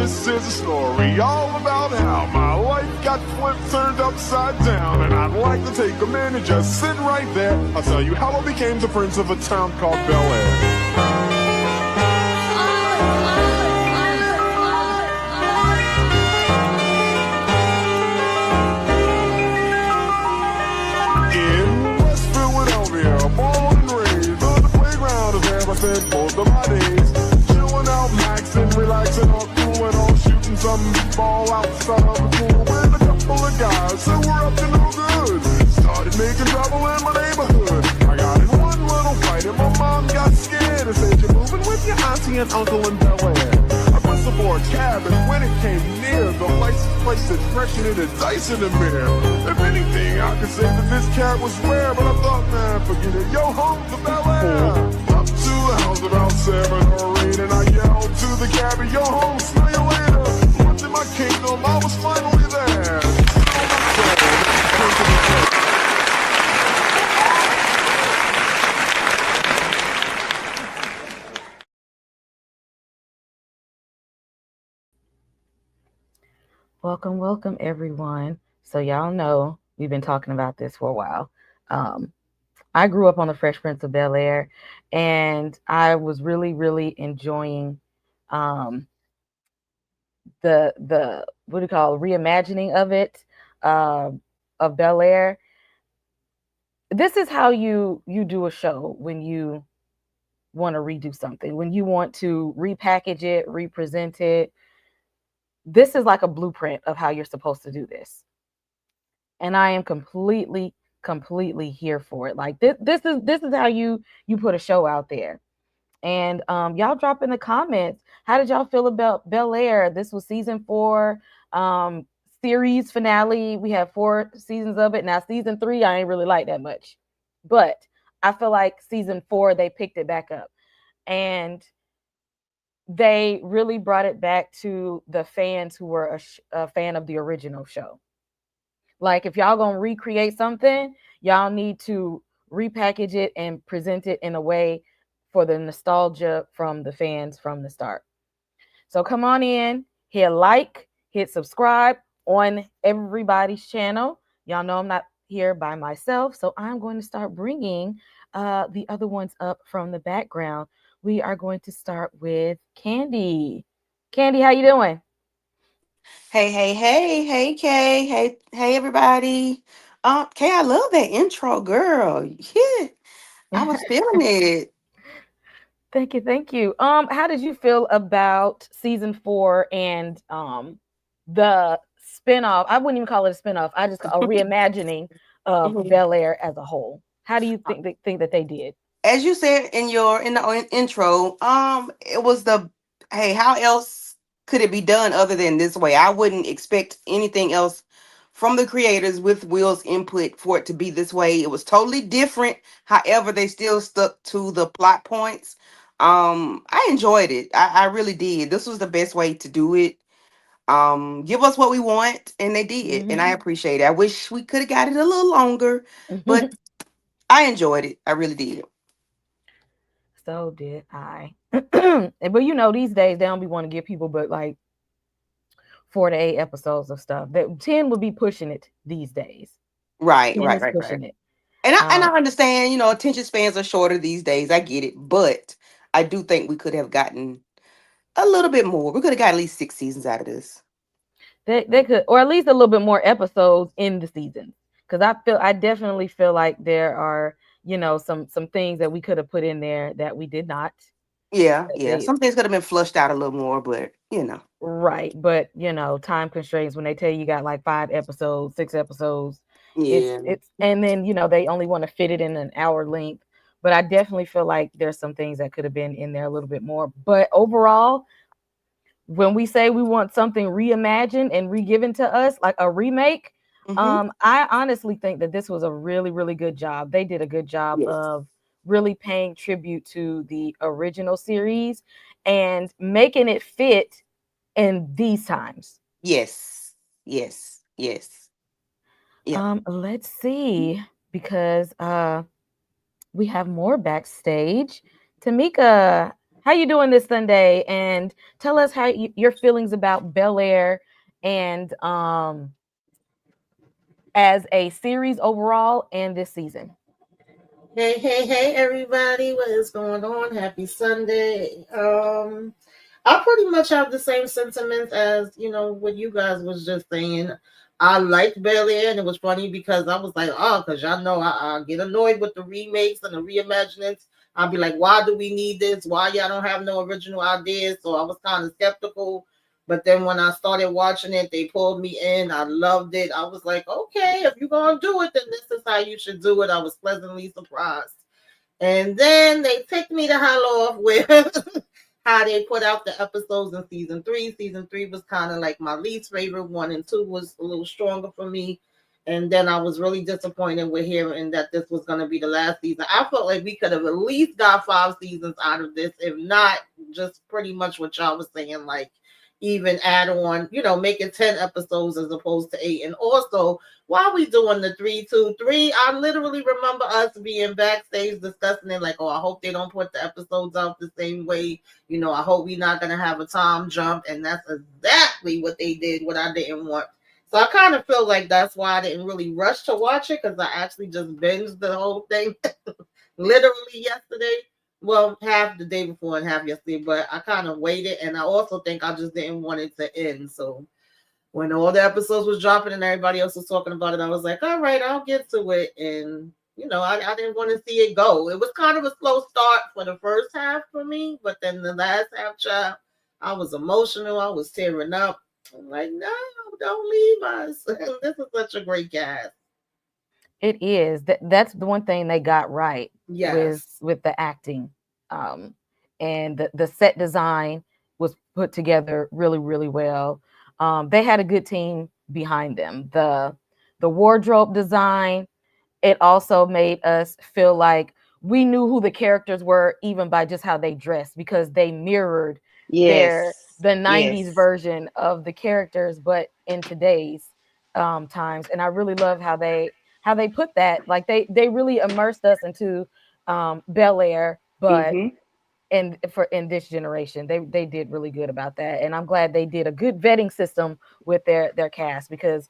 This is a story all about how my life got flipped, turned upside down. And I'd like to take a minute, just sit right there. I'll tell you how I became the prince of a town called Bel-Air. In West Philadelphia, born and raised on the playground is where I spent most of my days. Chilling out, maxing, relaxing, all cool and all shooting some ball outside of the pool with a couple of guys who were up to no good. Started making trouble in my neighborhood. I got in one little fight and my mom got scared and said, "You're moving with your auntie and uncle in Bel-Air." I whistled for a cab and when it came near, the license plate said freshen it and dice in the mirror. If anything, I could say that this cab was rare, but I thought, man, forget it. Yo, home to Bel-Air. Up to the house about 7 or 8, and I yelled to the cabbie, "Yo, home, smell you later." Once in my kingdom, I was finally there. Welcome, everyone. So y'all know we've been talking about this for a while. Um, I grew up on the Fresh Prince of Bel-Air, and I was really enjoying um, the what do you call reimagining of it of Bel-Air. This is how you do a show when you want to redo something, when you want to repackage it, represent it. This is like a blueprint of how you're supposed to do this. And I am completely here for it. Like this is how you put a show out there. And y'all drop in the comments, how did y'all feel about Bel-Air? This was season 4 series finale. We have 4 seasons of it. Now season 3 I ain't really like that much, but I feel like season 4 they picked it back up and they really brought it back to the fans who were a fan of the original show. Like if y'all gonna recreate something, y'all need to repackage it and present it in a way for the nostalgia from the fans from the start. So come on in, hit like, hit subscribe on everybody's channel. Y'all know I'm not here by myself, so I'm going to start bringing the other ones up from the background. We are going to start with Candy. Candy, how you doing? Hey, Kay. Hey, everybody. Kay, I love that intro, girl. Yeah, I was feeling it. Thank you. How did you feel about season 4 and the spinoff? I wouldn't even call it a spinoff. I just call a reimagining of Mhm. Bel Air as a whole. How do you think that they did? As you said in the intro, it was the hey, how else could it be done other than this way? I wouldn't expect anything else from the creators with Will's input for it to be this way. It was totally different. However, they still stuck to the plot points. I enjoyed it. I really did. This was the best way to do it. Give us what we want, and they did, and I Hmm. appreciate it. I wish we could have got it a little longer, but I enjoyed it. I really did. So did I. But you know, these days they don't be want to give people but like 4 to 8 episodes of stuff. That 10 would be pushing it these days. Right, 10 right, is right, right. pushing it. And I Um, understand, attention spans are shorter these days. I get it, but I do think we could have gotten a little bit more. We could have got at least 6 seasons out of this. they could, or at least a little bit more episodes in the season, because I definitely feel like there are some things that we could have put in there that we did not. Yeah, That yeah. they Some things could have been flushed out a little more, but Right, but time constraints when they tell you got like 5 episodes, 6 episodes, yeah, it's and then they only want to fit it in an hour length. But I definitely feel like there's some things that could have been in there a little bit more. But overall, when we say we want something reimagined and re-given to us like a remake, mm-hmm. I honestly think that this was a really good job. They did a good job Yes, of really paying tribute to the original series and making it fit in these times. yes, yes, yes. Yep. Let's see, because we have more backstage. Tamika, How you doing this Sunday? And tell us how your feelings about Bel-Air and as a series overall and this season. Hey, everybody. What is going on? Happy Sunday. I pretty much have the same sentiments as, what you guys was just saying. I liked Bel-Air, and it was funny because I was like, oh, because y'all know I get annoyed with the remakes and the reimaginings. I'll be like, why do we need this? Why y'all don't have no original ideas? So I was kind of skeptical. But then when I started watching it, they pulled me in. I loved it. I was like, okay, if you're going to do it, then this is how you should do it. I was pleasantly surprised. And then they ticked me the hell off with how they put out the episodes in season three. Season three was kind of like my least favorite. One and two was a little stronger for me. And then I was really disappointed with hearing that this was going to be the last season. I felt like we could have at least got 5 seasons out of this, if not just pretty much what y'all was saying, like even add on, make it 10 episodes as opposed to 8. And also, while we doing the 3-2-3, I literally remember us being backstage discussing it, like, oh, I hope they don't put the episodes out the same way. I hope we're not gonna have a time jump. And that's exactly what they did, what I didn't want. So I kind of feel like that's why I didn't really rush to watch it, because I actually just binged the whole thing literally yesterday. Well, half the day before and half yesterday, but I kind of waited, and I also think I just didn't want it to end. So when all the episodes was dropping and everybody else was talking about it, I was like, all right, I'll get to it. And I didn't want to see it go. It was kind of a slow start for the first half for me, but then the last half, child, I was emotional. I was tearing up. I'm like, no, don't leave us. This is such a great cast. It is. That's the one thing they got right Yes. with the acting. Um and the set design was put together really, really well. They had a good team behind them. The wardrobe design, it also made us feel like we knew who the characters were even by just how they dressed, because they mirrored Yes. the 90s Yes. version of the characters but in today's times. And I really love how they put that, like they really immersed us into Bel-Air, but Mm-hmm. in this generation they did really good about that. And I'm glad they did a good vetting system with their cast, because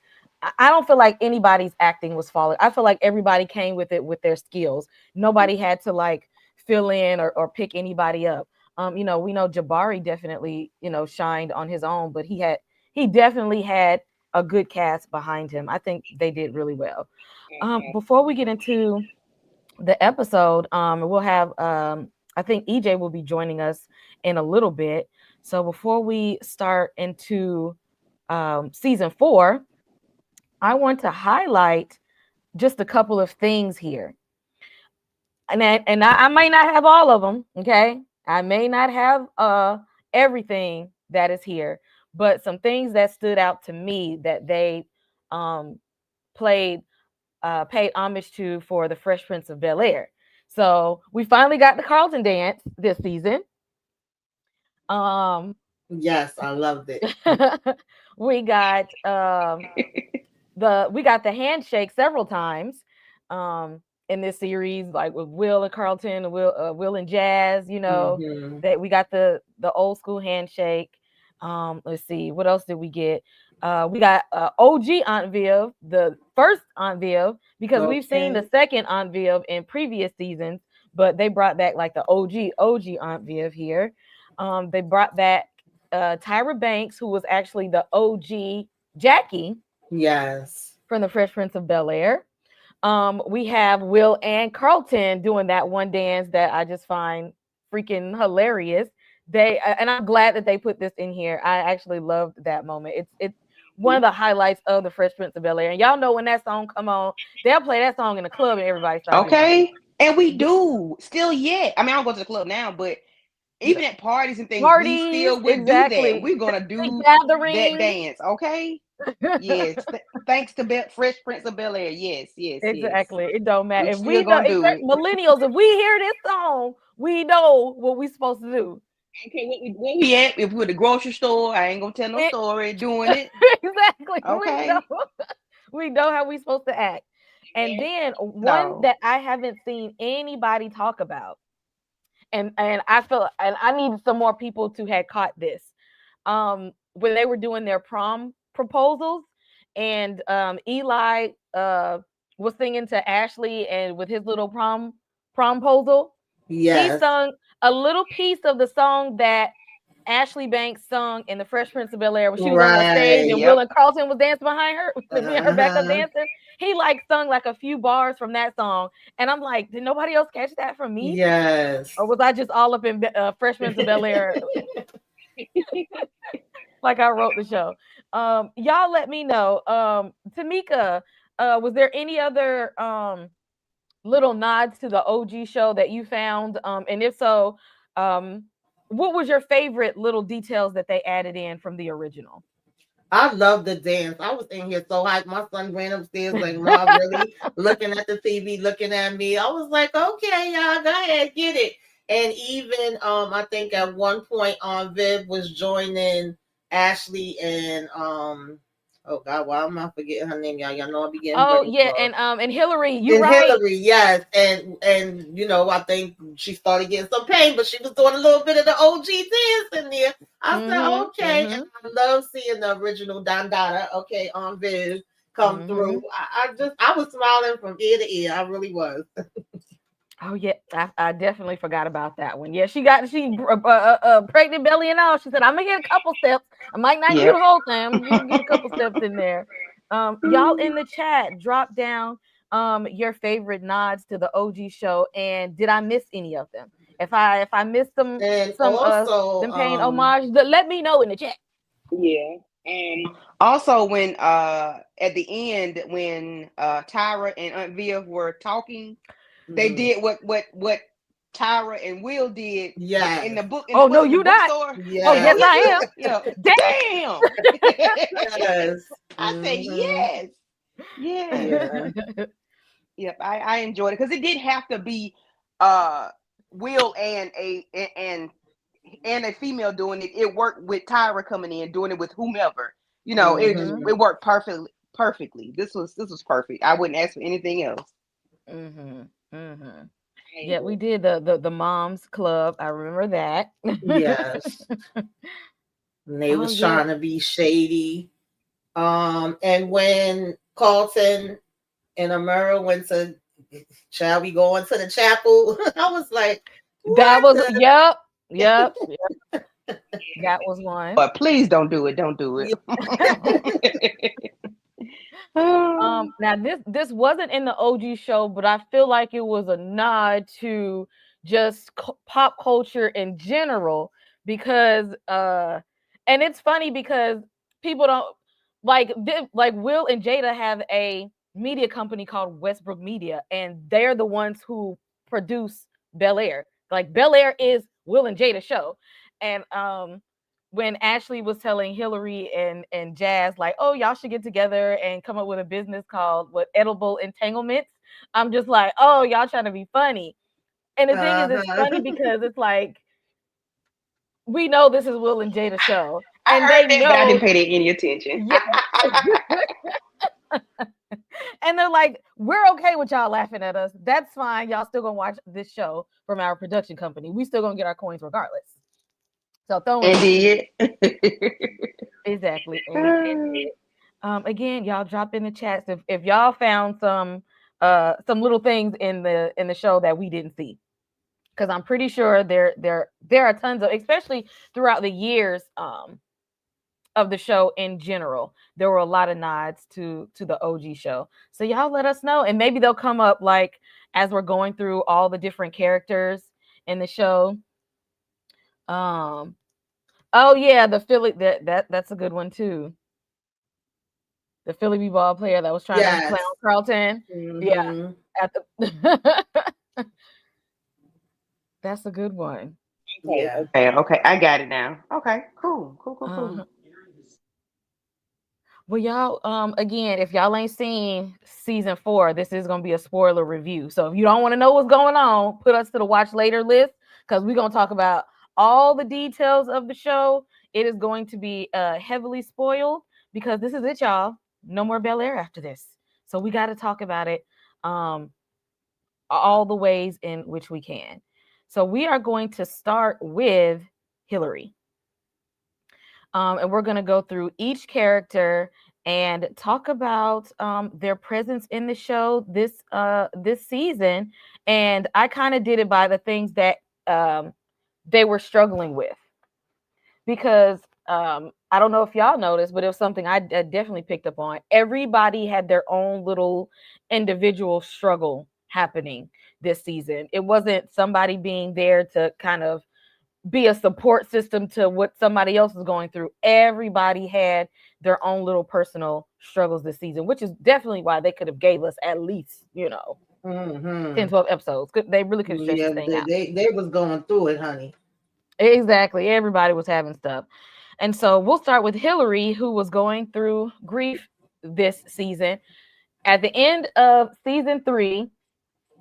I don't feel like anybody's acting was falling. I feel like everybody came with it with their skills. Nobody had to like fill in or pick anybody up. We know Jabari definitely, shined on his own, but he definitely had a good cast behind him. I think they did really well. Before we get into the episode, we'll have I think EJ will be joining us in a little bit. So before we start into season 4, I want to highlight just a couple of things here. I may not have all of them, okay? I may not have everything that is here, but some things that stood out to me that they um played paid homage to for the Fresh Prince of Bel-Air. So we finally got the Carlton dance this season. Yes, I loved it. We got the handshake several times in this series, like with Will and Carlton, Will and Jazz. Mm-hmm. That we got the old school handshake. Let's see, what else did we get? We got OG Aunt Viv, the first Aunt Viv, because we've seen the Okay. second Aunt Viv in previous seasons, but they brought back like the OG Aunt Viv here. They brought back Tyra Banks, who was actually the OG Jackie Yes. from the Fresh Prince of Bel-Air. We have Will and Carlton doing that one dance that I just find freaking hilarious. And I'm glad that they put this in here. I actually loved that moment. It's one of the highlights of the Fresh Prince of Bel-Air. And y'all know when that song come on, they'll play that song in the club and everybody start dancing. Okay. And we do still yet. I mean, I don't go to the club now, but even at parties and things, we Parties, still would do that. exactly. We're gonna Family do that gatherings. dance. Okay. Yes. Thanks to Fresh Prince of Bel-Air. Yes. Yes. Yes. Exactly. It don't matter. We If still we know, gonna do it. millennials, if we hear this song, we know what we supposed to do. Okay. What we at? If we're at the grocery store, I ain't gonna tell no It, story doing it. exactly. Okay. We know how we supposed to act. And then one No. that I haven't seen anybody talk about, and I feel and I need some more people to have caught this. When they were doing their prom proposals, and Eli was singing to Ashley, and with his little promposal, he Yes. sung a little piece of the song that Ashley Banks sung in The Fresh Prince of Bel-Air when she was on that stage, and Right. Will Yep. and Carlton was dancing behind her, being her backup Uh-huh. dancers. He like sung like a few bars from that song, and I'm like, did nobody else catch that from me, Yes. or was I just all up in Fresh Prince of Bel-Air like I wrote the show? Y'all let me know. Tamika, was there any other little nods to the OG show that you found? And if so, um, what was your favorite little details that they added in from the original? I love the dance. I was in here so hyped. My son ran upstairs like, Mom, really looking at the TV, looking at me. I was like, okay, y'all, go ahead, get it. And even I think at one point Viv was joining Ashley and oh God, why am I forgetting her name? Y'all know I be getting Oh brain yeah, fog. and Hillary, you And right. Hillary, yes, and I think she started getting some pain, but she was doing a little bit of the OG dance in there. I said, okay, and I love seeing the original Don Dada, okay, on Viv come through. I was smiling from ear to ear. I really was. Oh yeah, I definitely forgot about that one. Yeah, she pregnant belly and all. She said, "I'm gonna get a couple steps. I might not do Yep. the whole thing. You get a couple steps in there." Y'all in the chat, drop down your favorite nods to the OG show, and did I miss any of them? If I missed And some also, them paying homage, let me know in the chat. Yeah. Also, when at the end when Tyra and Aunt Viv were talking, they did what Tyra and Will did in yes, the book. Oh no, Was it the you not. bookstore? Oh Yeah, yes, yes, I am. yeah. Damn. Damn. yes, I said yes, yes. yeah, Yep. I enjoyed it because it did have to be uh Will and a female doing it. It worked with Tyra coming in doing it with whomever. It worked perfectly. This was perfect. I wouldn't ask for anything else. Yeah, we did the moms club. I remember that. yes. And they Oh was yeah. trying to be shady. And when Carlton and Amara went to, shall we go into the chapel? I was like, That what was the? yep. That was one. But please don't do it. Don't do it. Now this wasn't in the OG show, but I feel like it was a nod to just pop culture in general, because and it's funny because people don't like Will and Jada have a media company called Westbrook Media, and they're the ones who produce Bel-Air. Like Bel-Air is Will and Jada show. And when Ashley was telling Hillary and Jazz, like, oh, y'all should get together and come up with a business called Edible Entanglements. I'm just like, oh, y'all trying to be funny. And the thing is, it's funny because it's like, we know this is Will and Jada show, I and heard they that, but I know, didn't pay that any attention. yeah. And they're like, we're okay with y'all laughing at us. That's fine. Y'all still gonna watch this show from our production company. We still gonna get our coins regardless. So throwing And did. exactly. Again, y'all drop in the chats if y'all found some little things in the show that we didn't see, because I'm pretty sure there are tons of, especially throughout the years of the show in general, there were a lot of nods to the OG show. So y'all let us know, and maybe they'll come up like as we're going through all the different characters in the show. Oh yeah, the Philly, that's a good one too. The Philly b-ball player that was trying to clown Yes. Carlton. Yeah, at the that's a good one. Yeah. Okay. I got it now. Okay. Cool. Uh-huh. Well, y'all, again, if y'all ain't seen season 4, this is gonna be a spoiler review. So if you don't want to know what's going on, put us to the watch later list, because we're gonna talk about all the details of the show. It is going to be heavily spoiled because this is it, y'all. No more Bel-Air after this. So we got to talk about it all the ways in which we can. So we are going to start with Hillary. And we're going to go through each character and talk about their presence in the show this season. And I kind of did it by the things that they were struggling with, because I don't know if y'all noticed, but it was something I definitely picked up on. Everybody had their own little individual struggle happening this season. It wasn't somebody being there to kind of be a support system to what somebody else is going through. Everybody had their own little personal struggles this season, which is definitely why they could have gave us at least, 10, 12 episodes. They really could have stretched Yeah, this thing out. they was going through it, honey. Exactly. Everybody was having stuff. And so we'll start with Hillary, who was going through grief this season. At the end of season 3,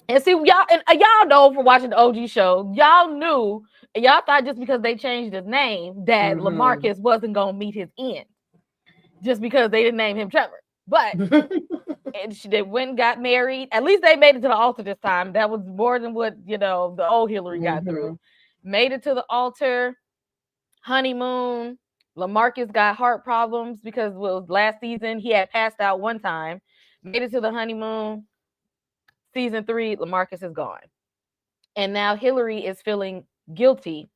and see, y'all know from watching the OG show, y'all knew, and y'all thought just because they changed his name that LaMarcus wasn't gonna meet his end, just because they didn't name him Trevor. But they went and got married. At least they made it to the altar this time. That was more than what the old Hillary got through. Made it to the altar, honeymoon. LaMarcus got heart problems because last season he had passed out one time. Made it to the honeymoon. Season 3, LaMarcus is gone. And now Hillary is feeling guilty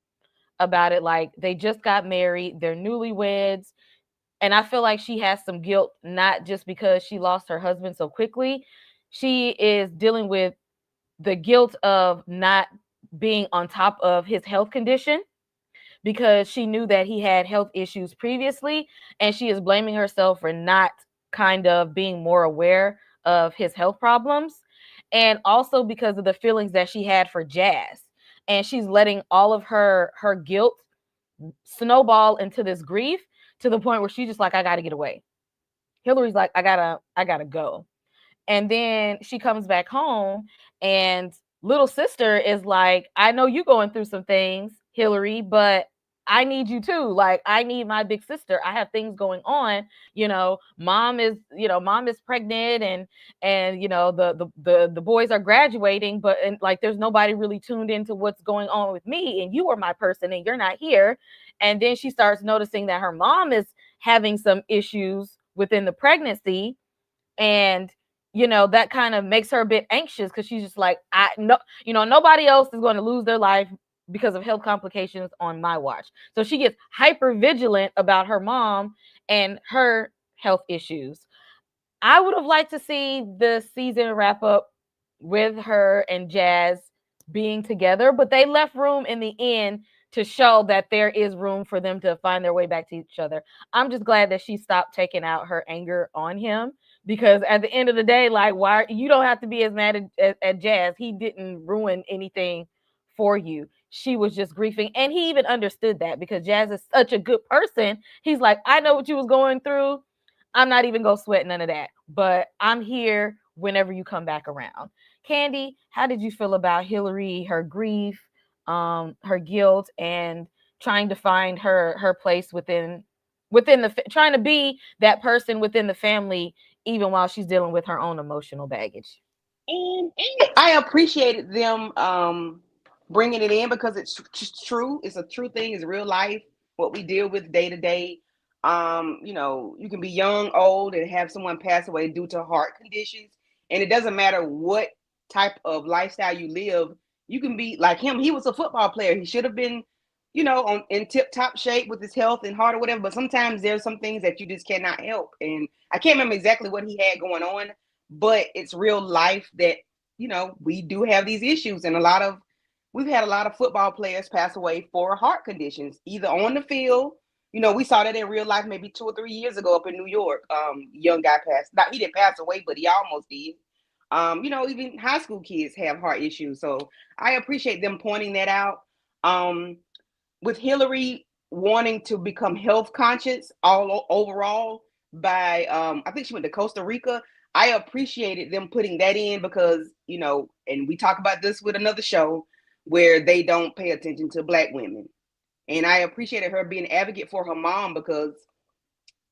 about it. Like, they just got married, they're newlyweds. And I feel like she has some guilt, not just because she lost her husband so quickly. She is dealing with the guilt of not being on top of his health condition, because she knew that he had health issues previously, and she is blaming herself for not kind of being more aware of his health problems, and also because of the feelings that she had for Jazz, and she's letting all of her guilt snowball into this grief, to the point where she's just like, I gotta get away. Hillary's like, I gotta go. And then she comes back home, and little sister is like, I know you going through some things, Hillary, but I need you too. Like, I need my big sister. I have things going on. Mom is pregnant, and the boys are graduating, but like there's nobody really tuned into what's going on with me, and you are my person and you're not here. And then she starts noticing that her mom is having some issues within the pregnancy, and that kind of makes her a bit anxious, because she's just like, I know, nobody else is going to lose their life because of health complications on my watch. So she gets hyper vigilant about her mom and her health issues. I would have liked to see the season wrap up with her and Jazz being together, but they left room in the end to show that there is room for them to find their way back to each other. I'm just glad that she stopped taking out her anger on him, because at the end of the day, like, why you don't have to be as mad at Jazz. He didn't ruin anything for you. She was just grieving, and he even understood that, because Jazz is such a good person. He's like, I know what you was going through. I'm not even gonna sweat none of that, but I'm here whenever you come back around. Candy, how did you feel about Hillary, her grief, her guilt, and trying to find her place within the trying to be that person within the family, even while she's dealing with her own emotional baggage? I appreciated them bringing it in, because it's true. It's a true thing. It's real life. What we deal with day to day. You can be young, old, and have someone pass away due to heart conditions, and it doesn't matter what type of lifestyle you live. You can be like him. He was a football player. He should have been, in tip top shape with his health and heart or whatever. But sometimes there's some things that you just cannot help. And I can't remember exactly what he had going on, but it's real life that, we do have these issues. And we've had a lot of football players pass away for heart conditions, either on the field. We saw that in real life maybe 2 or 3 years ago up in New York. Young guy passed. Not, he didn't pass away, but he almost did. Even high school kids have heart issues. So I appreciate them pointing that out. With Hillary wanting to become health conscious overall by, I think she went to Costa Rica. I appreciated them putting that in, because, and we talk about this with another show where they don't pay attention to Black women. And I appreciated her being an advocate for her mom, because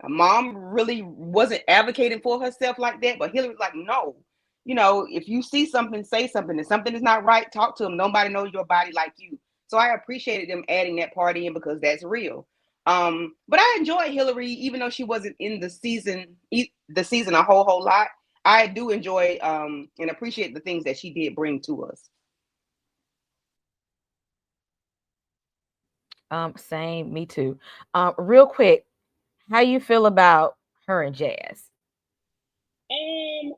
her mom really wasn't advocating for herself like that. But Hillary was like, no, if you see something, say something. If something is not right, talk to them. Nobody knows your body like you. So I appreciated them adding that part in because that's real. But I enjoyed Hillary, even though she wasn't in the season a whole lot. I do enjoy and appreciate the things that she did bring to us. Same, me too. Real quick, how you feel about her and Jazz? Um,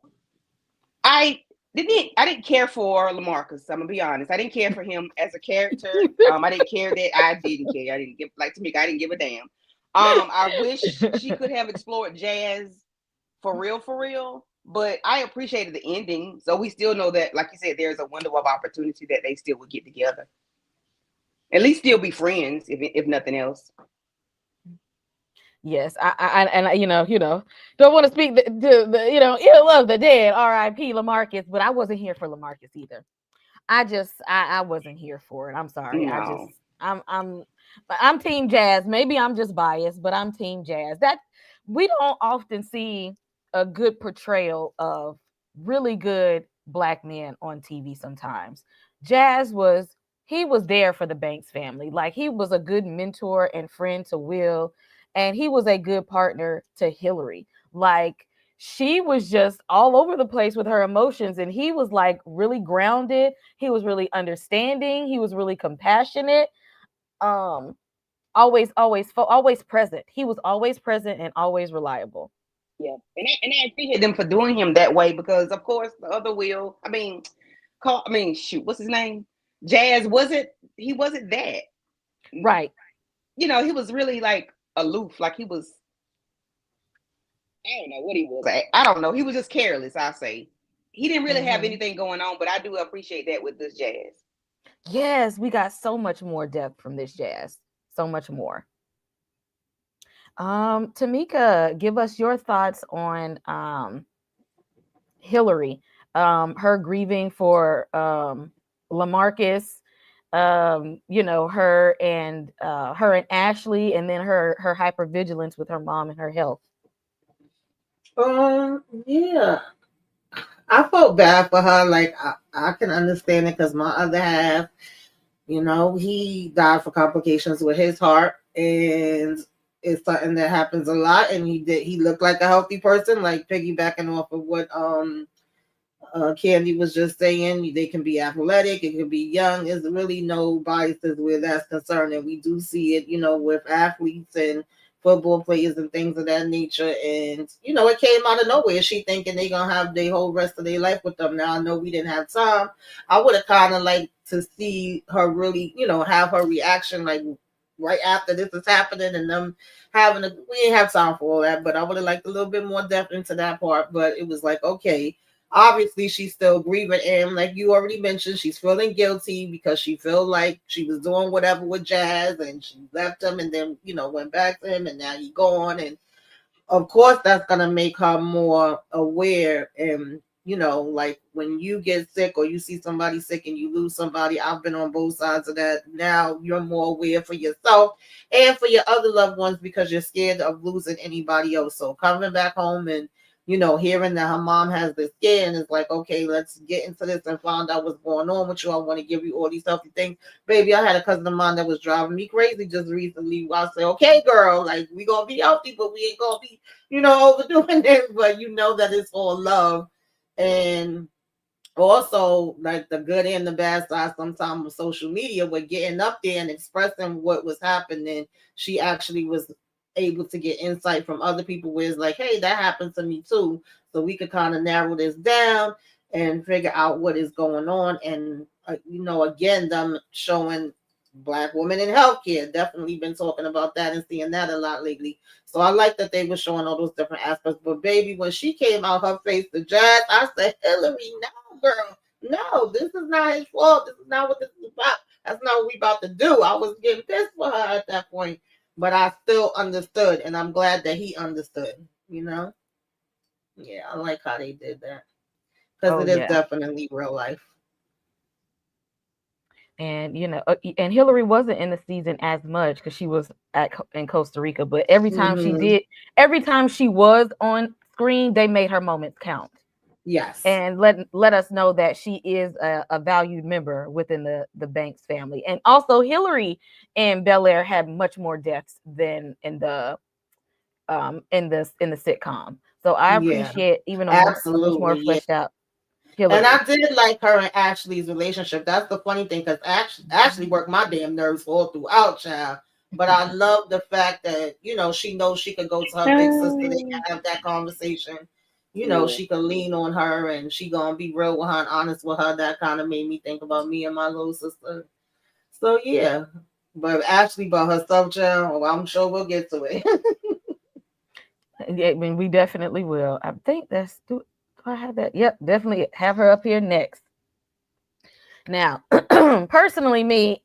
I didn't care for Lamarcus. I'm gonna be honest. I didn't care for him as a character. I didn't care that I didn't care. I didn't give like Tamika. I didn't give a damn. I wish she could have explored Jazz for real. But I appreciated the ending. So we still know that, like you said, there's a window of opportunity that they still would get together. At least still be friends, if nothing else. Yes, don't want to speak to the ill of the dead, R.I.P. Lamarcus, but I wasn't here for Lamarcus either. I wasn't here for it. I'm sorry. No. I'm Team Jazz. Maybe I'm just biased, but I'm Team Jazz. That we don't often see a good portrayal of really good black men on TV sometimes. Jazz he was there for the Banks family. Like he was a good mentor and friend to Will, and he was a good partner to Hillary. Like she was just all over the place with her emotions, and he was like really grounded. He was really understanding. He was really compassionate. um always present. He was always present and always reliable. Yeah, and I appreciate them for doing him that way because, of course, the other Will. Shoot, what's his name? Jazz wasn't. He wasn't that. Right. He was really like aloof. Like he was. I don't know what he was. I don't know. He was just careless. I say he didn't really have anything going on, but I do appreciate that with this Jazz. Yes, we got so much more depth from this Jazz. So much more. Tamika, give us your thoughts on Hillary, her grieving for Lamarcus, her and Ashley, and then her hypervigilance with her mom and her health. Yeah, I felt bad for her. Like I can understand it because my other half, he died for complications with his heart, and it's something that happens a lot. And he looked like a healthy person, like piggybacking off of what Candy was just saying. They can be athletic, it can be young. There's really no biases where that's concerned, and we do see it, with athletes and football players and things of that nature. And it came out of nowhere. She thinking they gonna have their whole rest of their life with them. Now I know we didn't have time. I would have kind of liked to see her really, have her reaction like right after this is happening and them we didn't have time for all that, but I would have liked a little bit more depth into that part. But it was like, okay, obviously she's still grieving, and like you already mentioned, she's feeling guilty because she felt like she was doing whatever with Jazz and she left him and then went back to him and now he gone. And of course that's gonna make her more aware. And like when you get sick or you see somebody sick and you lose somebody, I've been on both sides of that. Now you're more aware for yourself and for your other loved ones because you're scared of losing anybody else. So coming back home and hearing that her mom has this scare and it's like, okay, let's get into this and find out what's going on with you. I want to give you all these healthy things. Baby, I had a cousin of mine that was driving me crazy just recently. I said, okay, girl, like we gonna be healthy, but we ain't gonna be, overdoing this. But that it's all love. And also like the good and the bad side sometimes of social media, with getting up there and expressing what was happening. She actually was able to get insight from other people where it's like, hey, that happened to me too. So we could kind of narrow this down and figure out what is going on. And again, them showing Black women in healthcare. Definitely been talking about that and seeing that a lot lately. So I like that they were showing all those different aspects. But baby, when she came out her face to Jazz, I said, Hillary, no, girl. No, this is not his fault. This is not what this is about. That's not what we about to do. I was getting pissed for her at that point. But I still understood, and I'm glad that he understood, Yeah, I like how they did that. Because it is definitely real life. And and Hillary wasn't in the season as much because she was in Costa Rica, but every time she was on screen, they made her moments count. Yes. and let us know that she is a valued member within the Banks family. And also Hillary and Bel-Air had much more depths than in the sitcom. So I Yeah. appreciate even a much more Absolutely. Yeah. fleshed out And Hillary. I did like her and Ashley's relationship. That's the funny thing, because Ashley worked my damn nerves all throughout, child. But I love the fact that, she knows she could go to her big sister. They can have that conversation. Yeah. She could lean on her, and she gonna be real with her and honest with her. That kind of made me think about me and my little sister. So yeah. But Ashley by herself, child, well, I'm sure we'll get to it. Yeah, I mean, we definitely will. I think do I have that? Yep, definitely have her up here next. Now, personally, me,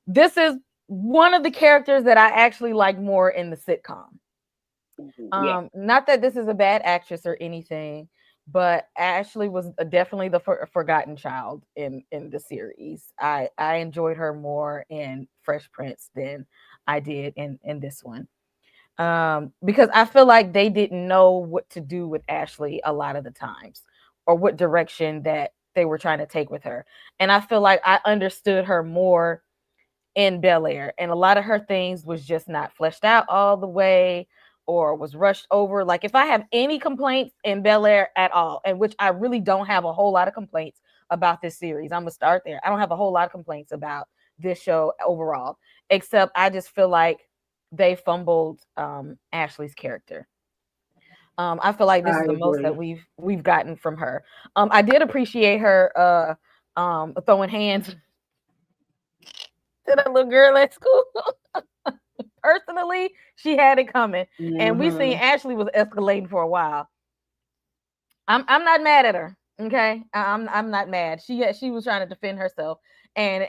this is one of the characters that I actually like more in the sitcom. Yeah. Not that this is a bad actress or anything, but Ashley was definitely the forgotten child in the series. I enjoyed her more in Fresh Prince than I did in this one. Because I feel like they didn't know what to do with Ashley a lot of the times, or what direction that they were trying to take with her. And I feel like I understood her more in Bel-Air, and a lot of her things was just not fleshed out all the way, or was rushed over. Like, if I have any complaints in Bel-Air at all, and which I really don't have a whole lot of complaints about this series, I'm gonna start there. I don't have a whole lot of complaints about this show overall, except I just feel like they fumbled Ashley's character. I feel like this I is the most that agree. we've gotten from her. I did appreciate her throwing hands to that little girl at school. Personally, she had it coming, and we seen Hmm. Ashley was escalating for a while. I'm not mad at her. Okay, I'm not mad. She was trying to defend herself, and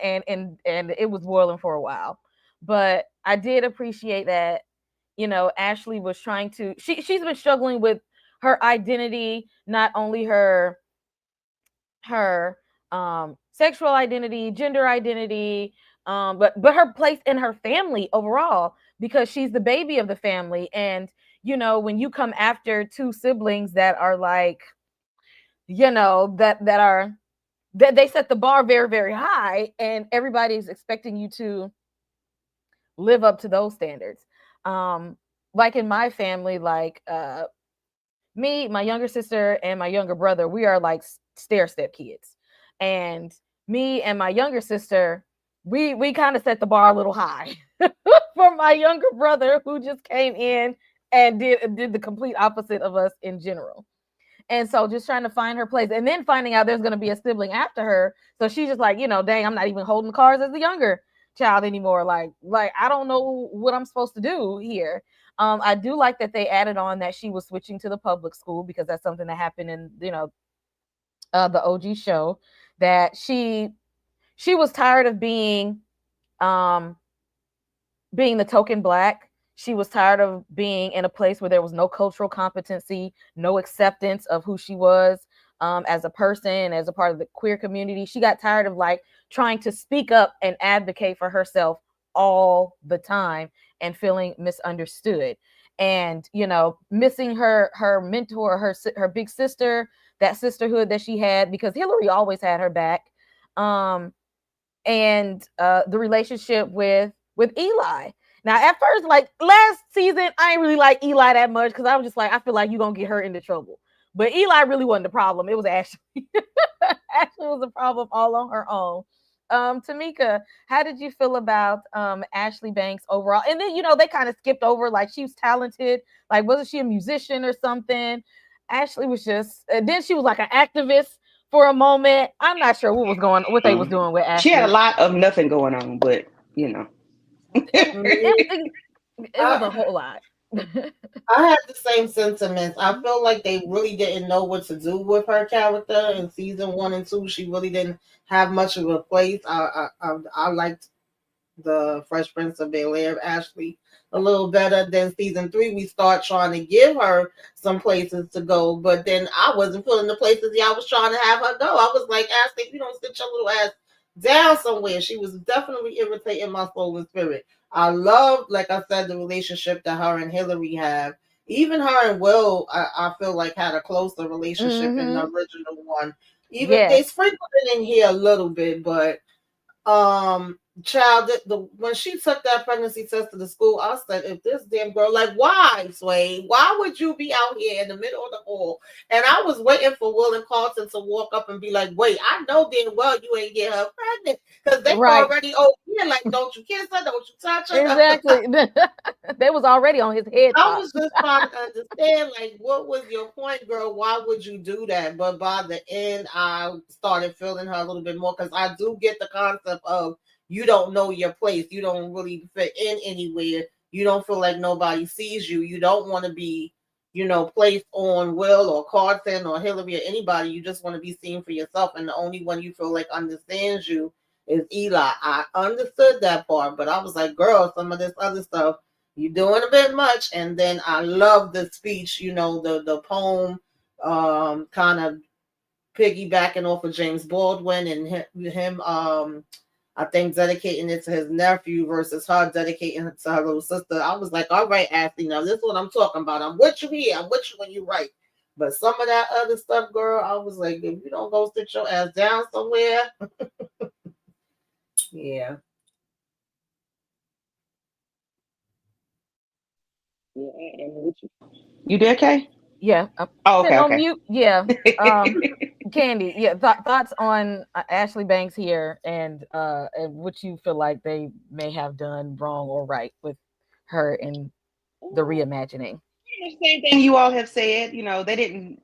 it was boiling for a while. But I did appreciate that. Ashley was trying to. She's been struggling with her identity, not only her sexual identity, gender identity, but her place in her family overall, because she's the baby of the family. And when you come after two siblings that are like, that are that they set the bar very, very high, and everybody's expecting you to live up to those standards. um like in my family, like me, my younger sister, and my younger brother, we are like stair step kids. And me and my younger sister, we kind of set the bar a little high for my younger brother, who just came in and did the complete opposite of us in general. And so just trying to find her place, and then finding out there's going to be a sibling after her. So she's just like, dang, I'm not even holding cards as the younger child anymore. Like I don't know what I'm supposed to do here. I do like that they added on that she was switching to the public school, because that's something that happened in the OG show, that she was tired of um being the token black. She was tired of being in a place where there was no cultural competency, no acceptance of who she was as a person, as a part of the queer community. She got tired of like trying to speak up and advocate for herself all the time, and feeling misunderstood, and missing her mentor, her big sister, that sisterhood that she had, because Hillary always had her back. And the relationship with Eli. Now, at first, like last season, I didn't really like Eli that much, because I was just like, I feel like you're gonna get her into trouble. But Eli really wasn't the problem. It was Ashley. Ashley was the problem all on her own. Tamika, how did you feel about Ashley Banks overall? And then they kind of skipped over, like, she was talented. Like, wasn't she a musician or something? Ashley was just. Then she was like an activist for a moment. I'm not sure what they was doing with She had a Ashley. lot of nothing going on, but you know. It Me, it was a I, whole lot. I had the same sentiments. I feel like they really didn't know what to do with her character in season 1 and 2. She really didn't have much of a place. I liked the Fresh Prince of Bel-Air, Ashley, a little better than season 3. We start trying to give her some places to go, but then I wasn't feeling the places y'all was trying to have her go. I was like, Ashley, if you don't sit your little ass down somewhere. She was definitely irritating my soul and spirit. I love, like I said, the relationship that her and Hillary have. Even her and Will, I feel like had a closer relationship in the original one. Even they Yes. sprinkled it in here a little bit, but child, when she took that pregnancy test to the school, I said, if this damn girl, like, why, Sway, why would you be out here in the middle of the hall? And I was waiting for Will and Carlton to walk up and be like, wait, I know damn well you ain't get her pregnant, because they Right. already over here, like, don't you kiss her, don't you touch her. Exactly. They was already on his head I top. was just trying to understand, like, what was your point, girl? Why would you do that? But by the end, I started feeling her a little bit more, because I do get the concept of you don't know your place. You don't really fit in anywhere. You don't feel like nobody sees you. You don't want to be, placed on Will or Carson or Hillary or anybody. You just want to be seen for yourself. And the only one you feel like understands you is Eli. I understood that part, but I was like, girl, some of this other stuff you're doing a bit much. And then I love the speech, the poem, kind of piggybacking off of James Baldwin and him, I think dedicating it to his nephew versus her dedicating it to her little sister. I was like, all right, Ashley, now this is what I'm talking about. I'm with you here. I'm with you when you write. But some of that other stuff, girl, I was like, if you don't go sit your ass down somewhere, yeah. Yeah, you there, Kay? Yeah. Oh, Sitting okay, on okay. mute. Yeah. Candy. Yeah. Thoughts on Ashley Banks here and what you feel like they may have done wrong or right with her in the reimagining. The same thing you all have said. They didn't.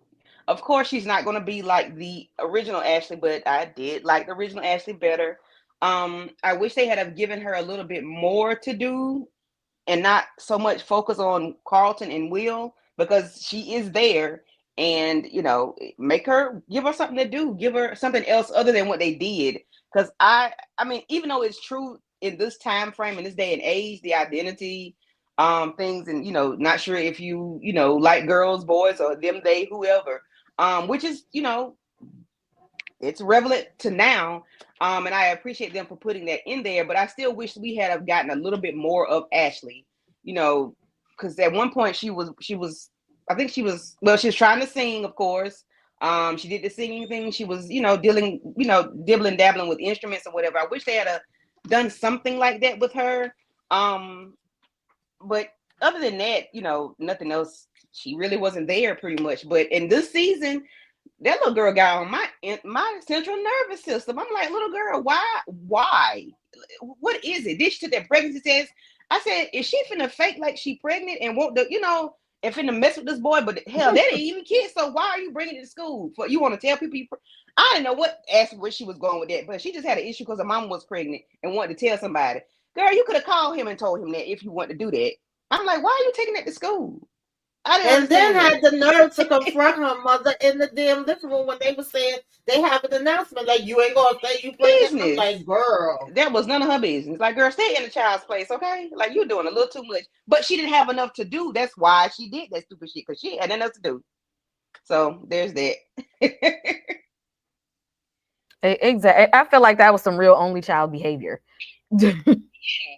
Of course, she's not going to be like the original Ashley, but I did like the original Ashley better. I wish they had have given her a little bit more to do and not so much focus on Carlton and Will, because she is there, and give her something to do, give her something else other than what they did. Because I mean, even though it's true in this time frame, in this day and age, the identity things, and not sure if you like girls, boys, or them, they, whoever, which is it's relevant to now. And I appreciate them for putting that in there, but I still wish we had have gotten a little bit more of Ashley, because at one point she was, I think she was, well, she was trying to sing, of course. She did the singing thing. She was, dibbling, dabbling with instruments or whatever. I wish they had done something like that with her. But other than that, nothing else. She really wasn't there pretty much. But in this season, that little girl got on my central nervous system. I'm like, little girl, why? What is it? Did she took that pregnancy test? I said, is she finna fake like she pregnant and want the, and finna mess with this boy? But hell, that ain't even kids. So why are you bringing it to school? For you want to tell people? I didn't know where she was going with that, but she just had an issue because her mom was pregnant and wanted to tell somebody. Girl, you could have called him and told him that if you want to do that. I'm like, why are you taking that to school? I didn't And then understand had that. the nerve to confront her mother in the damn living room when they were saying they have an announcement like, you ain't gonna say you pregnant. I'm Business. like, girl. That was none of her business. Like, girl, stay in the child's place, okay? Like, you're doing a little too much. But she didn't have enough to do. That's why she did that stupid shit, because she had nothing else to do. So there's that. Exactly. I feel like that was some real only child behavior.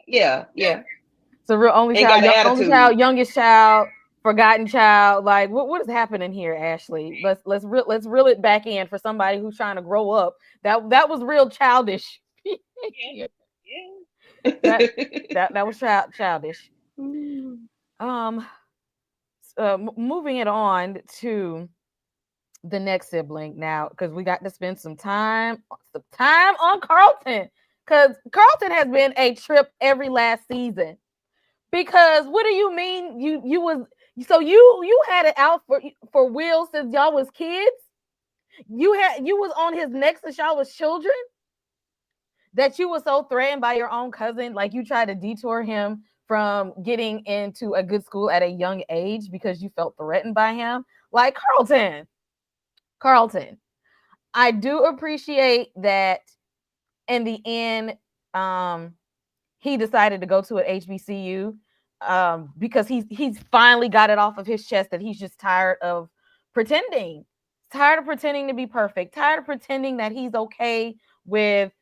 Yeah. It's a real only Ain't got child, an only attitude. child, youngest child, forgotten child. Like, what is happening here, Ashley? Let's reel it back in for somebody who's trying to grow up. That was real childish. Yeah. that was childish. Moving it on to the next sibling now, because we got to spend some time on Carlton, because Carlton has been a trip every last season. Because what do you mean you had it out for Will since y'all was kids? You was on his neck since y'all was children? That you were so threatened by your own cousin, like you tried to detour him from getting into a good school at a young age because you felt threatened by him? Like, Carlton, I do appreciate that in the end, he decided to go to an HBCU, because he's finally got it off of his chest that he's just tired of pretending. Tired of pretending to be perfect. Tired of pretending that he's okay with,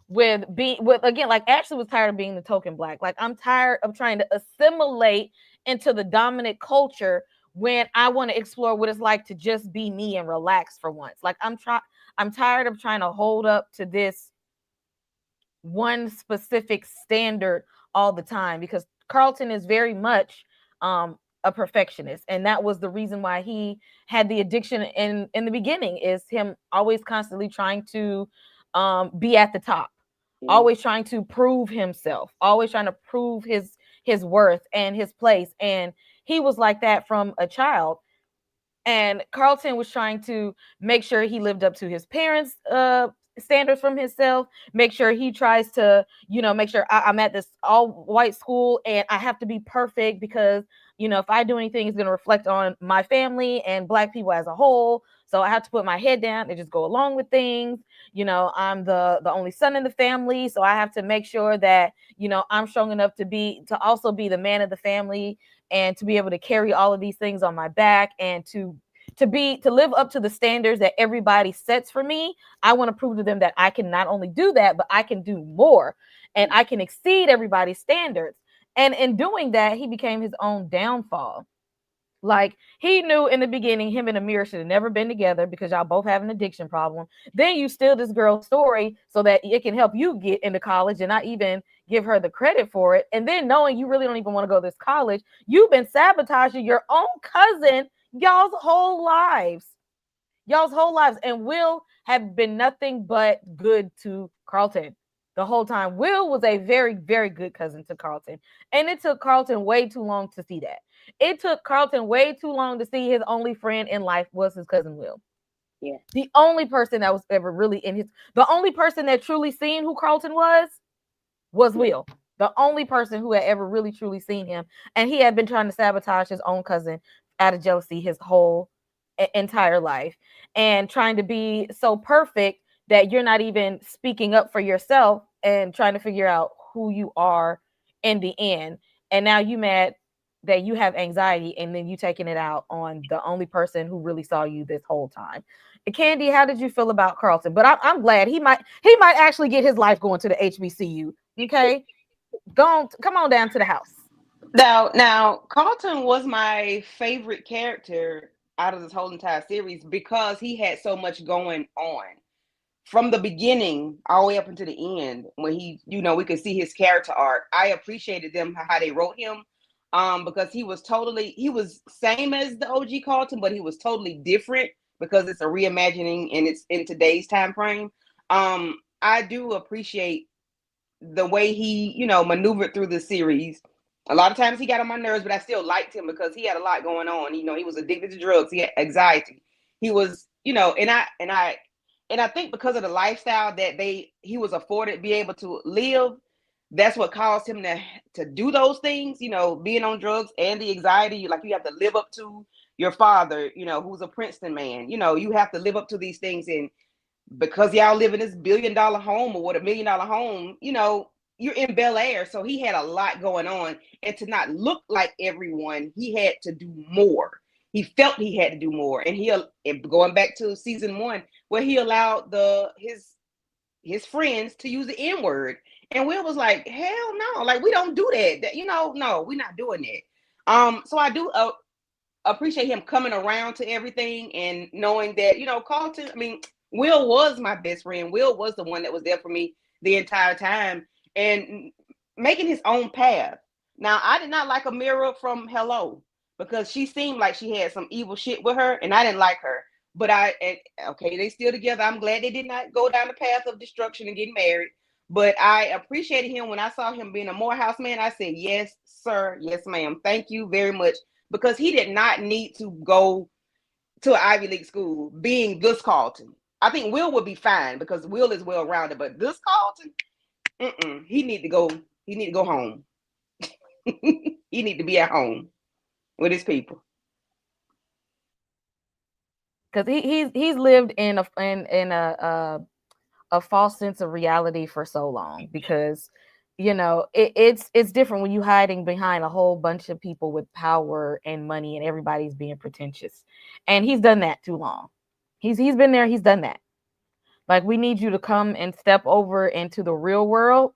with being with again, like Ashley was tired of being the token black. Like I'm tired of trying to assimilate into the dominant culture when I want to explore what it's like to just be me and relax for once. Like I'm tired of trying to hold up to this one specific standard all the time, because Carlton is very much a perfectionist, and that was the reason why he had the addiction in the beginning, is him always constantly trying to be at the top, always trying to prove himself, always trying to prove his worth and his place. And he was like that from a child. And Carlton was trying to make sure he lived up to his parents' standards from himself, make sure he tries to, make sure I'm at this all white school and I have to be perfect, because, if I do anything, it's going to reflect on my family and black people as a whole. So I have to put my head down and just go along with things. I'm the only son in the family. So I have to make sure that, I'm strong enough to also be the man of the family, and to be able to carry all of these things on my back, and to live up to the standards that everybody sets for me. I want to prove to them that I can not only do that, but I can do more, and I can exceed everybody's standards. And in doing that, he became his own downfall. Like, he knew in the beginning him and Amir should have never been together, because y'all both have an addiction problem. Then you steal this girl's story so that it can help you get into college, and not even give her the credit for it. And then, knowing you really don't even want to go to this college, you've been sabotaging your own cousin y'all's whole lives. And Will had been nothing but good to Carlton the whole time. Will was a very, very good cousin to Carlton. And it took Carlton way too long to see that. It took Carlton way too long to see his only friend in life was his cousin Will. Yeah. The only person that was ever really the only person that truly seen who Carlton was Will. The only person who had ever really truly seen him. And he had been trying to sabotage his own cousin out of jealousy his whole entire life, and trying to be so perfect that you're not even speaking up for yourself and trying to figure out who you are in the end. And now you mad that you have anxiety, and then you taking it out on the only person who really saw you this whole time. Candy, how did you feel about Carlton? But I'm glad he might actually get his life going to the HBCU. Okay, come on down to the house. Now, Carlton was my favorite character out of this whole entire series, because he had so much going on from the beginning all the way up until the end. When we could see his character arc. I appreciated them how they wrote him, because he was same as the OG Carlton, but he was totally different, because it's a reimagining and it's in today's time frame. I do appreciate the way he maneuvered through the series. A lot of times he got on my nerves, but I still liked him because he had a lot going on. He was addicted to drugs. He had anxiety. He was, and I think because of the lifestyle that he was afforded to be able to live, that's what caused him to do those things. Being on drugs and the anxiety, like you have to live up to your father, who's a Princeton man. You have to live up to these things, and because y'all live in this $1 billion home or $1 million home, you're in Bel-Air. So he had a lot going on, and to not look like everyone, he had to do more. He felt he had to do more. And going back to season 1, where he allowed his friends to use the N-word. And Will was like, hell no, like, we don't do that. No, we're not doing that. So I do appreciate him coming around to everything, and knowing that, Carlton, Will was my best friend. Will was the one that was there for me the entire time, and making his own path. Now, I did not like Amira from Hello, because she seemed like she had some evil shit with her, and I didn't like her. But okay, they still together. I'm glad they did not go down the path of destruction and getting married. But I appreciated him when I saw him being a Morehouse man. I said, yes, sir. Yes, ma'am. Thank you very much. Because he did not need to go to an Ivy League school being this Carlton. I think Will would be fine, because Will is well rounded, but this Carlton, he need to go. He need to go home. He need to be at home with his people. Because he's lived in a false sense of reality for so long, because it's different when you hiding behind a whole bunch of people with power and money, and everybody's being pretentious, and he's done that too long. He's been there, he's done that. Like we need you to come and step over into the real world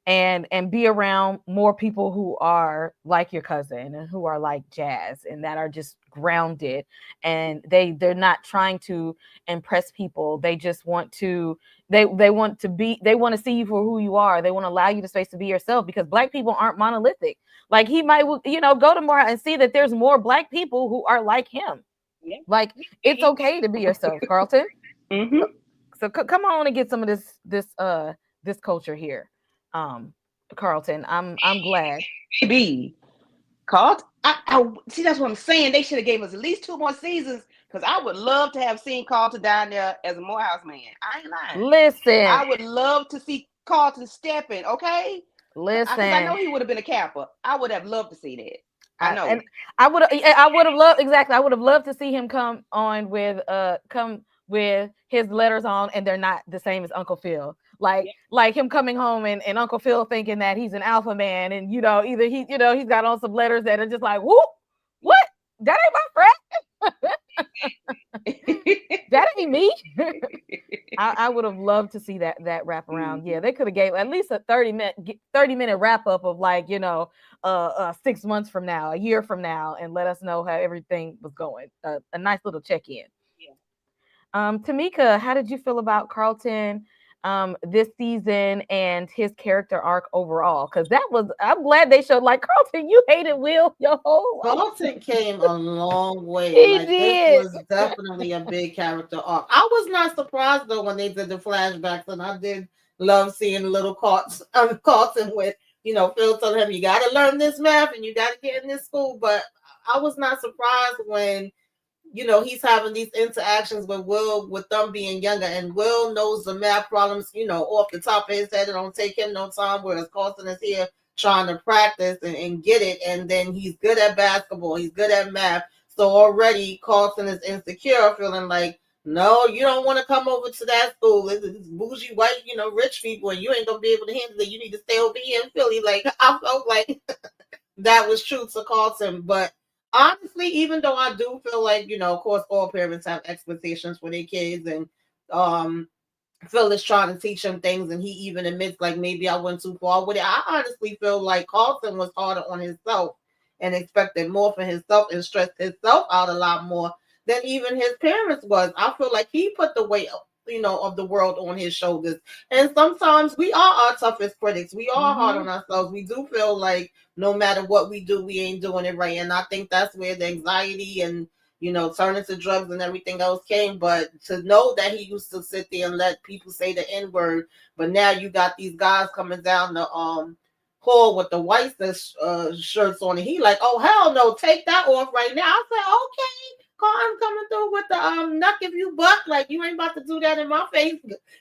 and be around more people who are like your cousin and who are like Jazz and that are just grounded, and they're not trying to impress people. They just want to they want to see you for who you are. They want to allow you the space to be yourself, because black people aren't monolithic. Like he might, go to more and see that there's more black people who are like him. Yeah. Like it's okay to be yourself, Carlton. Mm-hmm. So come on and get some of this culture here, Carlton. I'm glad. Baby. Called. I see. That's what I'm saying. They should have gave us at least 2 more seasons, because I would love to have seen Carlton down there as a Morehouse man. I ain't lying. Listen, I would love to see Carlton stepping. Okay, because I know listen. he would have been a capper. I would have loved to see that. I know. And I would have loved, exactly. I would have loved to see him come on with his letters on, and they're not the same as Uncle Phil. Like him coming home and Uncle Phil thinking that he's an alpha man, and either he's got on some letters that are just like, whoop, what? That ain't my friend. That ain't me. I would have loved to see that wrap around. Yeah, they could have gave at least a 30-minute wrap up of 6 months from now, a year from now, and let us know how everything was going. A nice little check in. Yeah. Tamika, how did you feel about Carlton this season and his character arc overall? Because I'm glad they showed, like, Carlton, you hated Will your whole life. Carlton came a long way. He Like did. this was definitely a big character arc. I was not surprised though when they did the flashbacks, and I did love seeing little Carlton with Phil telling him, you got to learn this math and you got to get in this school. But I was not surprised when he's having these interactions with Will, with them being younger, and Will knows the math problems, off the top of his head. It don't take him no time, whereas Carlton is here trying to practice and get it, and then he's good at basketball, he's good at math. So already Carlton is insecure, feeling like, no, you don't want to come over to that school. It's bougie white, rich people, and you ain't gonna be able to handle it. You need to stay over here in Philly. Like I felt like that was true to Carlton, but honestly, even though I do feel like, of course, all parents have expectations for their kids, and Phil is trying to teach him things, and he even admits, like, maybe I went too far with it. I honestly feel like Carlton was harder on himself and expected more for himself and stressed himself out a lot more than even his parents was. I feel like he put the weight of the world on his shoulders. And sometimes we are our toughest critics. We are hard on ourselves. We do feel like no matter what we do, we ain't doing it right. And I think that's where the anxiety and, turning to drugs and everything else came. But to know that he used to sit there and let people say the N-word, but now you got these guys coming down the hall with the white shirts on, and he like, oh, hell no, take that off right now. I said, okay, I'm coming through with the knuck if you buck, like you ain't about to do that in my face.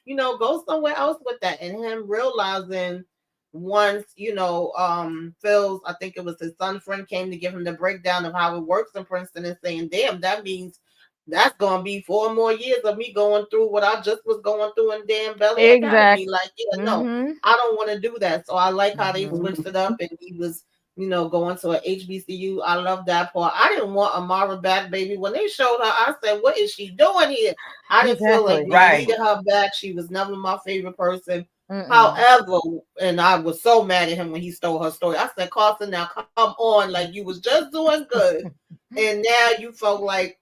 Go somewhere else with that. And him realizing once, Phil's, I think it was his son friend, came to give him the breakdown of how it works in Princeton, and saying, damn, that means that's gonna be 4 more years of me going through what I just was going through in damn Bel-Air Academy. Like, no, I don't want to do that. So I like how they switched it up, and he was going to a HBCU. I love that part. I didn't want Amara back, baby. When they showed her, I said, what is she doing here? I didn't feel like they needed her back. She was never my favorite person. However, and I was so mad at him when he stole her story. I said, Carlton, now come on. Like, you was just doing good. And now you felt like,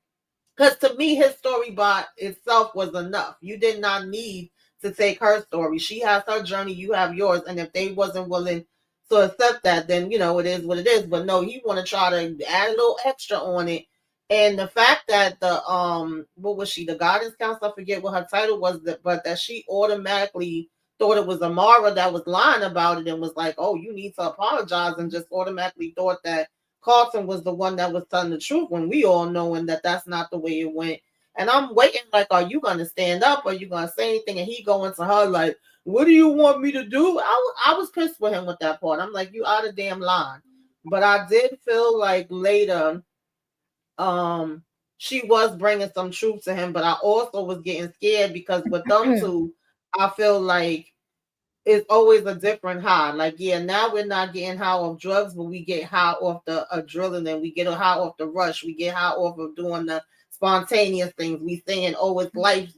because to me, his story by itself was enough. You did not need to take her story. She has her journey. You have yours. And if they wasn't willing to accept that, then, it is what it is. But no, he want to try to add a little extra on it. And the fact that the, what was she? The guidance counselor, I forget what her title was, but that she automatically thought it was Amara that was lying about it and was like, oh, you need to apologize, and just automatically thought that Carlton was the one that was telling the truth, when we all knowing that that's not the way it went. And I'm waiting, like, are you going to stand up? Are you going to say anything? And he going to her like, what do you want me to do? I was pissed with him with that part. I'm like, you out of damn line. But I did feel like later, she was bringing some truth to him, but I also was getting scared because with them two, I feel like it's always a different high. Like, yeah, now we're not getting high off drugs, but we get high off the adrenaline. We get a high off the rush. We get high off of doing the spontaneous things. We saying, oh, it's life,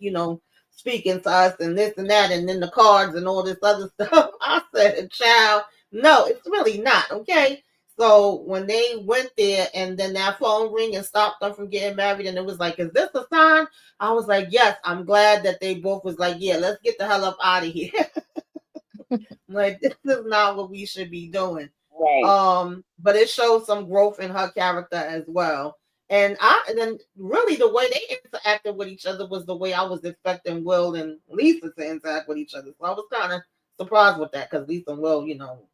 speaking to us and this and that, and then the cards and all this other stuff. I said, child, no, it's really not, okay? So when they went there and then that phone ring and stopped them from getting married, and it was like, is this a sign? I was like, yes, I'm glad that they both was like, yeah, let's get the hell up out of here. Like, this is not what we should be doing. Right. But it showed some growth in her character as well. And then really the way they interacted with each other was the way I was expecting Will and Lisa to interact with each other. So I was kind of surprised with that because Lisa and Will,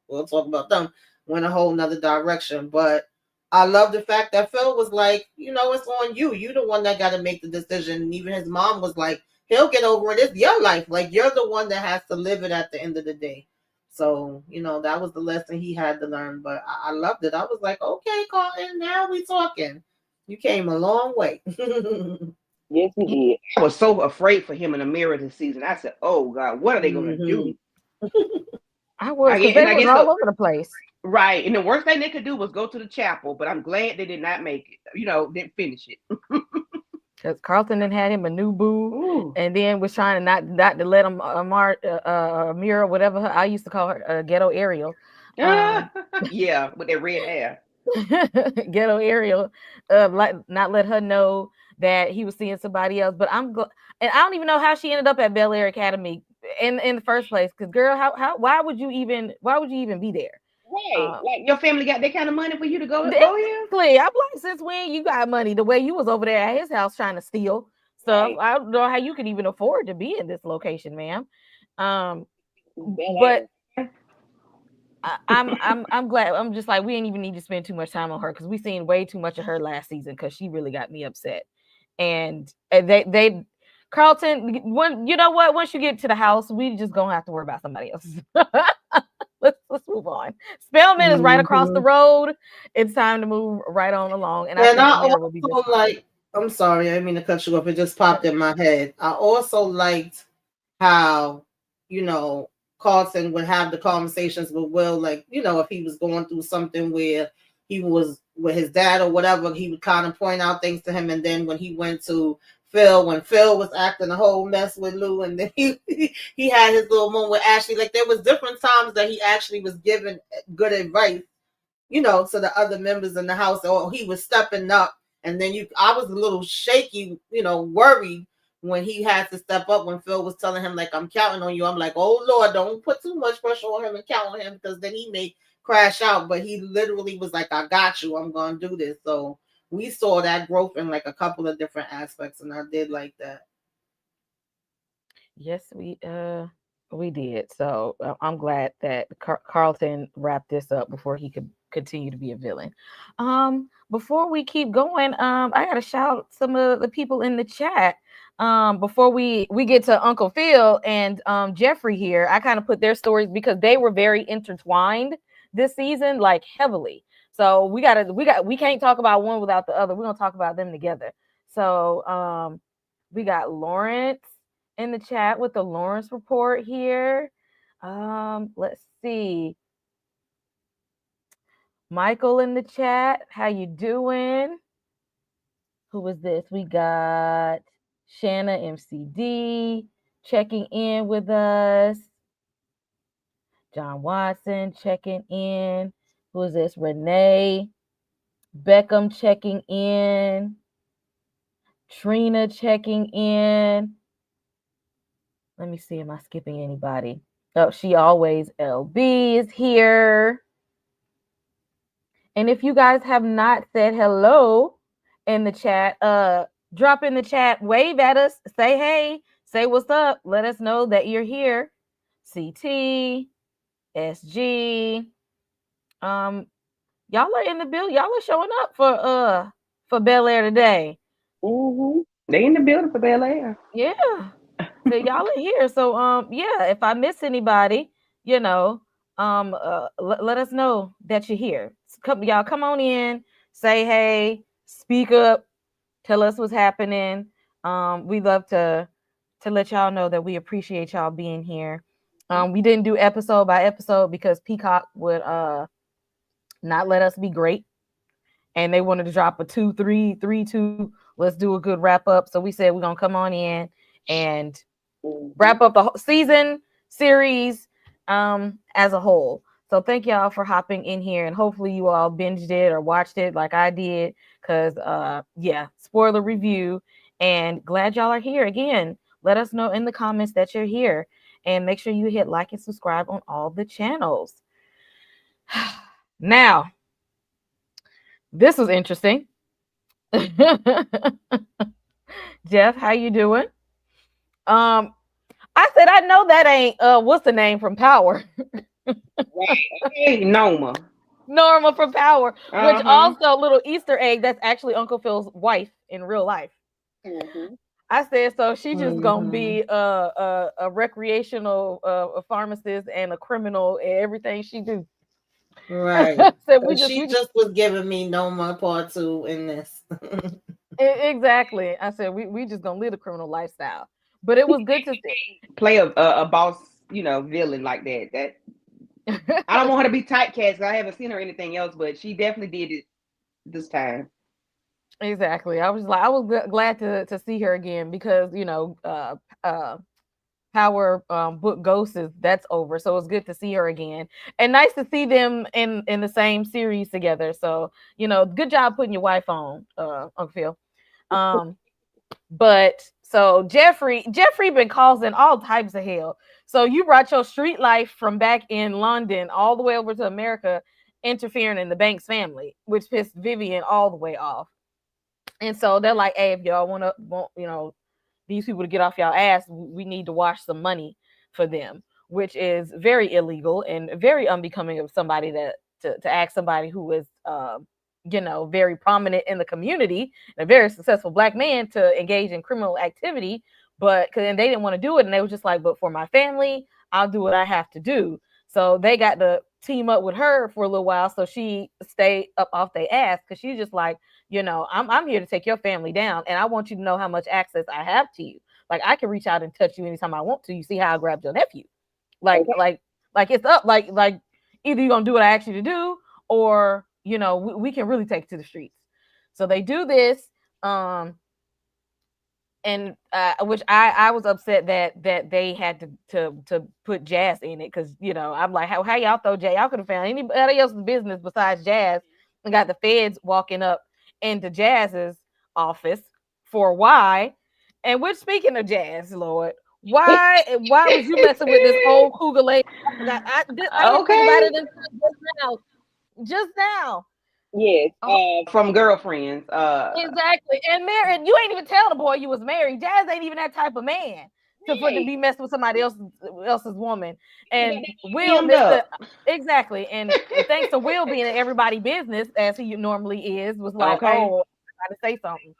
we'll talk about them, went a whole nother direction. But I love the fact that Phil was like, it's on you. You the one that got to make the decision. And even his mom was like, he'll get over it. It's your life. Like, you're the one that has to live it at the end of the day. So, that was the lesson he had to learn. But I loved it. I was like, okay, Carlton, now we talking. You came a long way. Yes, he did. I was so afraid for him in the mirror this season. I said, "Oh God, what are they going to do?" I was, because they was all over the place. Right, and the worst thing they could do was go to the chapel. But I'm glad they did not make it. Didn't finish it. Because Carlton then had him a new boo. Ooh. And then was trying not to let him Mira, whatever I used to call her, Ghetto Ariel. Yeah, with that red hair. Ghetto Ariel, not let her know that he was seeing somebody else. But and I don't even know how she ended up at Bel-Air Academy in the first place. Because girl, why would you even be there? Right, like your family got that kind of money for you to go here. Exactly. I'm like, since when you got money? The way you was over there at his house trying to steal stuff, right. I don't know how you could even afford to be in this location, ma'am. But I'm glad. I'm just like, we ain't even need to spend too much time on her because we seen way too much of her last season because she really got me upset. And they Carlton, when once you get to the house, we just gonna have to worry about somebody else. Let's move on. Spellman is right across the road. It's time to move right on along. And I also like, I'm sorry, I didn't mean to cut you off. It just popped in my head. I also liked how, Carlton would have the conversations with Will, like, if he was going through something where he was with his dad or whatever, he would kind of point out things to him. And then when he went to Phil, when Phil was acting a whole mess with Lou, and then he had his little moment with Ashley, like there was different times that he actually was giving good advice, to the other members in the house, or he was stepping up. And then I was a little shaky, worried when he had to step up when Phil was telling him, like, I'm counting on you. I'm like, oh Lord, don't put too much pressure on him and count on him because then he may crash out. But he literally was like, I got you. I'm going to do this. So we saw that growth in like a couple of different aspects, and I did like that. Yes, we did. So I'm glad that Carlton wrapped this up before he could continue to be a villain. Before we keep going, I gotta shout some of the people in the chat. Before we get to Uncle Phil and Jeffrey here, I kind of put their stories because they were very intertwined this season, like heavily. So we can't talk about one without the other. We're gonna talk about them together. So we got Lawrence in the chat with the Lawrence report here. Let's see. Michael in the chat, how you doing? Who is this? We got Shanna MCD checking in with us. John Watson checking in. Who is this? Renee Beckham checking in. Trina checking in. Let me see. Am I skipping anybody? Oh, She Always LB is here. And if you guys have not said hello in the chat, drop in the chat, wave at us, say hey, say what's up, let us know that you're here. CT, SG, y'all are in the building. Y'all are showing up for Bel-Air today. Mm-hmm. They in the building for Bel-Air. Yeah. So y'all are here. So yeah, if I miss anybody, let us know that you're here. Y'all come on in, say hey, speak up, tell us what's happening. We love to let y'all know that we appreciate y'all being here. We didn't do episode by episode because Peacock would not let us be great. And they wanted to drop a 2, 3, 3, 2. Let's do a good wrap up. So we said we're gonna come on in and wrap up the season series as a whole. So thank y'all for hopping in here, and hopefully you all binged it or watched it like I did, because yeah, spoiler review. And glad y'all are here again. Let us know in the comments that you're here, and make sure you hit like and subscribe on all the channels. Now, this was interesting. Jeff, how you doing? Um, I said I know that ain't what's the name from Power? Right. Okay, Noma. Norma from Power, which Uh-huh. also little Easter egg, that's actually Uncle Phil's wife in real life. Mm-hmm. I said so. She just gonna Mhm. be a recreational pharmacist and a criminal and everything she do. Right. So So she just was giving me Noma part two in this. exactly. I said we just gonna live a criminal lifestyle. But it was good to Play a boss, villain like that. see. I don't want her to be typecast 'cause I haven't seen her anything else, but she definitely did it this time. Exactly. I was like, I was glad to see her again, because uh Power book Ghosts that's over, so it's good to see her again, and nice to see them in the same series together. So good job putting your wife on, Uncle Phil. Um, but so Jeffrey been causing all types of hell. So you brought your street life from back in London all the way over to America, interfering in the Banks family, which pissed Vivian all the way off. And so they're like, hey, if y'all want these people to get off y'all ass, we need to wash some money for them, which is very illegal and very unbecoming of somebody to ask somebody who is very prominent in the community, and a very successful black man, to engage in criminal activity. But because they didn't want to do it, and they were just like, but for my family, I'll do what I have to do. So they got to team up with her for a little while, so she stayed up off their ass, because she's just like, I'm here to take your family down, and I want you to know how much access I have to you. Like, I can reach out and touch you anytime I want to. You see how I grabbed your nephew? Like, Okay. like it's up. Like either you're gonna do what I asked you to do, or we can really take it to the streets. So they do this. Um, and which I was upset that they had to put Jazz in it, because I'm like, how y'all throw Jazz? Y'all could have found anybody else's business besides Jazz, and got the feds walking up into Jazz's office for why. And which, speaking of Jazz, Lord, why was you messing with this old cougar lady? I forgot. I didn't think about Okay. it until just now. Just now. Yes. Oh, From Girlfriends. exactly. And married, you ain't even tell the boy you was married. Jazz ain't even that type of man to Right. be messing with somebody else's woman. He And got that Will hemmed missed the up. exactly. And thanks to Will being in everybody business as he normally is, was like, Okay. oh, I gotta say something.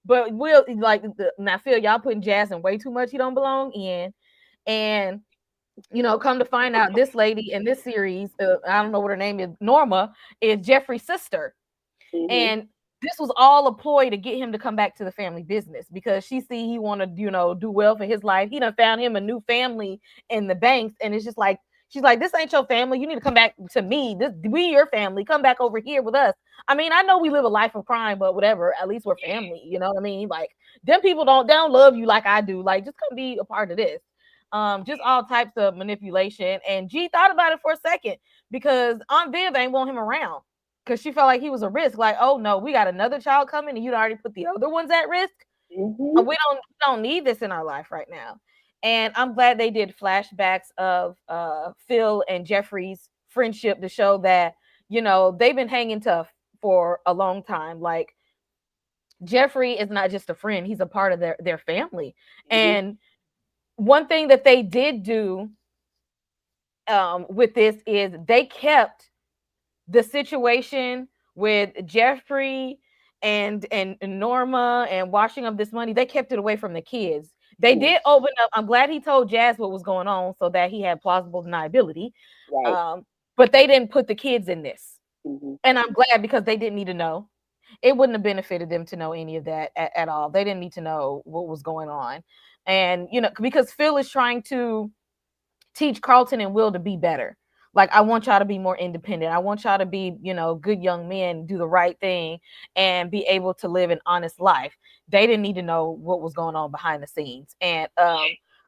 But Will, like, now Phil, y'all putting Jazz in way too much he don't belong in. And come to find out, this lady in this series, I don't know what her name is, Norma, is Jeffrey's sister. Mm-hmm. And this was all a ploy to get him to come back to the family business, because she see he want to, do well for his life. He done found him a new family in the Banks, and it's just like, she's like, this ain't your family. You need to come back to me. We your family. Come back over here with us. I mean, I know we live a life of crime, but whatever. At least we're family. You know what I mean? Like, them people don't love you like I do. Like, just come be a part of this. Just all types of manipulation. And G thought about it for a second, because Aunt Viv ain't want him around, because she felt like he was a risk. Like, oh no, we got another child coming, and you'd already put the other ones at risk. Mm-hmm. We don't need this in our life right now. And I'm glad they did flashbacks of Phil and Jeffrey's friendship, to show that they've been hanging tough for a long time. Like, Jeffrey is not just a friend; he's a part of their family. Mm-hmm. And one thing that they did do with this is they kept the situation with Jeffrey and Norma and washing up this money. They kept it away from the kids. They did Yes. open up. I'm glad he told Jazz what was going on, so that he had plausible deniability. Right. Um, but they didn't put the kids in this, Mm-hmm. and I'm glad, because they didn't need to know. It wouldn't have benefited them to know any of that at all. They didn't need to know what was going on, and because Phil is trying to teach Carlton and Will to be better. Like, I want y'all to be more independent. I want y'all to be, good young men, do the right thing, and be able to live an honest life. They didn't need to know what was going on behind the scenes. And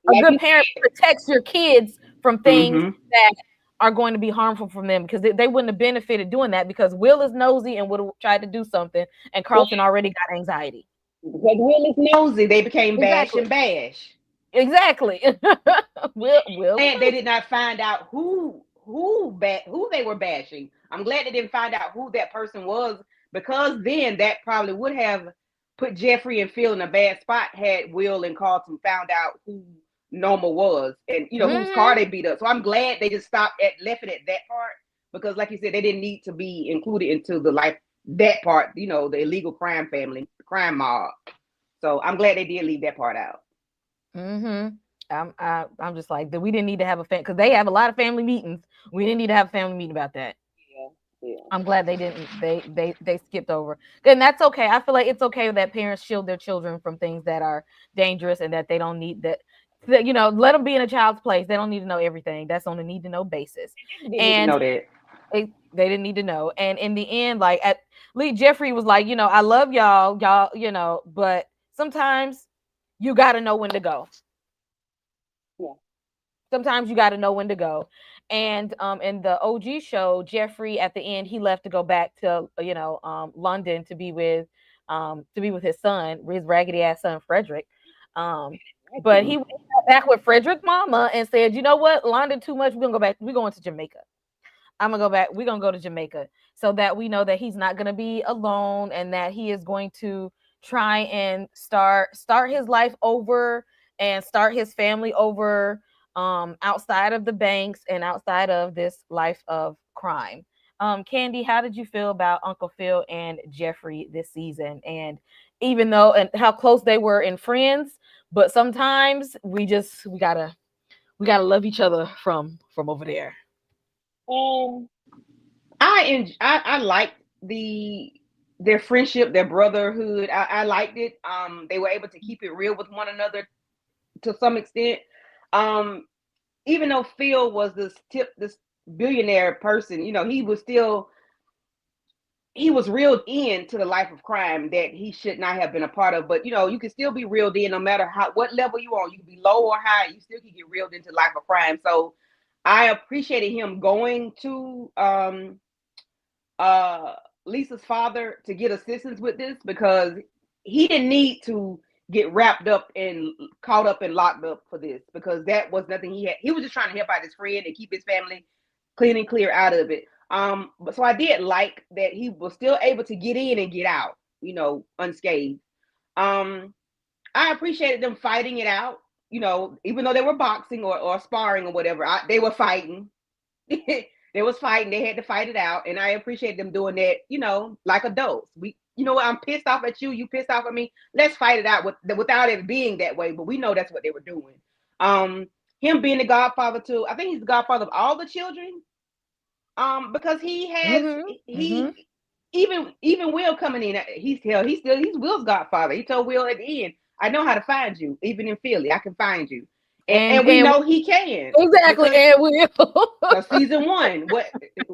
a Like good you parent protects your kids from said. things that are going to be harmful from them, because they wouldn't have benefited doing that, because Will is nosy and would have tried to do something, and Carlton already got anxiety. Because Will is nosy, they became Bash Exactly. and Bash. Exactly. Will is And they nosy. did not find out who they were bashing. I'm glad they didn't find out who that person was, because then that probably would have put Jeffrey and Phil in a bad spot had Will and Carlton found out who Norma was, and whose car Hmm. they beat up. So I'm glad they just left it at that part, because like you said, they didn't need to be included into the that part, the illegal crime family, crime mob. So I'm glad they did leave that part out. Hmm. I'm just like that. We didn't need to have a because they have a lot of family meetings. We didn't need to have a family meeting about that. Yeah, yeah. I'm glad they didn't. They skipped over. And that's okay. I feel like it's okay that parents shield their children from things that are dangerous, and that they don't need that, let them be in a child's place. They don't need to know everything. That's on a need to know basis. They didn't need to And know that. they didn't need to know. And in the end, like at Lee Jeffrey was like, I love y'all, but sometimes you got to know when to go. Yeah. Sometimes you got to know when to go. And in the OG show, Jeffrey at the end, he left to go back to London to be with his son, his raggedy ass son Frederick. But he got back with Frederick mama and said, you know what, London too much, we're gonna go back, we're going to Jamaica. I'm gonna go back. We're gonna go to Jamaica, so that we know that he's not gonna be alone, and that he is going to try and start his life over, and start his family over, outside of the banks and outside of this life of crime. Candy, how did you feel about Uncle Phil and Jeffrey this season? And even though, and how close they were in Friends, but sometimes we gotta love each other from over there. Um, I liked their friendship, their brotherhood. I liked it. They were able to keep it real with one another to some extent. Um, Even though Phil was this billionaire person, he was reeled into the life of crime that he should not have been a part of. But you can still be reeled in, no matter what level you are. You can be low or high, you still can get reeled into life of crime. So I appreciated him going to uh Lisa's father to get assistance with this, because he didn't need to get wrapped up and caught up and locked up for this, because that was nothing he had. He was just trying to help out his friend and keep his family clean and clear out of it. But so I did like that he was still able to get in and get out, unscathed. Um, I appreciated them fighting it out, even though they were boxing or sparring or whatever, they were fighting. They was fighting. They had to fight it out, and I appreciate them doing that. Like adults, what? I'm pissed off at you. You pissed off at me. Let's fight it out without it being that way. But we know that's what they were doing. Um, Him being the godfather too. I think he's the godfather of all the children. Because Mm-hmm. Mm-hmm. even Will coming in. He's Will's godfather. He told Will at the end, "I know how to find you, even in Philly. I can find you," and we And know he can, exactly, because and we season one, what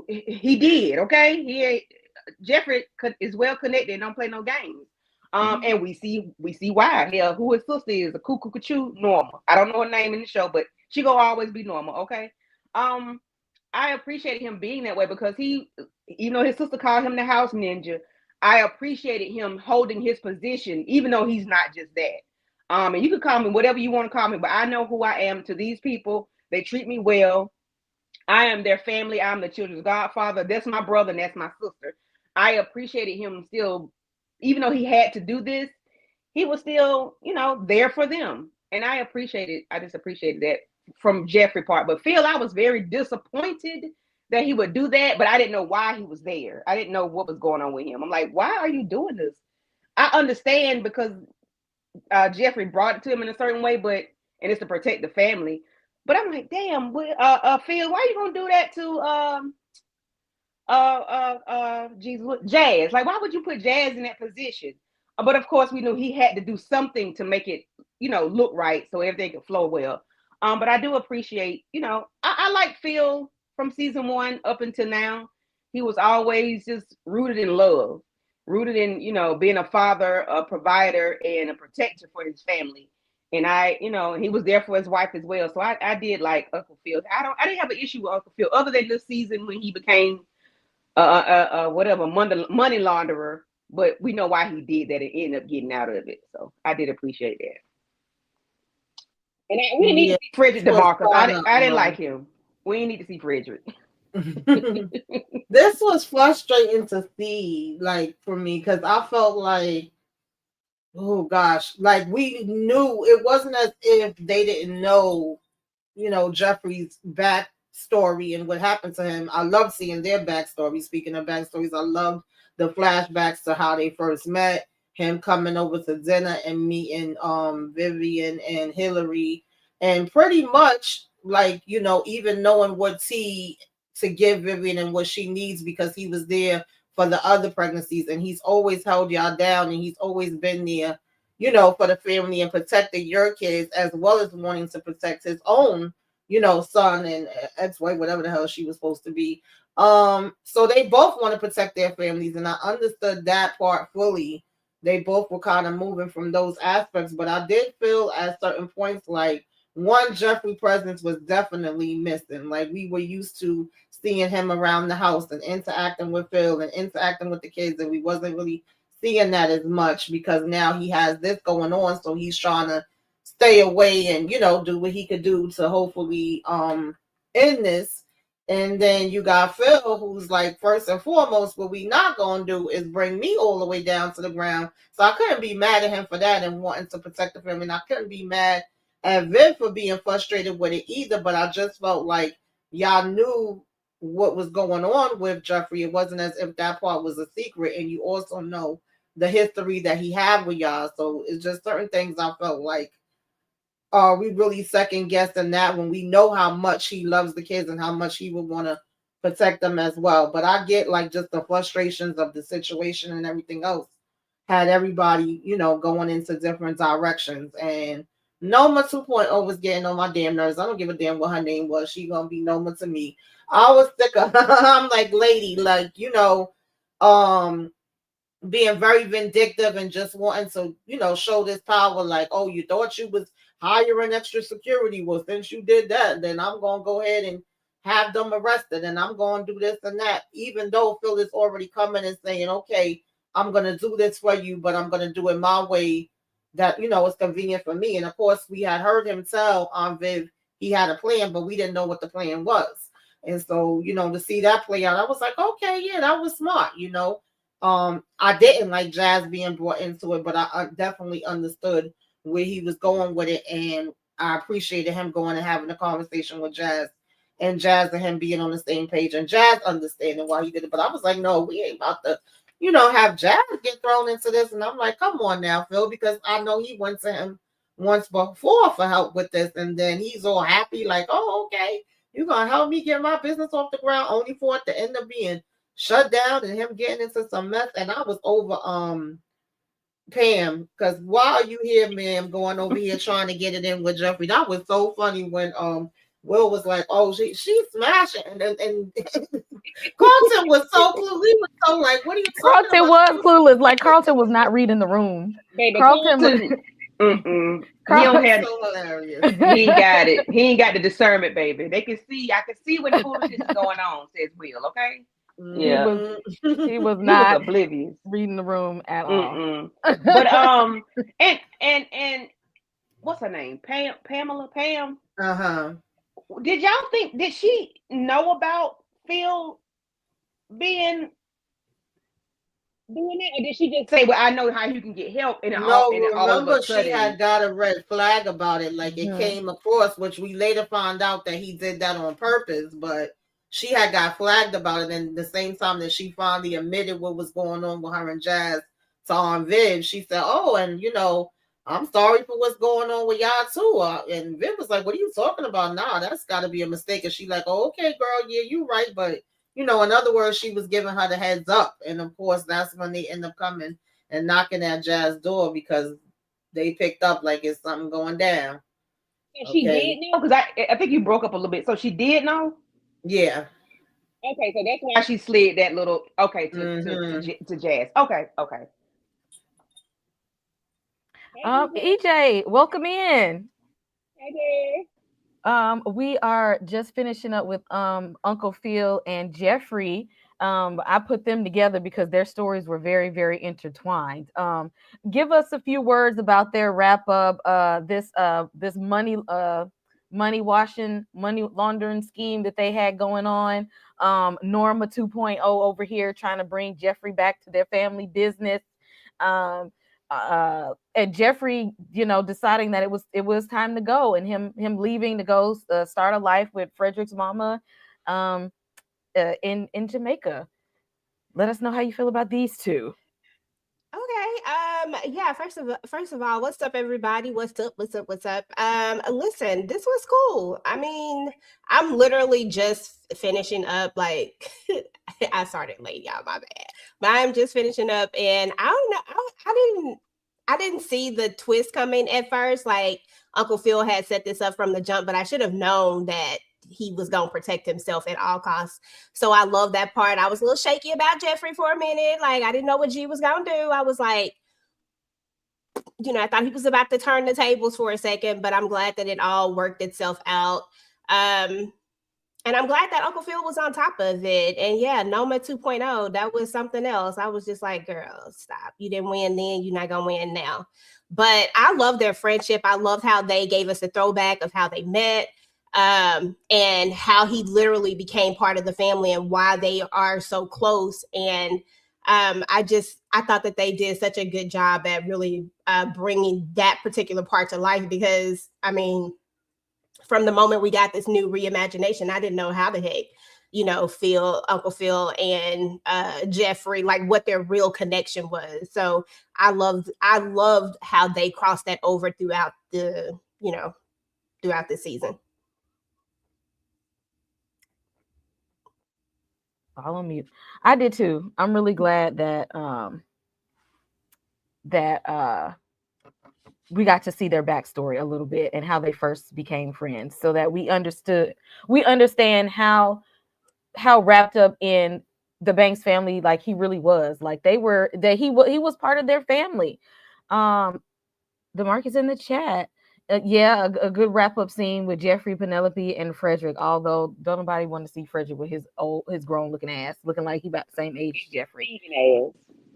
he did, okay? Jeffrey is well connected and don't play no games. And we see why. Hell, who his sister is, a cuckoo Norma. I don't know her name in the show, but she gonna always be Norma, okay? Um, I appreciated him being that way, because his sister called him the house ninja. I appreciated him holding his position, even though he's not just that. And you can call me whatever you want to call me, but I know who I am to these people. They treat me well. I am their family. I'm the children's godfather. That's my brother and that's my sister. I appreciated him still, even though he had to do this, he was still, there for them. And I just appreciated that from Jeffrey part. But Phil, I was very disappointed that he would do that, but I didn't know why he was there. I didn't know what was going on with him. I'm like, why are you doing this? I understand, because Jeffrey brought it to him in a certain way, and it's to protect the family. But I'm like, damn, Phil, why are you gonna do that to Jesus, Jazz? Like, why would you put Jazz in that position? But of course, we knew he had to do something to make it, look right, so everything could flow well. But I do appreciate, I like Phil from season one up until now. He was always just rooted in love, rooted in, being a father, a provider, and a protector for his family. And he was there for his wife as well. So I did like Uncle Phil. I didn't have an issue with Uncle Phil other than this season when he became whatever money launderer. But we know why he did that and ended up getting out of it. So I did appreciate that. And we didn't need Yeah, to see Frederick this was DeMarcus. kind of I didn't like him. We didn't need to see Frederick. this was frustrating to see, like for me, because I felt like, oh gosh, like we knew it wasn't as if they didn't know, Jeffrey's backstory and what happened to him. I love seeing their backstory. Speaking of backstories, I loved the flashbacks to how they first met, him coming over to dinner and meeting Vivian and Hillary, and pretty much like, even knowing what tea to give Vivian and what she needs because he was there for the other pregnancies and he's always held y'all down and he's always been there, for the family and protecting your kids as well as wanting to protect his own, son and ex-wife, whatever the hell she was supposed to be. So they both want to protect their families, and I understood that part fully. They both were kind of moving from those aspects, but I did feel at certain points like one Jeffrey presence was definitely missing. Like we were used to seeing him around the house and interacting with Phil and interacting with the kids, and we wasn't really seeing that as much because now he has this going on, so he's trying to stay away and do what he could do to hopefully end this. And then you got Phil, who's like, first and foremost, what we not gonna do is bring me all the way down to the ground. So I couldn't be mad at him for that and wanting to protect the family. And I couldn't be mad at Viv for being frustrated with it either. But I just felt like y'all knew what was going on with Jeffrey. It wasn't as if that part was a secret. And you also know the history that he had with y'all. So it's just certain things I felt like, are we really second guessing that when we know how much he loves the kids and how much he would want to protect them as well? But I get like just the frustrations of the situation and everything else had everybody, going into different directions. And Noma 2.0 was getting on my damn nerves. I don't give a damn what her name was. She gonna be Noma to me. I was sick of I'm like, lady, like, being very vindictive and just wanting to, show this power like, oh, you thought you was hiring extra security. Well, since you did that, then I'm going to go ahead and have them arrested and I'm going to do this and that, even though Phil is already coming and saying, okay, I'm going to do this for you, but I'm going to do it my way that, is convenient for me. And of course, we had heard him tell Viv he had a plan, but we didn't know what the plan was. And so, to see that play out, I was like, okay, yeah, that was smart, I didn't like Jazz being brought into it, but I definitely understood where he was going with it, and I appreciated him going and having a conversation with Jazz, and Jazz and him being on the same page, and Jazz understanding why he did it. But I was like, no, we ain't about to, have Jazz get thrown into this. And I'm like, come on now, Phil, because I know he went to him once before for help with this, and then he's all happy, like, oh, okay, you're gonna help me get my business off the ground, only for it to end up being shut down and him getting into some mess. And I was over Pam, because why are you here, ma'am, going over here trying to get it in with Jeffrey? That was so funny when Will was like, oh, she's smashing, and Carlton was so clueless. He was so like, what are you talking Carlton about? was clueless. Like Carlton was not reading the room. Baby, Carlton was he don't have So hilarious. he ain't got it. He ain't got the discernment, baby. I can see when the foolishness is going on, says Will, okay? Yeah. He was not oblivious. reading the room at all. But and what's her name? Pamela? Pam? Uh-huh. Did she know about Phil being doing it, or did she just say, well, I know how you can get help, and No, all of remember a sudden she had got a red flag about it, like it came across, which we later found out that he did that on purpose, but she had got flagged about it, and the same time that she finally admitted what was going on with her and Jazz to Aunt Viv, she said, oh, and I'm sorry for what's going on with y'all too. And Viv was like, what are you talking about? Nah, that's got to be a mistake. And she like, oh, okay, girl, yeah, you right, but in other words, she was giving her the heads up. And of course, that's when they end up coming and knocking at Jazz's door because they picked up like it's something going down. And she did know? Because I think you broke up a little bit. So she did know? Yeah. Okay, so that's why she slid that little, to Jazz. Okay. EJ, welcome in. Hey there. We are just finishing up with Uncle Phil and Jeffrey. I put them together because their stories were very, very intertwined. Give us a few words about their wrap up. This money washing, money laundering scheme that they had going on. Norma 2.0 over here trying to bring Jeffrey back to their family business. Um, and Jeffrey, deciding that it was time to go, and him leaving to go start a life with Frederick's mama, um, in Jamaica. Let us know how you feel about these two. Okay. Yeah, first of all, what's up everybody? What's up? What's up? What's up? Listen, this was cool. I mean, I'm literally just finishing up like I started late, y'all, my bad. But I'm just finishing up and I don't know, I didn't see the twist coming at first. Like Uncle Phil had set this up from the jump, but I should have known that he was going to protect himself at all costs. So I love that part. I was a little shaky about Jeffrey for a minute. Like I didn't know what G was going to do. I was like, I thought he was about to turn the tables for a second, but I'm glad that it all worked itself out. And I'm glad that Uncle Phil was on top of it. And yeah, Noma 2.0, that was something else. I was just like, girl, stop. You didn't win then. You're not going to win now. But I love their friendship. I loved how they gave us a throwback of how they met, and how he literally became part of the family and why they are so close. And I thought that they did such a good job at really bringing that particular part to life because, I mean, from the moment we got this new reimagination, I didn't know how the heck, Uncle Phil and Jeffrey, like what their real connection was. So I loved how they crossed that over throughout the season. All on mute. I did too. I'm really glad that we got to see their backstory a little bit and how they first became friends, so that we understand how wrapped up in the Banks family like he really was. Like he was part of their family. The mark is in the chat. Yeah, a good wrap up scene with Jeffrey, Penelope, and Frederick. Although don't nobody want to see Frederick with his grown looking ass, looking like he about the same age as Jeffrey.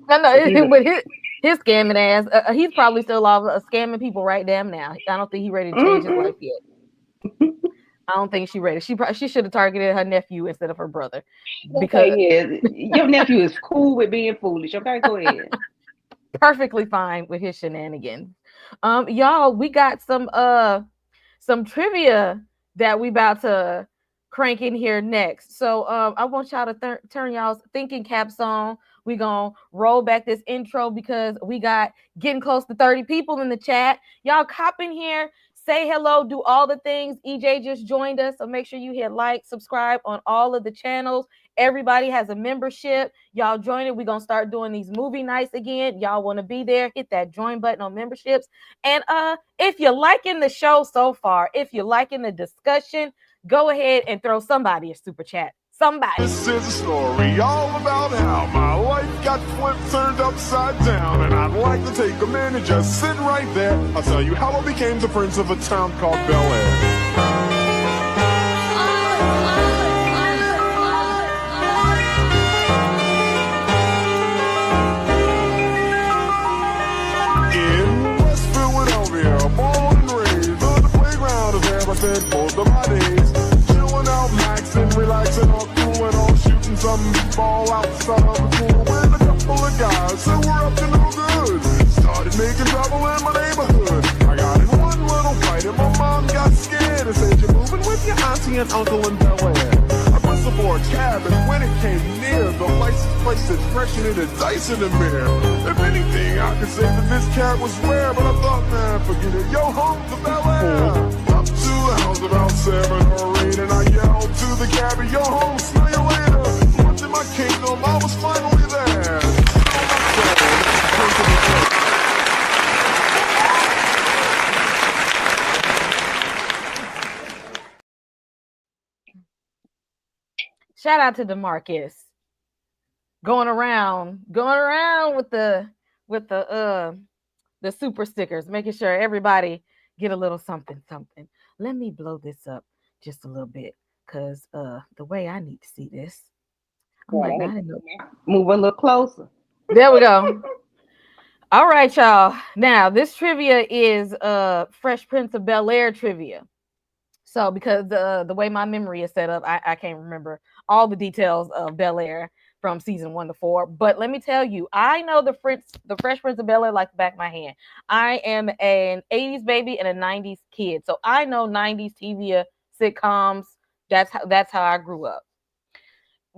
No, with his scamming ass. He's probably still scamming people right damn now. I don't think he's ready to change his life yet. I don't think she's ready. She should have targeted her nephew instead of her brother. Because your nephew is cool with being foolish. Okay, go ahead. Perfectly fine with his shenanigans. Y'all, we got some trivia that we about to crank in here next. So I want y'all to turn y'all's thinking caps on. We gonna roll back this intro because we got getting close to 30 people in the chat. Y'all cop in here, say hello, do all the things. EJ just joined us, so make sure you hit like, subscribe on all of the channels. Everybody has a membership. Y'all join it. We're going to start doing these movie nights again. Y'all want to be there, hit that join button on memberships. And if you're liking the show so far, if you're liking the discussion, go ahead and throw somebody a super chat. Somebody. This is a story all about how my life got flipped, turned upside down. And I'd like to take a minute and just sit right there. I'll tell you how I became the prince of a town called Bel-Air. I spent most of my days chilling out, maxing, relaxing, all cool and all shooting some ball outside of the pool with a couple of guys who were up to no good. Started making trouble in my neighborhood. I got in one little fight and my mom got scared and said, "You're moving with your auntie and uncle in Bel-Air." I whistled for a cab and when it came near, the license plate said freshening and dice in the mirror. If anything, I could say that this cab was rare, but I thought, man, forget it. Yo, home to Bel-Air. The house about 7 or 8 and I yelled to the cabbie, "Yo home, smell you later." Once in my kingdom, I was finally there. Shout out to DeMarcus. Going around with the the super stickers, making sure everybody get a little something, something. Let me blow this up just a little bit, cause the way I need to see this, I Right, might I not need to know. move a little closer. There we go. All right, y'all. Now this trivia is Fresh Prince of Bel-Air trivia. So because the way my memory is set up, I can't remember all the details of Bel-Air from season 1 to 4. But let me tell you, I know the Fresh Prince of Bel-Air like the back of my hand. I am an 80s baby and a 90s kid. So I know 90s TV sitcoms. That's how I grew up.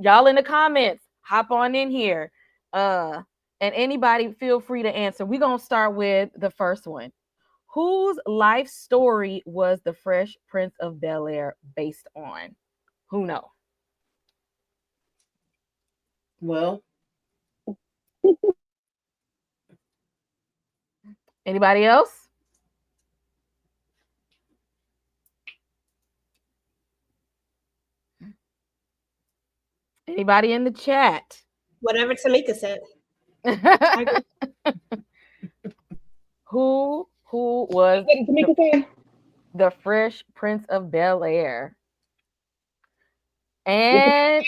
Y'all in the comments, hop on in here. And anybody feel free to answer. We're gonna start with the first one. Whose life story was the Fresh Prince of Bel-Air based on? Who know? Well, Anybody else? Anybody in the chat? Whatever Tamika said. I agree. Who was What did Tamika say? the Fresh Prince of Bel-Air? And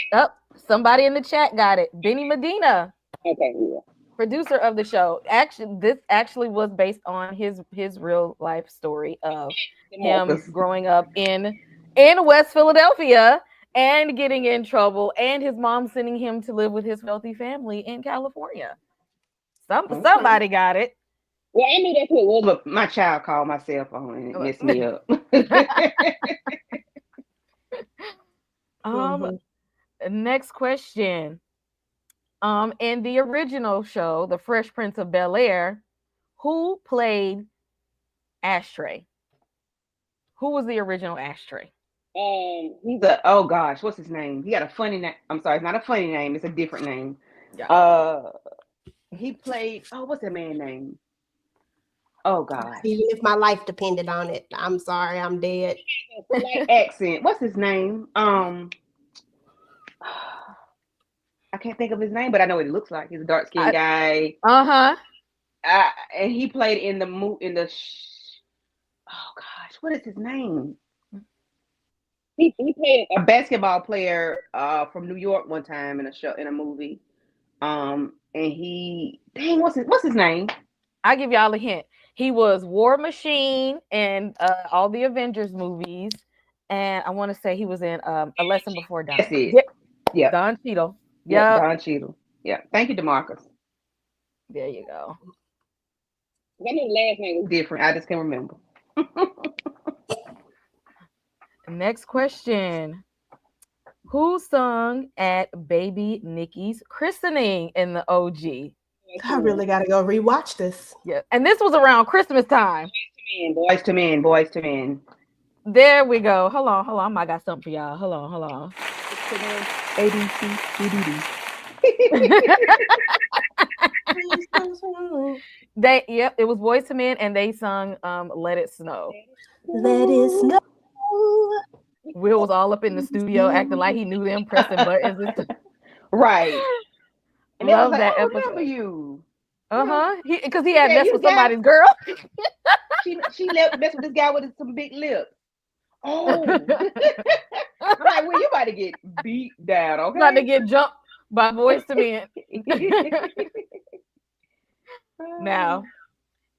somebody in the chat got it. Benny Medina, Okay, yeah. producer of the show. Actually, this actually was based on his real life story of him DeMarcus. growing up in West Philadelphia and getting in trouble, and his mom sending him to live with his wealthy family in California. Somebody got it. Well, I knew that's what it was, but my child called my cell phone and it messed me up. Um, next question. In the original show, The Fresh Prince of Bel-Air, who played Ashtray? Who was the original Ashtray? He's oh gosh, what's his name? He got a funny name. I'm sorry, it's not a funny name, it's a different name. Yeah. He played, oh, what's that man's name? Oh gosh. Even if my life depended on it, I'm sorry, I'm dead. Accent. What's his name? I can't think of his name, but I know what he looks like. He's a dark skinned guy. Uh-huh. And he played in the oh gosh, what is his name? He played a basketball player from New York one time in a movie. And what's his name? I'll give y'all a hint. He was War Machine and all the Avengers movies. And I want to say he was in A Lesson Before Dawn. That's it. Yeah. Don Cheadle. Yeah, Don Cheadle. Yeah. Thank you, DeMarcus. There you go. I knew the last name was different. I just can't remember. Next question. Who sung at Baby Nikki's christening in the OG? I really gotta go rewatch this. Yeah, and this was around Christmas time. Boys to men, boys to men. There we go. Hold on. I got something for y'all. Hold on. ABC. It was Boys to Men, and they sung "Let It Snow." Let it snow. Will was all up in the studio acting like he knew them, pressing buttons and stuff. Right. And Love like, that I episode. remember you. Because he had messed with somebody's girl. She messed with this guy with some big lips. Oh. I'm like, well, you about to get beat down, okay? About to get jumped by Boys to Men. Now,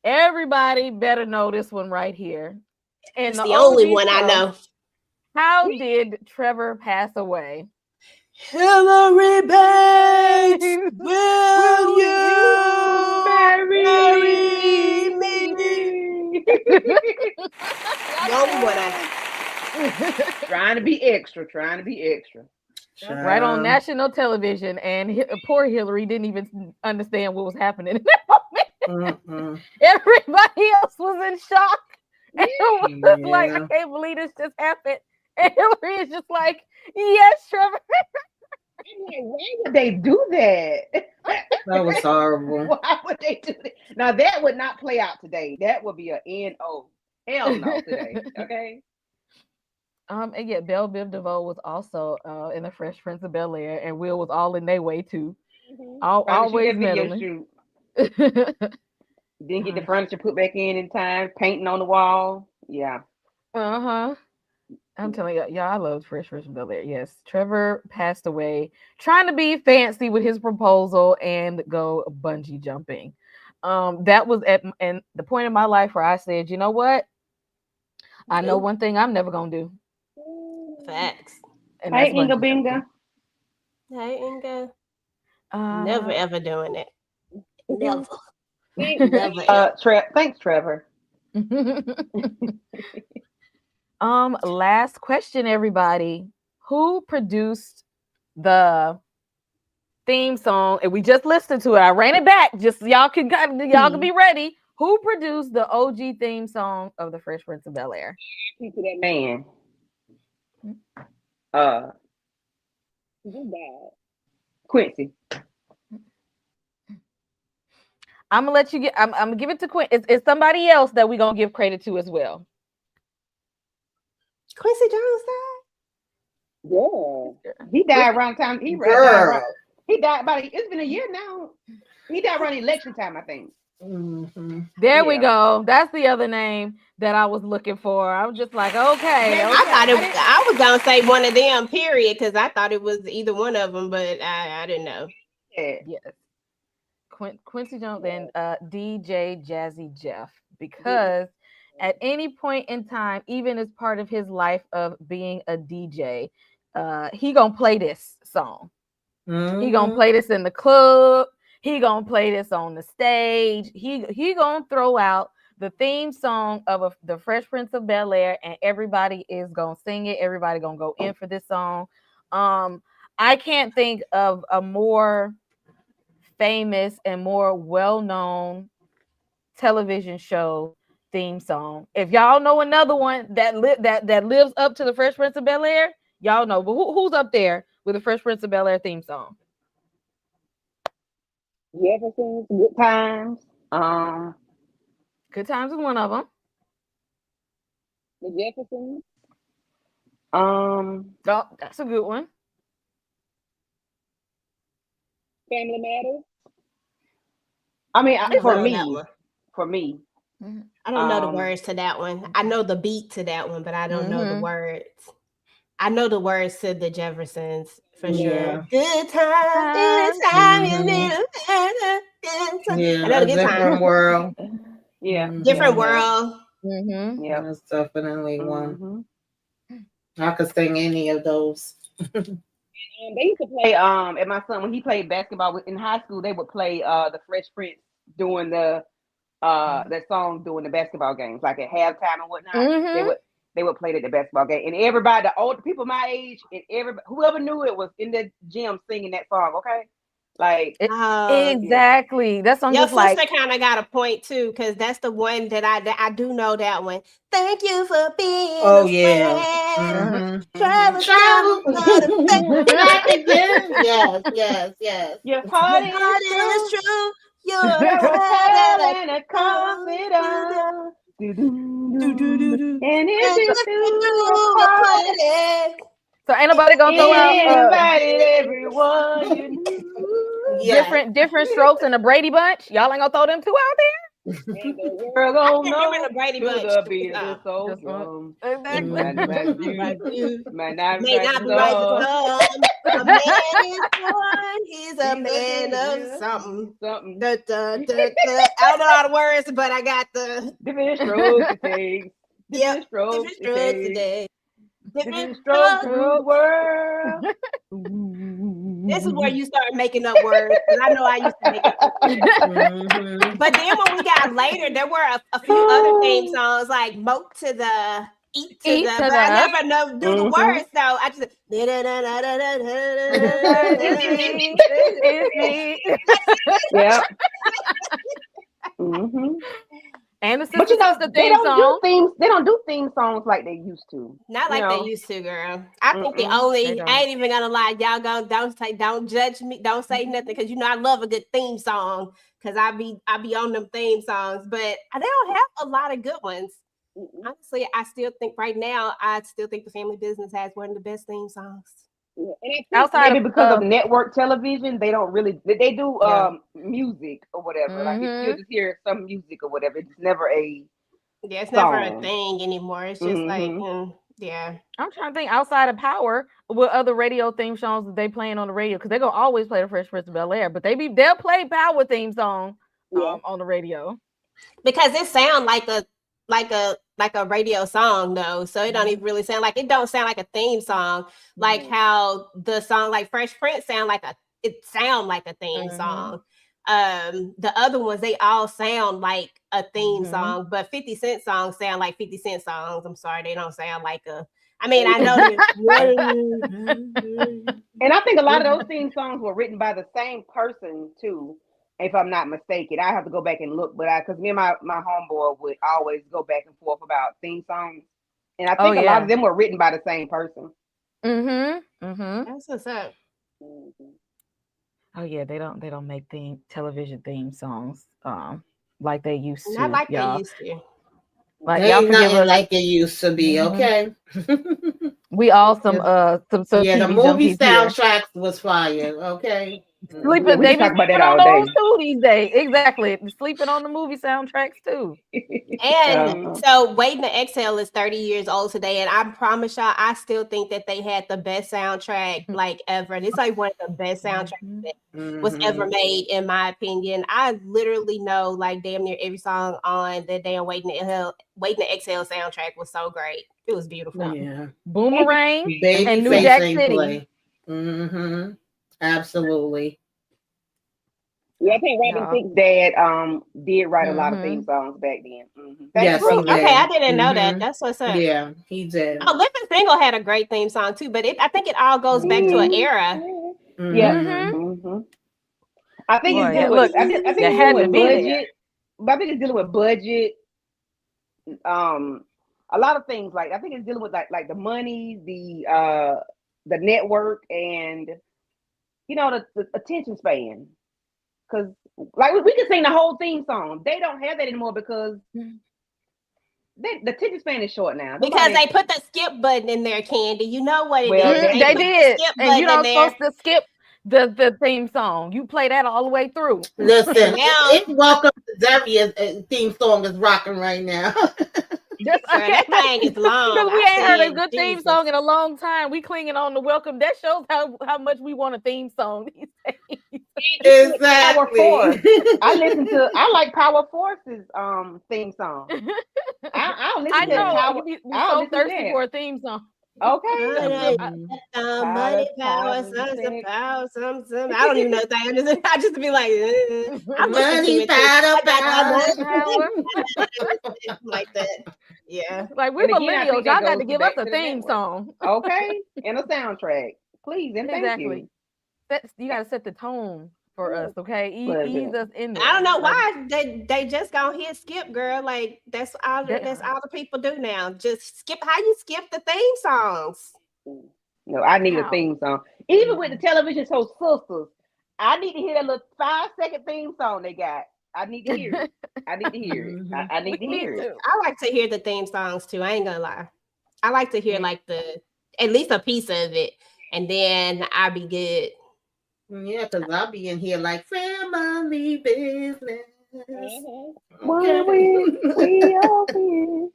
everybody better know this one right here. It's the only one I know. How did Trevor pass away? Hillary Banks, will you marry me? The only one I know. Trying to be extra. Right on national television, and poor Hillary didn't even understand what was happening in that moment. Everybody else was in shock. And it was like, I can't believe this just happened. And Hillary is just like, yes, Trevor. I'm like, why would they do that? That was horrible. Why would they do that? Now that would not play out today. That would be an N-O. Hell no today. Okay. And yet Belle Biv DeVoe was also in the Fresh Prince of Bel-Air, and Will was all in their way too. Always meddling. Didn't get the furniture put back in time. Painting on the wall. Yeah. I'm telling y'all, I loved Fresh Prince of Bel-Air. Yes, Trevor passed away trying to be fancy with his proposal and go bungee jumping. That was at and the point in my life where I said, you know what? I know one thing I'm never gonna do. Facts. And Hey, that's Inga bungee jumping. Binga. Hey, Inga. Never ever doing it. Never. Thanks, Trevor. Last question, everybody. Who produced the theme song? And we just listened to it. I ran it back. Just y'all can be ready. Who produced the OG theme song of the Fresh Prince of Bel-Air? To that man. Quincy. I'm gonna let you get. I'm gonna give it to Quinn. It's somebody else that we're gonna give credit to as well. Quincy Jones died. Yeah, he died around time. He died about. It's been a year now. He died around election time, I think. There we go. That's the other name that I was looking for. I was just like, okay. I was gonna say one of them, period, because I thought it was either one of them, but I didn't know. Yeah. Yes. Quincy Jones and DJ Jazzy Jeff, because at any point in time, even as part of his life of being a DJ, he gonna play this song. He gonna play this in the club. He gonna play this on the stage. He gonna throw out the theme song of the Fresh Prince of Bel-Air, and everybody is gonna sing it. Everybody gonna go in for this song. I can't think of a more famous and more well-known television show theme song. If y'all know another one that lives up to the Fresh Prince of Bel-Air, y'all know. But who's up there with the Fresh Prince of Bel-Air theme song? Jefferson's Good Times. Good Times is one of them. The Jeffersons. Oh, that's a good one. Family Matters. I mean, for me. I don't know the words to that one. I know the beat to that one, but I don't know the words. I know the words to the Jeffersons for sure. Good times, anytime you need a I know the different world. Different world. Yeah, that's definitely one. I could sing any of those. They used to play at my son when he played basketball in high school. They would play the Fresh Prince doing the that song during the basketball games, like at halftime and whatnot. They would play it at the basketball game, and everybody, the older people my age, and everybody, whoever knew it, was in the gym singing that song. Okay, like exactly. That song. Your sister kind of got a point too, because that's the one that I do know that one. Thank you for being a friend. Travel. Yes. Your heart is true. You're a friend and a confidant. And if you a party, so ain't nobody gonna throw out invited everyone you knew. Different strokes in the Brady Bunch. Y'all ain't gonna throw them two out there. And the world don't know the Brady Bunch. The beat of this old drum. Exactly. May not be right to come. A man is born. He's a man of something. I don't know all the words, but I got the different strokes it takes. Different strokes today. Different strokes through the world. This is where you start making up words, and I know I used to make up. But then when we got later, there were a few other theme songs like "Moat to the." Eat to the, but I never know do the words though. I just yeah. And the but you know, the theme song. They don't do theme songs like they used to. Not like they used to, girl. I think I ain't even gonna lie, y'all don't judge me, don't say nothing, because you know I love a good theme song, because I be on them theme songs, but they don't have a lot of good ones. Honestly, I still think right now, the Family Business has one of the best theme songs. And I think Outside maybe of because of network television, they don't really they do Yeah. music or whatever. Like you'll mhm. just hear some music or whatever. It's never a Yeah, it's never a song. thing anymore. It's just like, Hmm. yeah. I'm trying to think outside of Power, what other radio theme songs that they playing on the radio? Because they're gonna always play the Fresh Prince of Bel-Air, but they'll play Power theme song Yeah. on the radio. Because it sounds like a radio song though, so it don't even really sound like, it don't sound like a theme song, like Mhm. how the song like Fresh Prince sound like a theme Mhm. song. The other ones, they all sound like a theme Mhm. song, but 50 Cent songs sound like 50 Cent songs. I'm sorry, they don't sound like a, I mean, I know that. And I think a lot of those theme songs were written by the same person too, if I'm not mistaken. I have to go back and look, but because me and my homeboy would always go back and forth about theme songs, and I Oh think a lot of yeah. them were written by the same person. Mhm. Mhm. That's what's up. Mhm. Oh yeah, they don't make television theme songs like they used Not to, like they y'all. used to. Like They y'all ain't forgive nothing us. like it used to be, Mhm. okay? We all Yes. some Yeah, the TV movie junkies here. soundtracks was fire, okay? Yeah, Sleeping, we they can be talk about that sleeping on all those day. too these days. Exactly, sleeping on the movie soundtracks too. And Uh-huh. so Waiting to Exhale is 30 years old today. And I promise y'all, I still think that they had the best soundtrack like ever. And it's like one of the best soundtracks Mhm. that was ever Mm-hmm. made, in my opinion. I literally know like damn near every song on the damn Waiting to Exhale soundtrack was so great. It was beautiful. No. Yeah. Boomerang and New Babyface Jack ain't City. play. Mm-hmm. Absolutely. Yeah, I think Robin Yeah. Thicke's dad did write a lot of theme Mhm. songs back then. Thank you, Yes, he Oh, brother. okay, I did. didn't know that. Mm-hmm. That's what's up. Yeah, he did. Oh, Living Single had a great theme song too, but I think it all goes back to an Mm-hmm. era. Yep. Mhm. Mm-hmm. Hmm. I think it's Boy, dealing yeah. with Look, I think you it's dealing had to with be there. budget, but I think it's dealing with budget. Um, a lot of things, like I think it's dealing with like the money, the network, and the attention span. Because like we can sing the whole theme song. They don't have that anymore because the attention span is short now. Because Nobody. they put the skip button in there, Candy. You know what it Well, is. Mhm, that They they put too. the did, skip and button in there. supposed to skip the theme song. You play that all the way through. And Listen, now, it's Welcome to Daria's theme song is rocking right now. Just girl, okay, that thing is long. because we I ain't heard a said, good theme Jesus. song in a long time. We clinging on to Welcome. That shows how much we want a theme song these days. Power Force. Exactly. I like Power Force's theme song. I'll listen I to that. know Yeah. Power. we I'll so listen to thirsty that. for a theme song. Okay. I, Mm. Money, power, Powers, sons of sex. power, some. I don't even know the thing. I just be like, I listen to Money, it too. powder, I got that powder. power. money, like that. Yeah. Like we And again, I millennials, think that y'all got to goes give us back a to the theme network. song. Okay, and a soundtrack, please and thank Exactly. you. You got to set the tone for us, okay? Ease Pleasure. us in I don't there. know Like why they just gonna hit skip, girl. Like that's all that. the people do now. Just skip. How you skip the theme songs? No, I need a How? theme song. Even with the television show Sisters, I need to hear that little 5-second theme song they got. I need to hear it. I need to hear it. Mhm. I We need to need hear it. to. I like to hear the theme songs too. I ain't gonna lie. I like to hear Yeah. like at least a piece of it, and then I'll be good. Yeah, because I'll be in here like family business. Why Okay. we all here.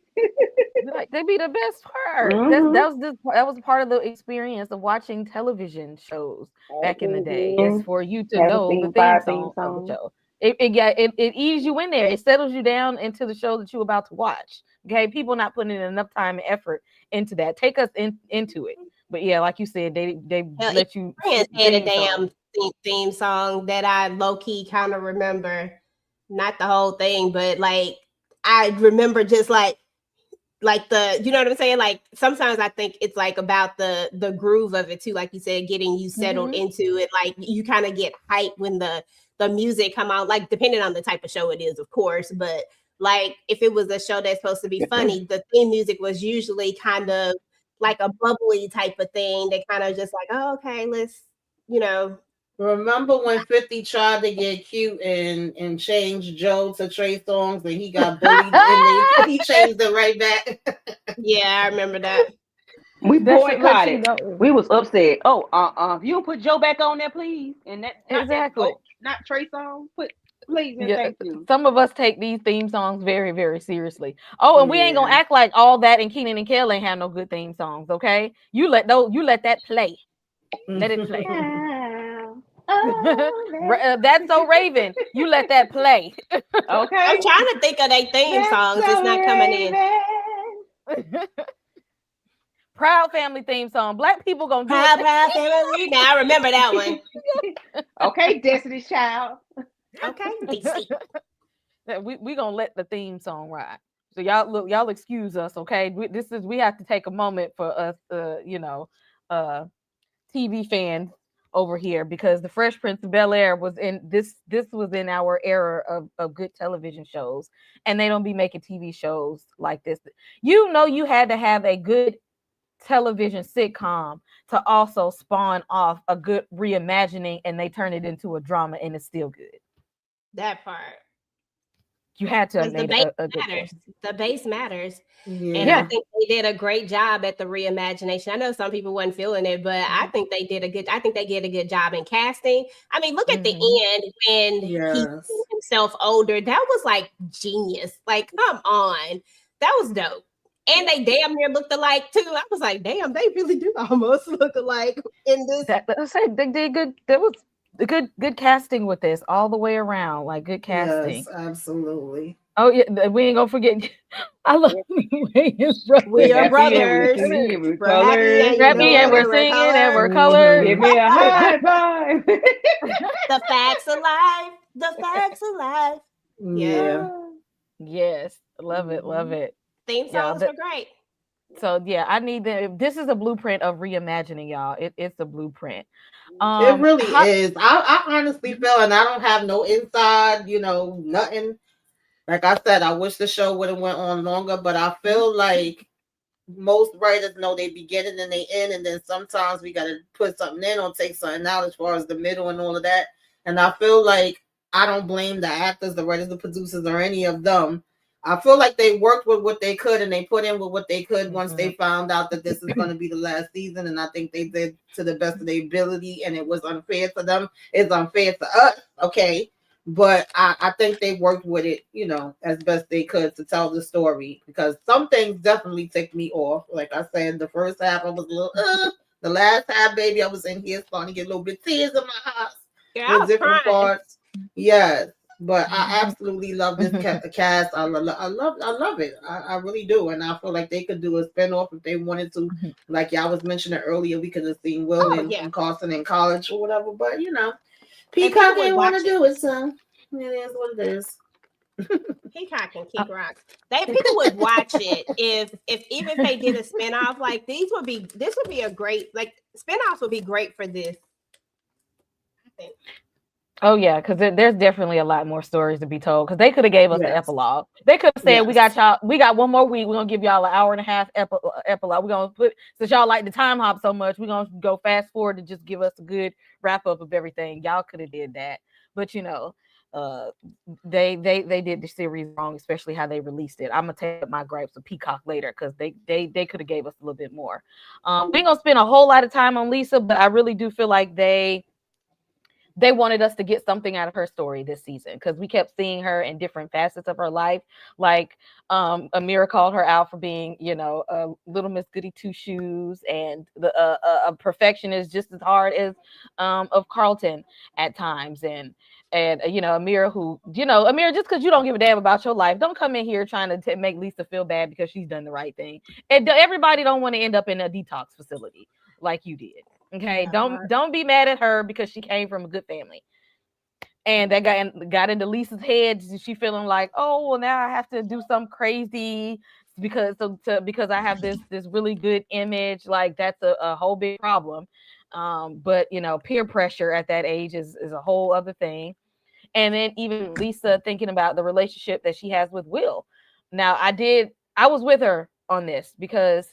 Like they be the best part. Mm-hmm. That was part of the experience of watching television shows back in the day. Is for you to Have a know the theme, theme 5 theme song of the songs. show. It eases you in there. It settles you down into the show that you're about to watch. Okay, people not putting in enough time and effort into that. Take us into it. But yeah, like you said, they Hell, let you Friends skip the had a theme song. damn theme song that I low key kind of remember. Not the whole thing, but like I remember just like you know what I'm saying? Like sometimes I think it's like about the groove of it too, like you said, getting you settled Mhm. into it. Like you kind of get hyped when the music come out, like depending on the type of show it is, of course. But like if it was a show that's supposed to be funny, the theme music was usually kind of like a bubbly type of thing that kind of just like, oh, okay, let's, you know. Remember when 50 tried to get cute and change Joe to Trey Songz and he got bullied and he changed it right back? Yeah, I remember that. We That should let you boycotted. know. We was upset. Oh, if you don't put Joe back on there, please, and that not that Exactly. goat, not Trey song. Put please and Yeah, thank you. some of us take these theme songs very, very seriously. Oh, and we ain't gonna Yeah. act like all that and Keenan and Kel ain't have no good theme songs, okay? You let that play. Let it play. Now, oh, That's so Raven. You let that play. I'm okay, trying to think of their theme that's songs. It's so not coming in. Raven. Proud Family theme song. Black people gonna do it. Proud, proud family. Now I remember that one. Okay, Destiny's Child. Okay, DC. We gonna let the theme song ride. So y'all excuse us, okay? We have to take a moment for us, uh, TV fans over here because the Fresh Prince of Bel-Air was in this. This was in our era of good television shows, and they don't be making TV shows like this. You had to have a good television sitcom to also spawn off a good reimagining, and they turn it into a drama, and it's still good. That part. You had to have Because the made base a good matters. one. The base matters. And Yeah. I think they did a great job at the reimagination. I know some people wasn't feeling it, but I think they did a good job in casting. I mean, look at the end when he Yes. made himself older. That was like genius. Like, come on. That was dope. And they damn near looked alike too. I was like, damn, they really do almost look alike in this. I say they did good. There was good casting with this all the way around. Like good casting. Yes, absolutely. Oh yeah, we ain't gonna forget. I love his We We're are brother. happy and we're brothers. singing and we're We're happy and you Happy know and it, we're and we're singing and we're colored. give colored. me a high five. The facts of life. The facts of life. Yeah. Yeah. Yes, love it, love Mhm. it. Theme Yeah, songs were great. so yeah, I need the. This is a blueprint of reimagining, y'all. It's a blueprint. It really How, is. I honestly feel, and I don't have no inside, nothing. Like I said, I wish the show would have went on longer, but I feel like most writers know they beginning and they end, and then sometimes we got to put something in or take something out as far as the middle and all of that. And I feel like I don't blame the actors, the writers, the producers, or any of them. I feel like they worked with what they could and they put in with what they could once they found out that this is going to be the last season. And I think they did to the best of their ability, and it was unfair to them. It's unfair to us, okay? But I think they worked with it, as best they could to tell the story, because some things definitely ticked me off. Like I said, the first half I was a little, the last half, baby, I was in here starting to get a little bit tears in my eyes Yeah, I with was different crying. parts. Yes, but I absolutely love this cast. I love it. I really do, and I feel like they could do a spinoff if they wanted to. Like y'all was mentioning earlier, we could have seen Will Oh and, yeah. and Carson in college or whatever. But And people Peacock would didn't want to watch it. do it, so it is what it is. Peacock and King Rock. People would watch it if even if they did a spinoff, like this would be a great, like, spinoffs would be great for this. I think. oh yeah, because there's definitely a lot more stories to be told. Because they could have gave us the Yes. epilogue. They could have said, Yes. we got one more week. We're gonna give y'all an hour and a half epilogue. We're gonna put, since y'all like the time hop so much, we're gonna go fast forward and just give us a good wrap up of everything. Y'all could have did that, but they did the series wrong, especially how they released it. I'm gonna take up my gripes with Peacock later because they could have gave us a little bit more. We ain't gonna spend a whole lot of time on Lisa, but I really do feel like they wanted us to get something out of her story this season because we kept seeing her in different facets of her life. Like Amira called her out for being, a little Miss Goody Two Shoes and a perfectionist just as hard as of Carlton at times. And Amira, Amira, just because you don't give a damn about your life, don't come in here trying to make Lisa feel bad because she's done the right thing. And everybody don't want to end up in a detox facility like you did. Okay, don't be mad at her because she came from a good family. And that got into Lisa's head. She feeling like, oh, well, now I have to do something crazy because I have this really good image. Like that's a whole big problem. But peer pressure at that age is a whole other thing. And then even Lisa thinking about the relationship that she has with Will. Now I was with her on this because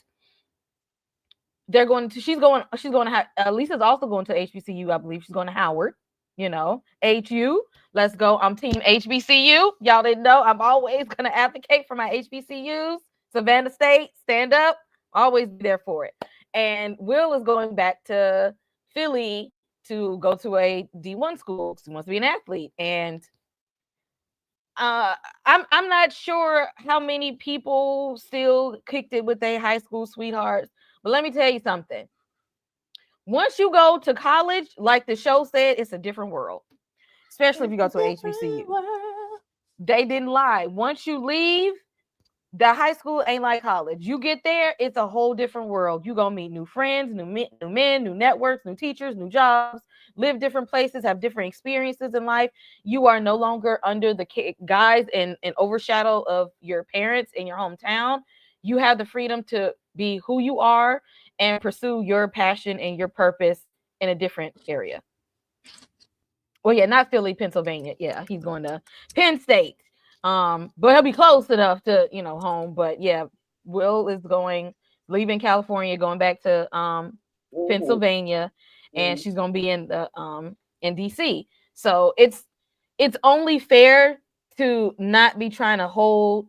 she's going to Lisa's also going to HBCU. I believe she's going to Howard, HU. Let's go. I'm team HBCU. Y'all didn't know. I'm always going to advocate for my HBCUs. Savannah State, stand up. Always be there for it. And Will is going back to Philly to go to a D1 school. He wants to be an athlete. And uh I'm not sure how many people still kicked it with their high school sweethearts, but let me tell you something. Once you go to college, like the show said, it's a different world, especially if you go to an HBCU. They didn't lie. Once you leave, the high school ain't like college. You get there, it's a whole different world. You gonna meet new friends, new men, new networks, new teachers, new jobs, live different places, have different experiences in life. You are no longer under the guise and overshadow of your parents in your hometown. You have the freedom to be who you are and pursue your passion and your purpose in a different area. Well, yeah, not Philly, Pennsylvania. Yeah, he's going to Penn State. But he'll be close enough to, home. But yeah, Will is leaving California, going back to Pennsylvania, and she's gonna be in DC. So it's only fair to not be trying to hold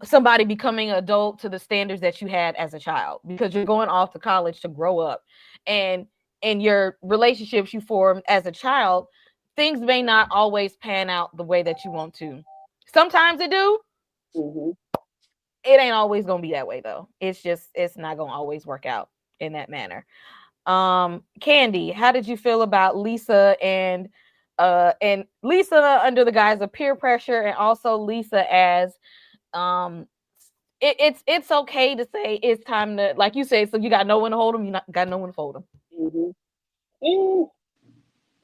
somebody becoming an adult to the standards that you had as a child, because you're going off to college to grow up, and in your relationships you formed as a child, things may not always pan out the way that you want to. Sometimes it do. It ain't always gonna be that way though. It's not gonna always work out in that manner. Candy, how did you feel about Lisa and Lisa under the guise of peer pressure, and also Lisa as it's okay to say it's time to, like you say, so you got no one to hold them, got no one to fold them.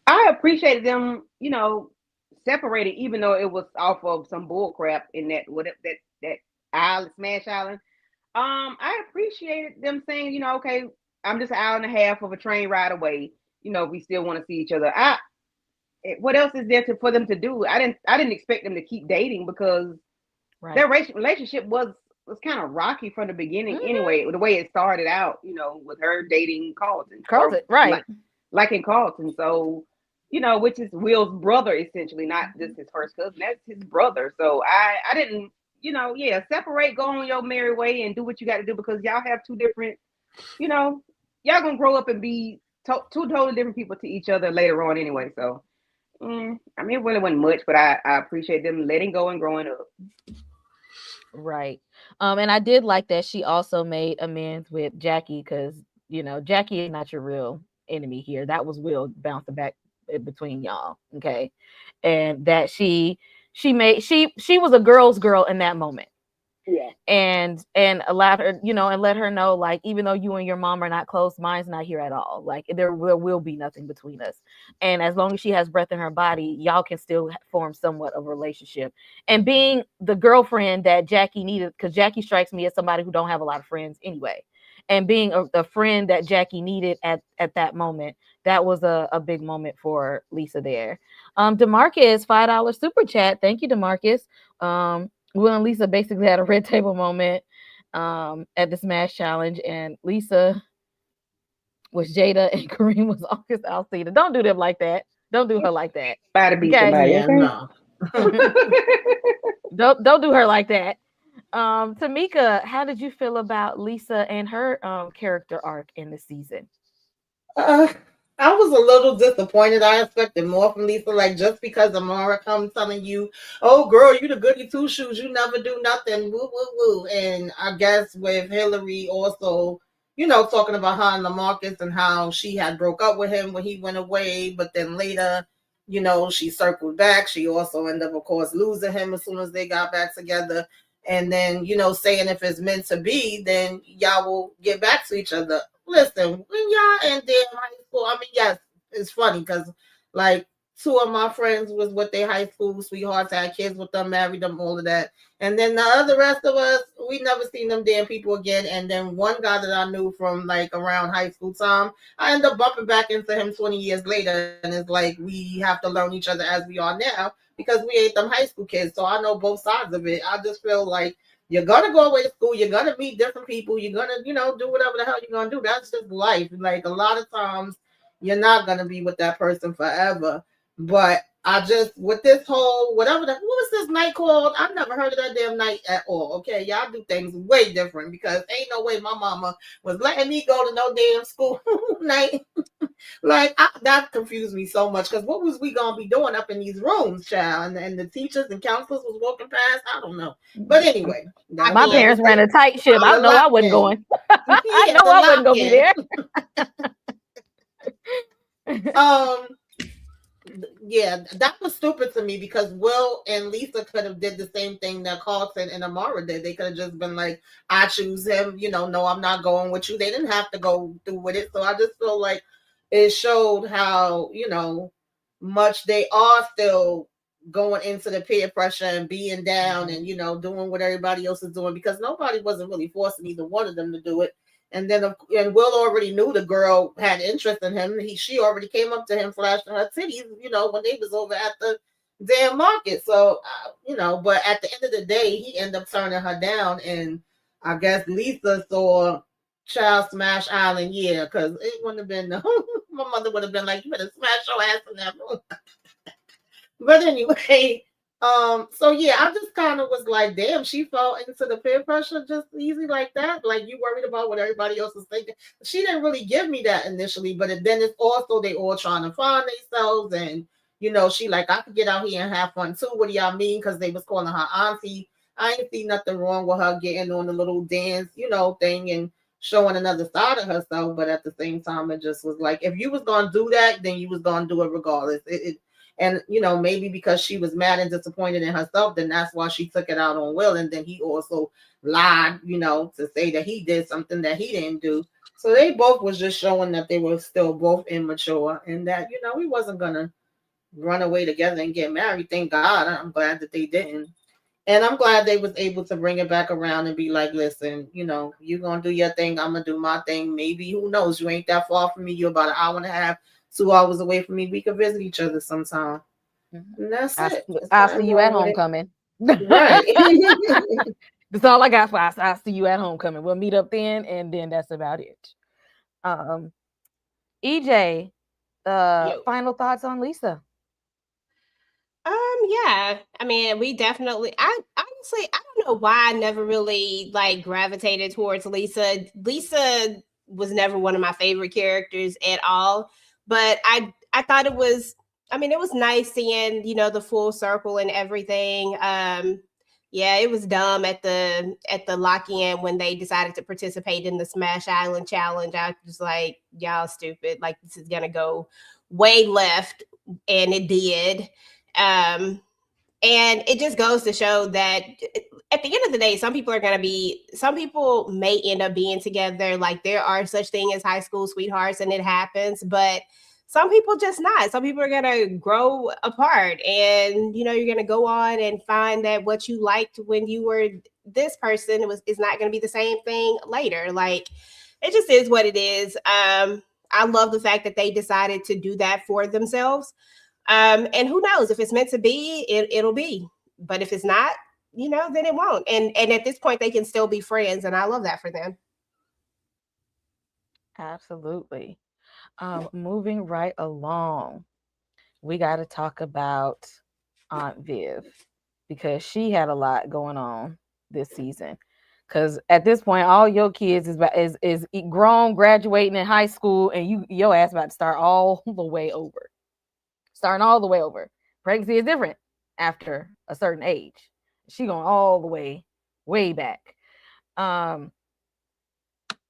I appreciated them, separated, even though it was off of some bull crap in that island, Smash Island. I appreciated them saying, okay, I'm just an hour and a half of a train ride away. We still want to see each other. What else is there for them to do? I didn't expect them to keep dating, because their relationship was kind of rocky from the beginning. Anyway, the way it started out, with her dating Carlton, right? Like in Carlton. So, which is Will's brother, essentially, not just his first cousin. That's his brother. So I didn't, separate, go on your merry way and do what you got to do, because y'all have two different, y'all gonna grow up and be two totally different people to each other later on anyway. So, it really wasn't much, but I appreciate them letting go and growing up. Right. And I did like that she also made amends with Jackie, because, Jackie is not your real enemy here. That was Will bouncing back between y'all. Okay. And that she was a girl's girl in that moment. Yeah. And allowed her, and let her know, like, even though you and your mom are not close, mine's not here at all. Like, there will be nothing between us. And as long as she has breath in her body, y'all can still form somewhat of a relationship. And being the girlfriend that Jackie needed, because Jackie strikes me as somebody who don't have a lot of friends anyway. And being a friend that Jackie needed at that moment, that was a big moment for Lisa there. DeMarcus, $5 super chat. Thank you, DeMarcus. Will and Lisa basically had a red table moment at the Smash Challenge, and Lisa was Jada and Kareem was August Alcina. Don't do them like that. Don't do her like that. Body beat somebody. Yeah, no. Don't do her like that. Tamika, how did you feel about Lisa and her character arc in the season? I was a little disappointed. I expected more from Lisa. Like, just because Amara comes telling you, "Oh, girl, you the goody two shoes. You never do nothing." Woo, woo, woo. And I guess with Hillary also, talking about her and LaMarcus and how she had broke up with him when he went away, but then later, she circled back. She also ended up, of course, losing him as soon as they got back together. And then, saying if it's meant to be, then y'all will get back to each other. Listen, when y'all in damn high school, I mean, yes, it's funny because, like, two of my friends was with their high school sweethearts, had kids with them, married them, all of that. And then the rest of us, we never seen them damn people again. And then one guy that I knew from, like, around high school time, I ended up bumping back into him 20 years later. And it's like, we have to learn each other as we are now, because we ain't them high school kids. So I know both sides of it. I just feel like you're going to go away to school. You're going to meet different people. You're going to, do whatever the hell you're going to do. That's just life. Like, a lot of times, you're not going to be with that person forever. But I just with this whole whatever what was this night called? I've never heard of that damn night at all. Okay, y'all do things way different because ain't no way my mama was letting me go to no damn school night. Like that confused me so much because what was we gonna be doing up in these rooms, child? And the teachers and counselors was walking past. I don't know, but anyway, My parents ran a tight ship. I know I wasn't going. I know I wasn't gonna be there. Yeah, that was stupid to me because Will and Lisa could have did the same thing that Carlton and Amara did. They could have just been like, I choose him, no, I'm not going with you. They didn't have to go through with it. So I just feel like it showed how, much they are still going into the peer pressure and being down and, doing what everybody else is doing because nobody wasn't really forcing either one of them to do it. And then, and Will already knew the girl had interest in him. She already came up to him, flashing her titties, when they was over at the damn market. So, but at the end of the day, he ended up turning her down. And I guess Lisa saw Child Smash Island, because it wouldn't have been, my mother would have been like, you better smash your ass in that room. But anyway, so yeah, I just kind of was like, damn, she fell into the peer pressure just easy like that. Like you worried about what everybody else is thinking. She didn't really give me that initially, but then it's also they all trying to find themselves, and she like I could get out here and have fun too. What do y'all mean? Because they was calling her auntie. I ain't see nothing wrong with her getting on the little dance, thing and showing another side of herself. But at the same time, it just was like if you was gonna do that, then you was gonna do it regardless. And maybe because she was mad and disappointed in herself, then that's why she took it out on Will. And then he also lied, to say that he did something that he didn't do. So they both was just showing that they were still both immature and that, we wasn't gonna run away together and get married. Thank God. I'm glad that they didn't. And I'm glad they was able to bring it back around and be like, listen, you gonna do your thing, I'm gonna do my thing. Maybe who knows? You ain't that far from me. You're about an hour and a half, 2 hours away from me. We could visit each other sometime. And that's it. I'll see you at homecoming. Right. That's all I got for us. I'll see you at homecoming. We'll meet up then, and then that's about it. EJ, final thoughts on Lisa? Yeah. I mean, we definitely. I honestly, I don't know why I never really gravitated towards Lisa. Lisa was never one of my favorite characters at all. But I thought it was. I mean, it was nice seeing the full circle and everything. Yeah, it was dumb at the lock-in when they decided to participate in the Smash Island challenge. I was like, y'all stupid. Like this is gonna go way left, and it did. And it just goes to show that at the end of the day, some people may end up being together. Like there are such things as high school sweethearts and it happens, but some people just not. Some people are going to grow apart and, you're going to go on and find that what you liked when you were this person is not going to be the same thing later. Like it just is what it is. I love the fact that they decided to do that for themselves. And who knows if it's meant to be, it'll be, but if it's not, then it won't. And at this point they can still be friends. And I love that for them. Absolutely. Moving right along, we got to talk about Aunt Viv because she had a lot going on this season. Because at this point, all your kids is grown, graduating in high school, and your ass about to start all the way over. Starting all the way over. Pregnancy is different after a certain age. She going all the way back.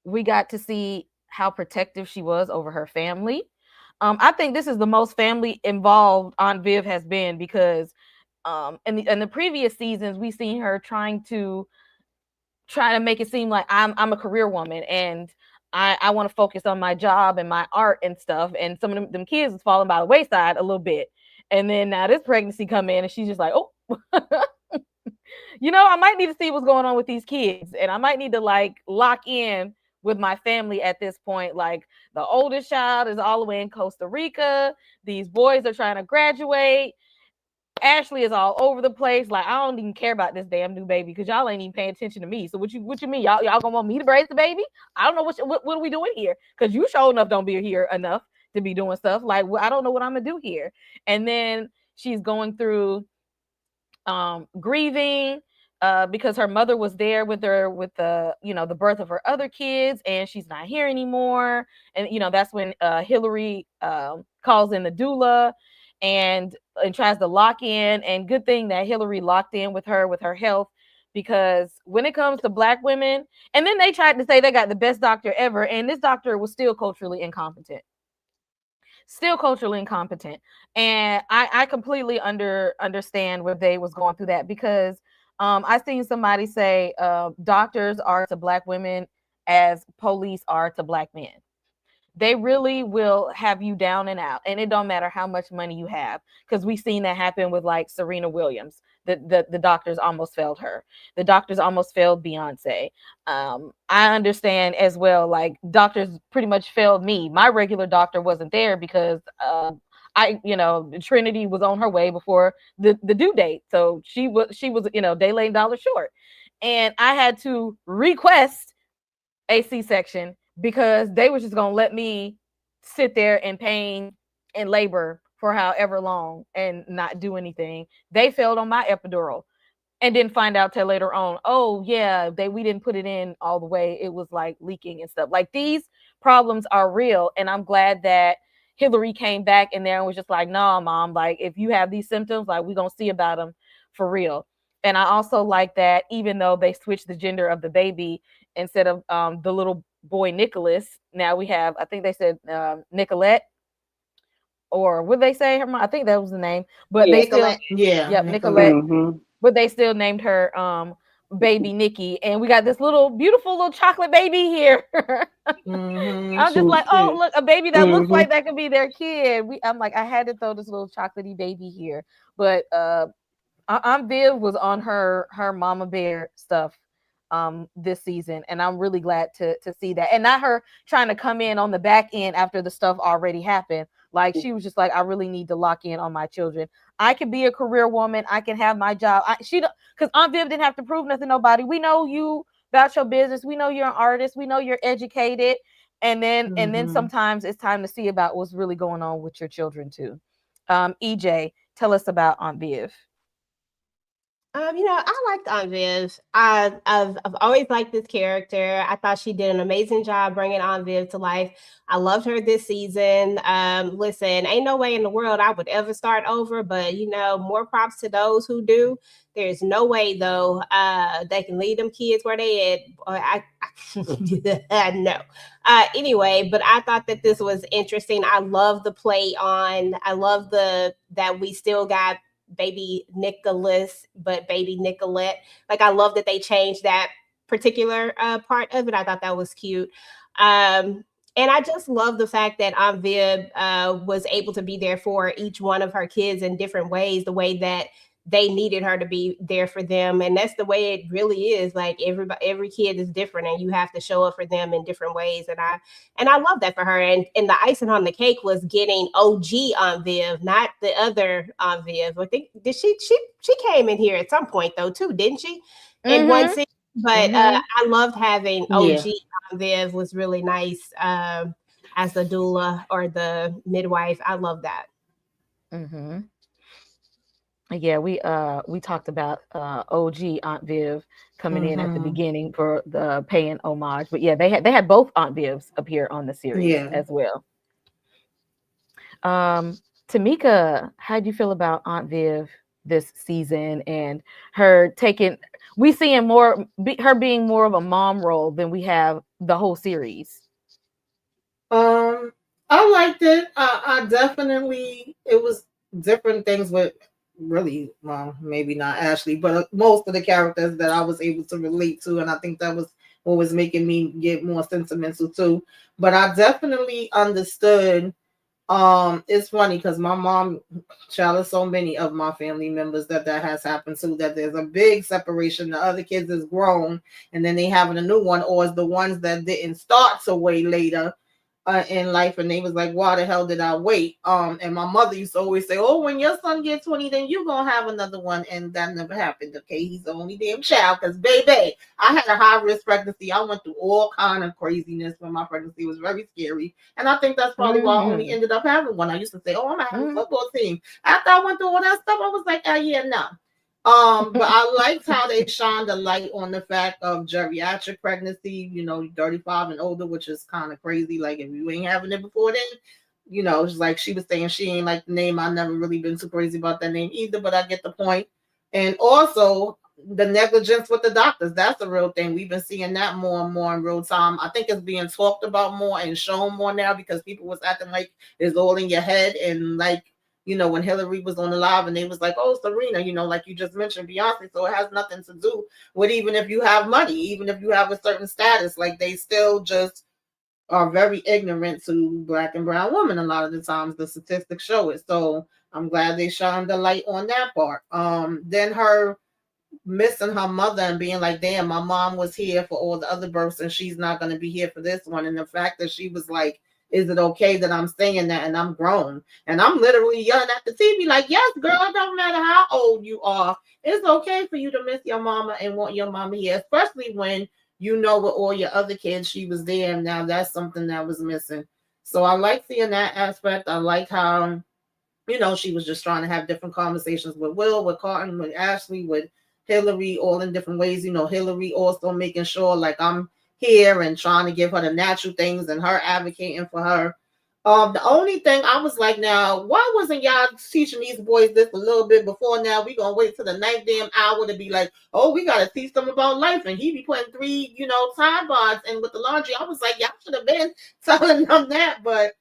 We got to see how protective she was over her family. I think this is the most family involved Aunt Viv has been because in the previous seasons we've seen her trying to make it seem like I'm a career woman and I want to focus on my job and my art and stuff. And some of them kids is falling by the wayside a little bit. And then now this pregnancy come in and she's just like, oh, I might need to see what's going on with these kids. And I might need to lock in with my family at this point. Like the oldest child is all the way in Costa Rica. These boys are trying to graduate. Ashley is all over the place. Like, I don't even care about this damn new baby because y'all ain't even paying attention to me. So what you mean? Y'all gonna want me to raise the baby? I don't know what are we doing here? Because you sure enough don't be here enough to be doing stuff. Like, I don't know what I'm gonna do here. And then she's going through grieving because her mother was there with her with the the birth of her other kids, and she's not here anymore. And that's when Hillary calls in the doula and tries to lock in. And good thing that Hillary locked in with her health, because when it comes to Black women, and then they tried to say they got the best doctor ever, and this doctor was still culturally incompetent. And I completely understand where they was going through that, because I seen somebody say doctors are to Black women as police are to Black men. They really will have you down and out, and it don't matter how much money you have, because we've seen that happen with like Serena Williams. The doctors almost failed her. The doctors almost failed Beyonce. I understand as well, like doctors pretty much failed me. My regular doctor wasn't there because Trinity was on her way before the due date, so she was day late dollar short, and I had to request a C-section because they were just gonna let me sit there in pain and labor for however long and not do anything. They failed on my epidural and didn't find out till later on. Oh yeah, we didn't put it in all the way. It was like leaking and stuff. Like, these problems are real, and I'm glad that Hillary came back in there and was just like, "Nah, mom. Like, if you have these symptoms, like, we're gonna see about them for real." And I also like that even though they switched the gender of the baby, instead of the little boy Nicholas, now we have, I think they said Nicolette, or would they say her mom? I think that was the name, but Yeah. they still, Nicolette. Yeah, yep, Nicolette, Nicolette. Mm-hmm. but they still named her baby Nikki, and we got this little beautiful little chocolate baby here. Mm-hmm. I'm just She's like, oh cute. look, a baby that looks Mm-hmm. like that could be their kid. I'm like, I had to throw this little chocolatey baby here, but Aunt Viv was on her Mama Bear stuff this season, and I'm really glad to see that, and not her trying to come in on the back end after the stuff already happened. Like, she was just like, I really need to lock in on my children. I can be a career woman. I can have my job. She don't, because Aunt Viv didn't have to prove nothing to nobody. We know you about your business. We know you're an artist. We know you're educated. And then Mm-hmm. sometimes it's time to see about what's really going on with your children too. EJ, tell us about Aunt Viv. I liked Aunt Viv. I've always liked this character. I thought she did an amazing job bringing Aunt Viv to life. I loved her this season. Listen, ain't no way in the world I would ever start over, but more props to those who do. There's no way though they can leave them kids where they at. Or no. Anyway, but I thought that this was interesting. I love the play on. I love the that we still got baby Nicholas, but baby Nicolette. Like, I love that they changed that particular part of it. I thought that was cute. And I just love the fact that Aunt Viv was able to be there for each one of her kids in different ways, the way that they needed her to be there for them. And that's the way it really is. Like, every kid is different, and you have to show up for them in different ways. And I love that for her. And the icing on the cake was getting OG Aunt Viv, not the other Aunt Viv. I think did she came in here at some point though too, didn't she? In one Mm-hmm. scene. But Mm-hmm. I loved having Yeah. OG Aunt Viv, was really nice as the doula or the midwife. I love that. Mm-hmm. Yeah, we talked about OG Aunt Viv coming in at the Mm-hmm. beginning for the paying homage, but yeah, they had both Aunt Vivs appear on the series Yeah. as well. Tamika, how do you feel about Aunt Viv this season and her taking? We seeing her being more of a mom role than we have the whole series. Um, I liked it. I definitely, it was different things with really, well, maybe not Ashley, but most of the characters that I was able to relate to, and I think that was what was making me get more sentimental too. But I definitely understood. It's funny because my mom, child, so many of my family members that has happened to, that there's a big separation. The other kids is grown, and then they having a new one, or it's the ones that didn't start so way later, in life, and they was like, why the hell did I wait? And my mother used to always say, oh, when your son gets 20, then you gonna have another one, and that never happened. Okay, he's the only damn child, because baby, I had a high risk pregnancy. I went through all kind of craziness when my pregnancy was very scary, and I think that's probably why I only ended up having one. I used to say, oh, I'm gonna have a football team. After I went through all that stuff, I was like, oh yeah, no. But I liked how they shined a light on the fact of geriatric pregnancy, 35 and older, which is kind of crazy. Like, if you ain't having it before then, it's like she was saying she ain't like the name. I never really been too crazy about that name either, but I get the point. And also the negligence with the doctors. That's a real thing. We've been seeing that more and more in real time. I think it's being talked about more and shown more now because people was acting like it's all in your head, and like, when Hillary was on the live and they was like, oh, Serena, like you just mentioned, Beyonce. So it has nothing to do with even if you have money, even if you have a certain status, like they still just are very ignorant to Black and brown women. A lot of the times the statistics show it. So I'm glad they shined the light on that part. Then her missing her mother and being like, damn, my mom was here for all the other births and she's not going to be here for this one. And the fact that she was like, is it okay that I'm saying that and I'm grown? And I'm literally yelling at the TV like, yes, girl, it don't matter how old you are. It's okay for you to miss your mama and want your mama here, especially when with all your other kids, she was there. And now that's something that was missing. So I like seeing that aspect. I like how, she was just trying to have different conversations with Will, with Carton, with Ashley, with Hillary, all in different ways. Hillary also making sure like I'm here and trying to give her the natural things and her advocating for her. The only thing I was like, now, why wasn't y'all teaching these boys this a little bit before now? We gonna wait till the ninth damn hour to be like, oh, we gotta teach them about life. And he be putting 3, time bonds in with the laundry. I was like, y'all should have been telling them that. But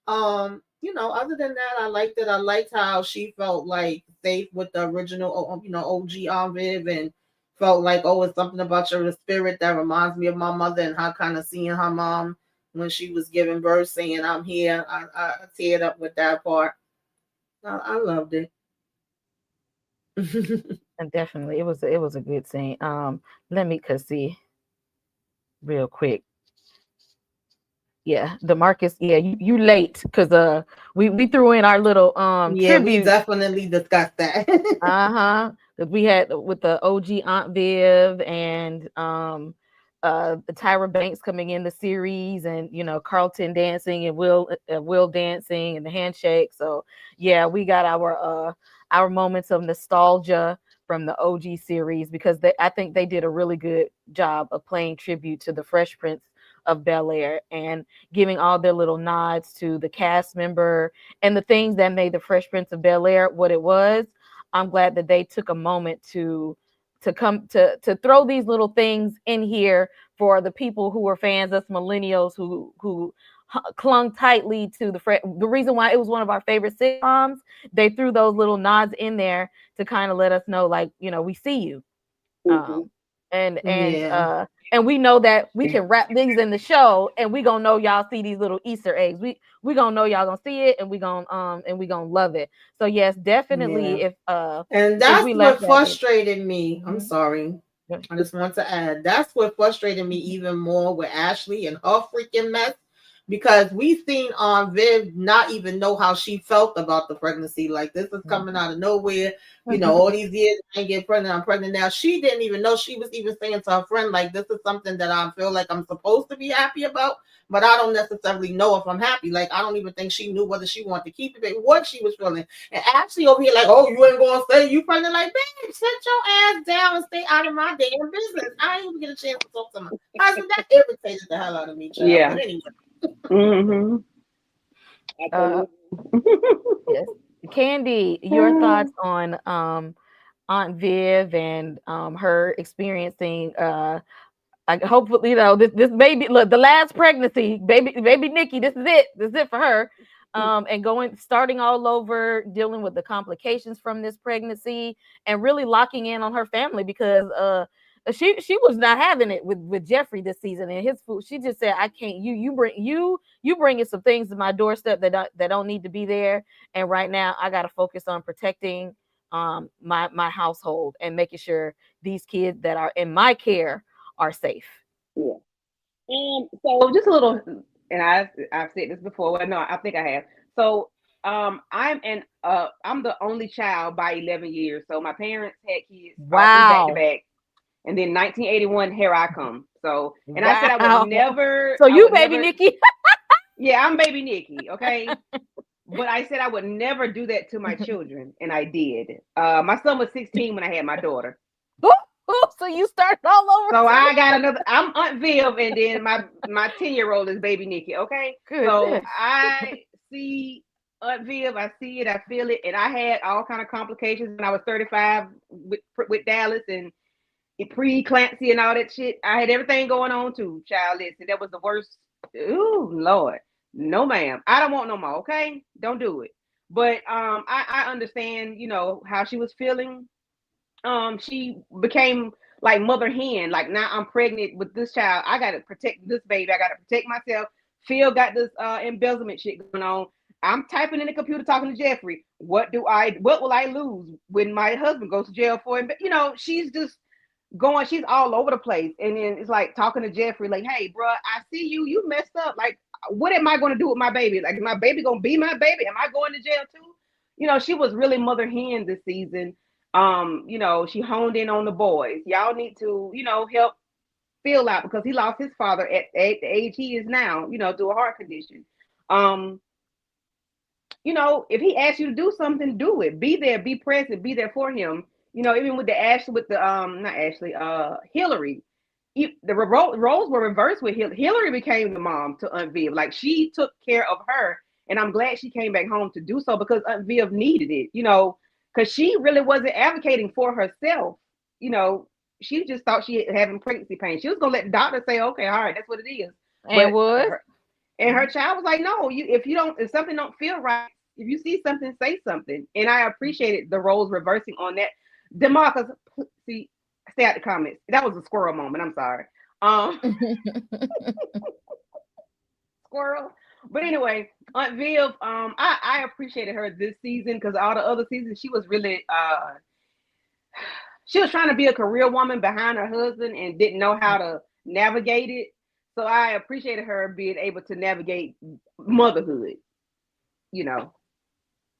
other than that, I liked it. I liked how she felt like safe with the original, OG Aunt Viv, and felt like, oh, it's something about your spirit that reminds me of my mother, and how kind of seeing her mom when she was giving birth, saying, I'm here. I teared up with that part. I loved it. And definitely, it was a good scene. Let me see real quick. Yeah, DeMarcus. Yeah, you late because we threw in our little Yeah, we tribute. definitely discussed that. Because we had with the OG Aunt Viv and Tyra Banks coming in the series, and Carlton dancing and Will dancing and the handshake. So yeah, we got our moments of nostalgia from the OG series, because I think they did a really good job of playing tribute to the Fresh Prince of Bel-Air and giving all their little nods to the cast member and the things that made the Fresh Prince of Bel-Air what it was. I'm glad that they took a moment to come to throw these little things in here for the people who are fans, us millennials who clung tightly to the reason why it was one of our favorite sitcoms. They threw those little nods in there to kind of let us know, like, we see you. And Yeah. and we know that we can wrap things in the show, and we gonna know y'all see these little Easter eggs. We gonna know y'all gonna see it, and we gonna love it. So yes, definitely. Yeah. If And if that's we left what that, frustrated me. I'm Mhm. sorry. I just want to add that's what frustrated me even more with Ashley and her freaking mess, because we seen on Viv not even know how she felt about the pregnancy. Like, this is coming out of nowhere. All these years I ain't get pregnant. I'm pregnant now. She didn't even know. She was even saying to her friend, like, this is something that I feel like I'm supposed to be happy about, but I don't necessarily know if I'm happy. Like, I don't even think she knew whether she wanted to keep it, what she was feeling. And Ashley over here like, oh, you ain't gonna say you pregnant? Like, bitch, sit your ass down and stay out of my damn business. I ain't even get a chance to talk to my husband. That irritated the hell out of me, child. Yeah. But anyway. Mm-hmm. Yes, Candy, your thoughts on Aunt Viv and her experiencing hopefully, this baby, look, the last pregnancy, baby Nikki, this is it for her. And starting all over, dealing with the complications from this pregnancy, and really locking in on her family, because she was not having it with Jeffrey this season and his food. She just said, I can't, you bringing some things to my doorstep that don't need to be there, and right now I got to focus on protecting my household and making sure these kids that are in my care are safe. Yeah. So just a little and I've said this before. Well, no, I think I have. So I'm the only child by 11 years. So my parents had kids all three back to Wow. back, and then 1981, here I come. So, and I said Wow. So I you would baby never. Nikki. Yeah, I'm baby Nikki. Okay. But I said I would never do that to my children, and I did. My son was 16 when I had my daughter. So you started all over. So I got another. I'm Aunt Viv, and then my 10-year-old is baby Nikki. Okay, so Goodness. I see Aunt Viv. I see it. I feel it, and I had all kind of complications when I was 35 with Dallas and pre-eclampsia and all that shit. I had everything going on too, child. Listen, that was the worst. Ooh, Lord, no, ma'am. I don't want no more. Okay, don't do it. But I understand, how she was feeling. She became like mother hen. Like, now I'm pregnant with this child. I gotta protect this baby. I gotta protect myself. Phil got this embezzlement shit going on. I'm typing in the computer talking to Jeffrey. What will I lose when my husband goes to jail for it? She's just going, she's all over the place. And then it's like talking to Jeffrey, like, hey, bro, I see you messed up. Like, what am I going to do with my baby? Like, is my baby going to be my baby? Am I going to jail too? She was really mother hen this season. She honed in on the boys. Y'all need to, help Phil out because he lost his father at the age he is now, through a heart condition. Um, if he asks you to do something, do it. Be there, be present, be there for him. Even with not Ashley, Hillary, the roles were reversed with Hillary. Hillary became the mom to Aunt Viv. Like, she took care of her, and I'm glad she came back home to do so because Aunt Viv needed it. Because she really wasn't advocating for herself. She just thought she had having pregnancy pain. She was gonna let the doctor say, okay, all right, that's what it is. And But was. her child was like, no, if something don't feel right, if you see something, say something. And I appreciated the roles reversing on that. Demarcus, see, stay out the comments. That was a squirrel moment. I'm sorry. Squirrel. But anyway, Aunt Viv, I appreciated her this season because all the other seasons she was really she was trying to be a career woman behind her husband and didn't know how to navigate it. So I appreciated her being able to navigate motherhood,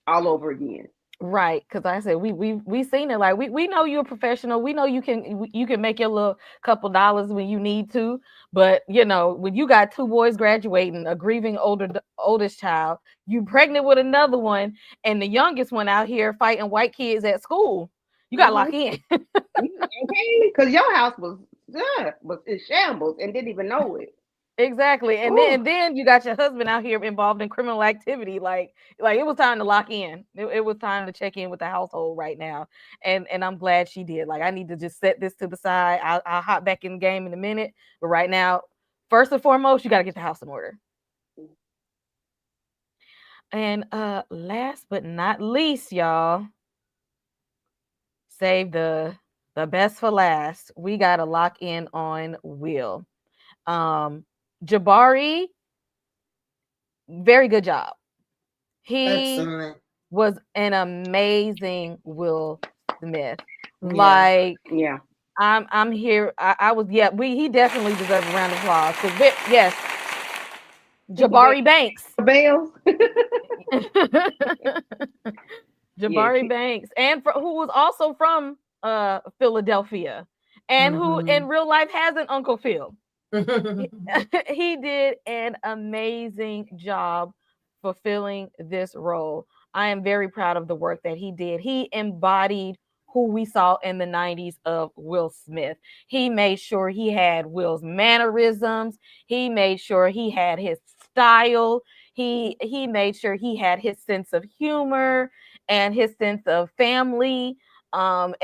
all over again. Right, because like I said we seen it. Like, we know you're a professional. We know you can make your little couple dollars when you need to. But when you got two boys graduating, a grieving oldest child, you pregnant with another one, and the youngest one out here fighting white kids at school, you got to lock in. Okay, because your house was in shambles and didn't even know it. Exactly. And then you got your husband out here involved in criminal activity. Like it was time to lock in. It was time to check in with the household right now. And I'm glad she did. Like, I need to just set this to the side. I'll hop back in the game in a minute. But right now, first and foremost, you got to get the house in order. And last but not least, y'all, save the best for last. We got to lock in on Will. Jabari, very good job. He Excellent. was an amazing Will Smith. Yeah. Like, Yeah. I'm here. I was, yeah, he definitely deserves a round of applause. Yes, Jabari Banks. Bells. Jabari Banks, and who was also from Philadelphia, and who in real life has an Uncle Phil. He did an amazing job fulfilling this role. I am very proud of the work that he did. He embodied who we saw in the 90s of Will Smith. He made sure he had Will's mannerisms. He made sure he had his style. He made sure he had his sense of humor and his sense of family. And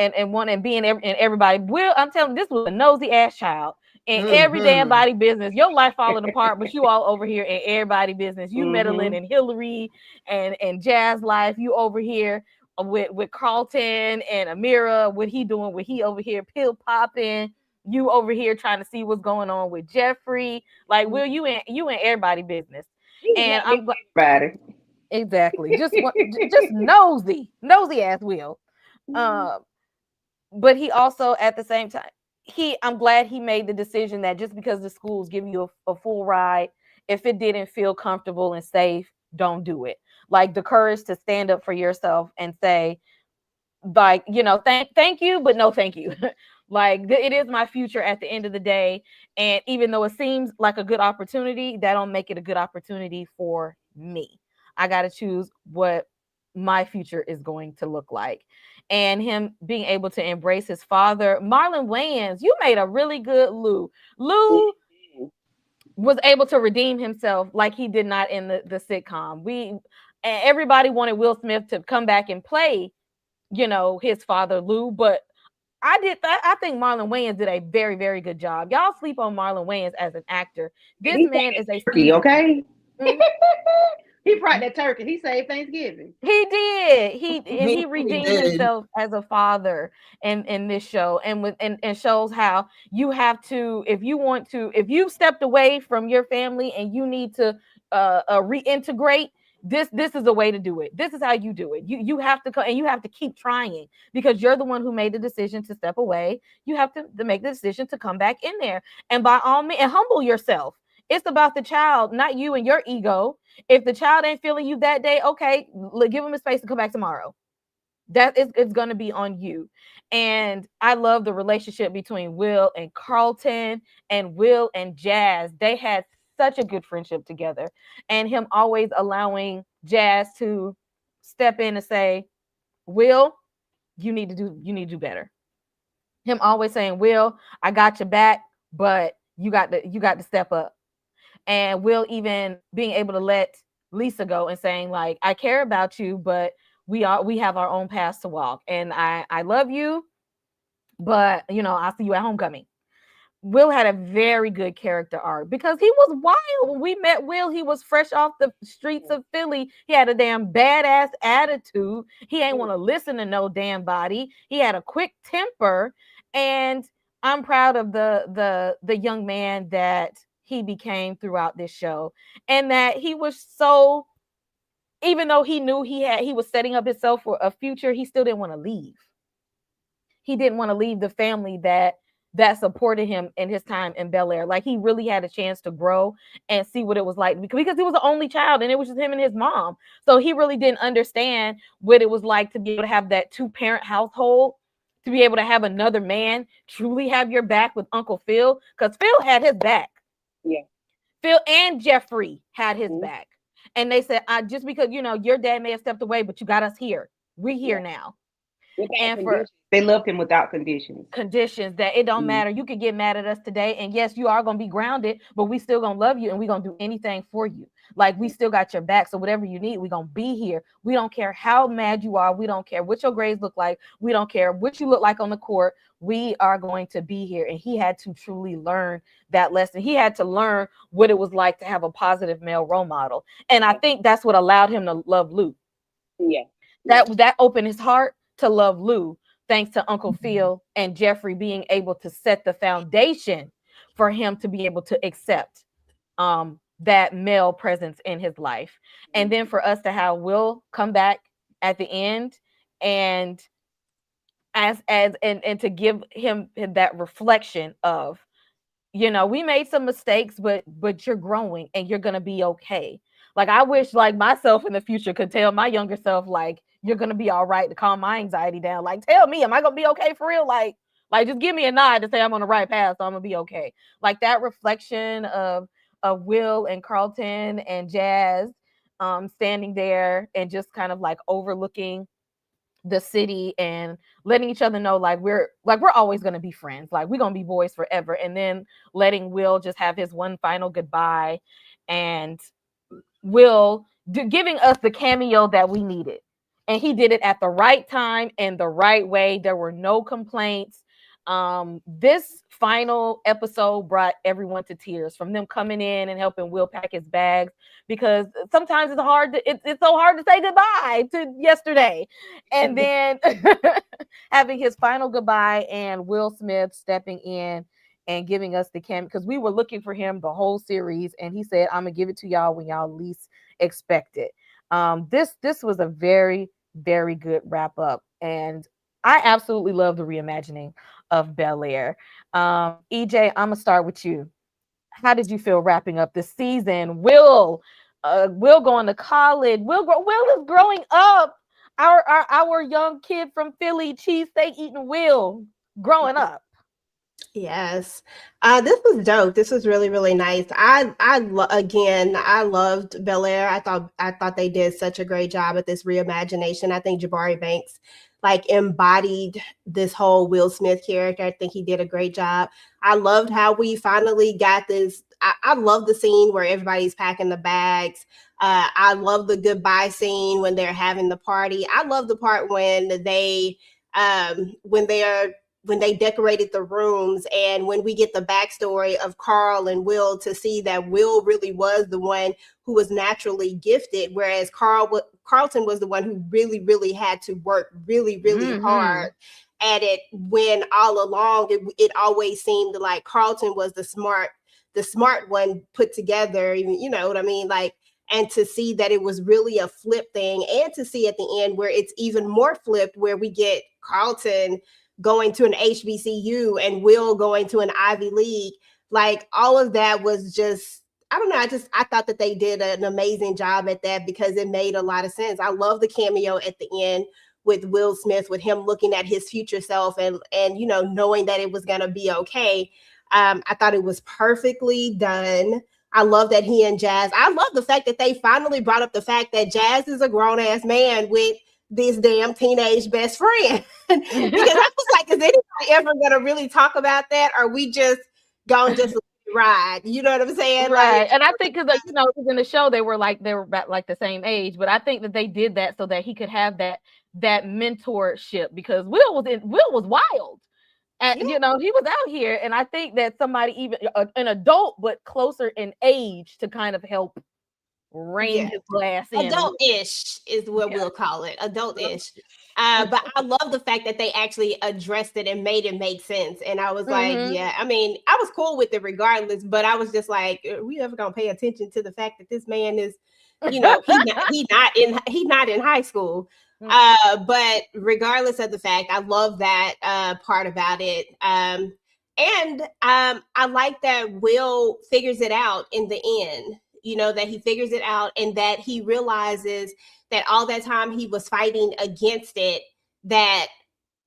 being in everybody. Will, I'm telling you, this was a nosy ass child in every damn body business. Your life falling apart, but you all over here in everybody business. You meddling in Hillary and Jazz life. You over here with Carlton and Amira. What he doing? What he over here pill popping? You over here trying to see what's going on with Jeffrey. Like, Will, you in everybody business. And I'm glad. Exactly. Just nosy ass Will. But he also, at the same time, I'm glad he made the decision that just because the schools give you a full ride if it didn't feel comfortable and safe, don't do it. Like the courage to stand up for yourself and say, like, thank you, but no thank you. Like it is my future at the end of the day, and even though it seems like a good opportunity, that don't make it a good opportunity for me. I got to choose what my future is going to look like. And him being able to embrace his father, Marlon Wayans, you made a really good Lou was able to redeem himself like he did not in the sitcom. Everybody wanted Will Smith to come back and play, his father Lou, but I think Marlon Wayans did a very, very good job. Y'all sleep on Marlon Wayans as an actor. This He man saved is a turkey, seasoned. okay? Mhm. He brought that turkey. He saved Thanksgiving. He did. He He redeemed did. himself as a father in this show, and shows how you have to, if you've stepped away from your family and you need to reintegrate. This is the way to do it. This is how you do it. You have to and you have to keep trying, because you're the one who made the decision to step away. You have to make the decision to come back in there, and by all means, and humble yourself. It's about the child, not you and your ego. If the child ain't feeling you that day, okay, give him a space to come back tomorrow. That is, it's going to be on you. And I love the relationship between Will and Carlton, and Will and Jazz. They had such a good friendship together, and him always allowing Jazz to step in and say, Will, you need to do better. Him always saying, Will, I got your back, but you got to step up. And Will even being able to let Lisa go and saying, like, I care about you, but we have our own paths to walk, and I love you, but I'll see you at homecoming. Will had a very good character arc, because he was wild. When we met Will, he was fresh off the streets of Philly. He had a damn badass attitude. He ain't want to listen to no damn body. He had a quick temper, and I'm proud of the young man that he became throughout this show, and that he was so, even though he knew he was setting up himself for a future, he still didn't want to leave. He didn't want to leave the family that supported him in his time in Bel-Air. Like, he really had a chance to grow and see what it was like, because he was the only child and it was just him and his mom. So he really didn't understand what it was like to be able to have that two-parent household, to be able to have another man truly have your back with Uncle Phil, because Phil had his back. Yeah. Phil and Jeffrey had his Mhm. back. And they said, just because, your dad may have stepped away, but you got us here. We're here now. Without And for conditions. They loved him without conditions. conditions that it don't matter. You could get mad at us today, and yes, you are going to be grounded, but we still going to love you, and we're going to do anything for you. Like, we still got your back. So whatever you need, we're going to be here. We don't care how mad you are. We don't care what your grades look like. We don't care what you look like on the court. We are going to be here. And he had to truly learn that lesson. He had to learn what it was like to have a positive male role model. And I think that's what allowed him to love Lou. Yeah. That opened his heart to love Lou, thanks to Uncle Phil and Jeffrey being able to set the foundation for him to be able to accept that male presence in his life. And then for us to have Will come back at the end, and and to give him that reflection of, we made some mistakes, but you're growing and you're gonna be okay. Like, I wish, like, myself in the future could tell my younger self, like, you're gonna be all right, to calm my anxiety down. Like, tell me, am I gonna be okay for real? Like just give me a nod to say I'm on the right path, so I'm gonna be okay. Like, that reflection of Will and Carlton and Jazz standing there and just kind of like overlooking the city and letting each other know, like, we're always going to be friends, like we're going to be boys forever. And then letting Will just have his one final goodbye, and Will giving us the cameo that we needed. And he did it at the right time and the right way. There were no complaints. This final episode brought everyone to tears, from them coming in and helping Will pack his bags, because sometimes it's so hard to say goodbye to yesterday. And then having his final goodbye, and Will Smith stepping in and giving us the cameo, because we were looking for him the whole series, and he said, I'm gonna give it to y'all when y'all least expect it. This was a very, very good wrap up, and I absolutely love the reimagining of Bel-Air. EJ, I'm gonna start with you. how did you feel wrapping up the season? Will going to college. Will is growing up. Our young kid from Philly, cheesesteak eating Will, growing up. Yes. This was dope. This was really, really nice. Again, I loved Bel-Air. I thought they did such a great job at this reimagination. I think Jabari Banks like embodied this whole Will Smith character. I think he did a great job. I loved how we finally got this. I love the scene where everybody's packing the bags. I love the goodbye scene when they're having the party. I love the part when they decorated the rooms and when we get the backstory of Carl and Will to see that Will really was the one who was naturally gifted, whereas Carlton was the one who really, really had to work really, really hard at it, when all along it always seemed like Carlton was the smart one put together, you know what I mean? Like, and to see that it was really a flip thing, and to see at the end where it's even more flipped, where we get Carlton going to an HBCU and Will going to an Ivy League. Like, all of that was just, I don't know. I thought that they did an amazing job at that because it made a lot of sense. I love the cameo at the end with Will Smith, with him looking at his future self and you know, knowing that it was going to be okay. I thought it was perfectly done. I love that he and Jazz, I love the fact that they finally brought up the fact that Jazz is a grown ass man with this damn teenage best friend. Because I was like, is anybody ever gonna really talk about that? Or are we just gonna just ride? You know what I'm saying? Right. Like, And I think because, you know, in the show they were about like the same age, but I think that they did that so that he could have that mentorship, because Will was wild. And yeah. you know, he was out here, and I think that somebody, even an adult but closer in age, to kind of help rein his glass in. Adult-ish is what we'll call it. Adult-ish. But I love the fact that they actually addressed it and made it make sense. And I was like, yeah, I mean, I was cool with it regardless, but I was just like, are we ever gonna pay attention to the fact that this man is, you know, he's not in high school. But regardless of the fact, I love that part about it. And I like that Will figures it out in the end, you know, that he figures it out and that he realizes that all that time he was fighting against it, that,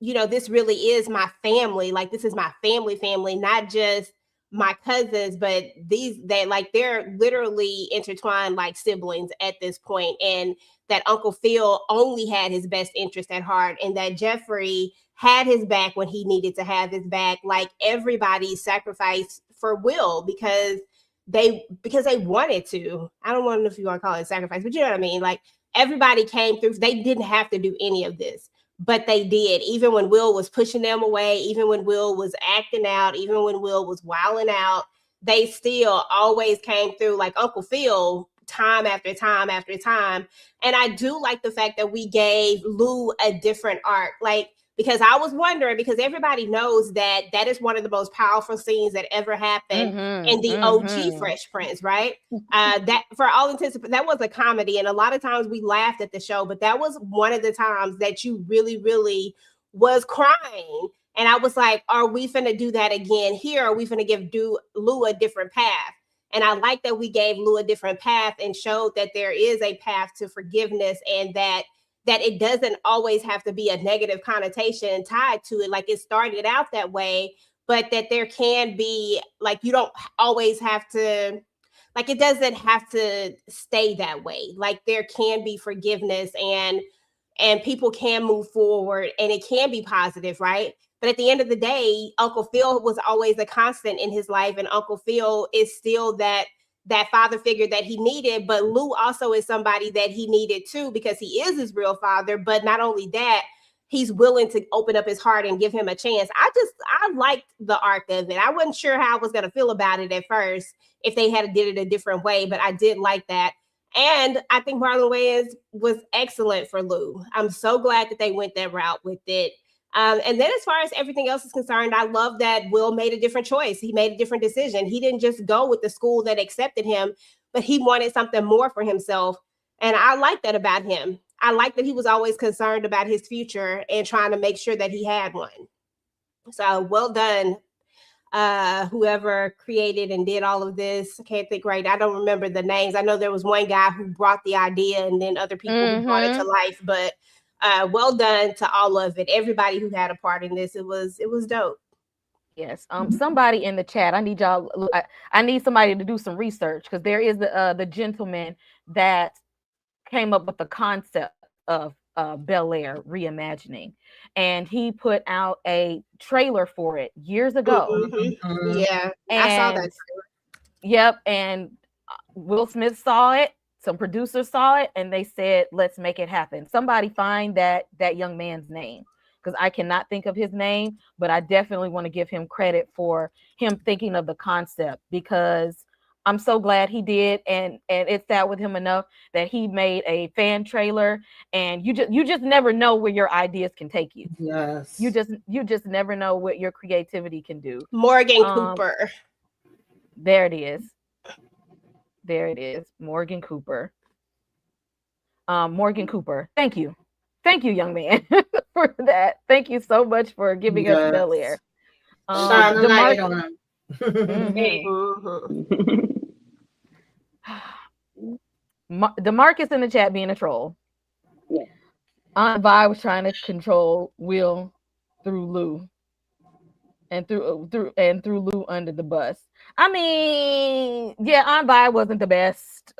you know, this really is my family. Like, this is my family, not just my cousins, but they're literally intertwined like siblings at this point. And that Uncle Phil only had his best interest at heart, and that Jeffrey had his back when he needed to have his back. Like, everybody sacrificed for Will because they wanted to. I don't know if you want to call it sacrifice, but you know what I mean? Like, everybody came through. They didn't have to do any of this, but they did. Even when Will was pushing them away, even when Will was acting out, even when Will was wilding out, they still always came through, like Uncle Phil, time after time after time. And I do like the fact that we gave Lou a different arc. Like, because I was wondering, because everybody knows that is one of the most powerful scenes that ever happened in the OG Fresh Prince, right? That, for all intents and that was a comedy, and a lot of times we laughed at the show, but that was one of the times that you really, really was crying. And I was like, are we finna do that again here? Are we finna give Lou a different path? And I like that we gave Lou a different path and showed that there is a path to forgiveness, and that it doesn't always have to be a negative connotation tied to it. Like, it started out that way, but that there can be, like, you don't always have to, like, it doesn't have to stay that way. Like, there can be forgiveness, and people can move forward, and it can be positive, right? But at the end of the day, Uncle Phil was always a constant in his life, and Uncle Phil is still that father figure that he needed. But Lou also is somebody that he needed too, because he is his real father. But not only that, he's willing to open up his heart and give him a chance. I liked the arc of it. I wasn't sure how I was going to feel about it at first if they had did it a different way, but I did like that. And I think Marlon Wayans was excellent for Lou. I'm so glad that they went that route with it. And then as far as everything else is concerned, I love that Will made a different choice. He made a different decision. He didn't just go with the school that accepted him, but he wanted something more for himself. And I like that about him. I like that he was always concerned about his future and trying to make sure that he had one. So well done, whoever created and did all of this. I can't think right. I don't remember the names. I know there was one guy who brought the idea and then other people who brought it to life, but well done to all of it. Everybody who had a part in this. It was dope. Yes. Somebody in the chat. I need y'all. I need somebody to do some research because there is the gentleman that came up with the concept of Bel-Air reimagining, and he put out a trailer for it years ago. Yeah, and, I saw that trailer. Yep, and Will Smith saw it. Some producers saw it, and they said, "Let's make it happen." Somebody find that young man's name, because I cannot think of his name, but I definitely want to give him credit for him thinking of the concept, because I'm so glad he did, and it sat with him enough that he made a fan trailer, and you just never know where your ideas can take you. Yes. You just never know what your creativity can do. Morgan Cooper. There it is. There it is. Morgan Cooper. Morgan Cooper. Thank you, young man, for that. Thank you so much for giving us Bel-Air. Shine a light on him. DeMarcus in the chat being a troll. Yeah. Aunt Vi was trying to control Will through Lou, and threw Lou under the bus. I mean, yeah, Aunt Vi wasn't the best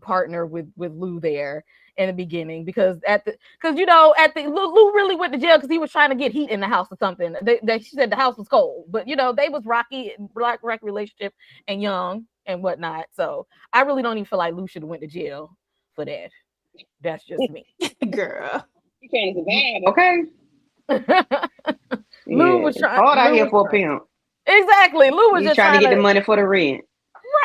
partner with Lou there in the beginning, because Lou really went to jail because he was trying to get heat in the house or something. She said the house was cold, but they was rocky relationship and young and whatnot. So I really don't even feel like Lou should have went to jail for that. That's just me. Girl, you can't survive, okay? Lou was trying hard out here for a pimp. Exactly. Lou was just trying to get the money for the rent.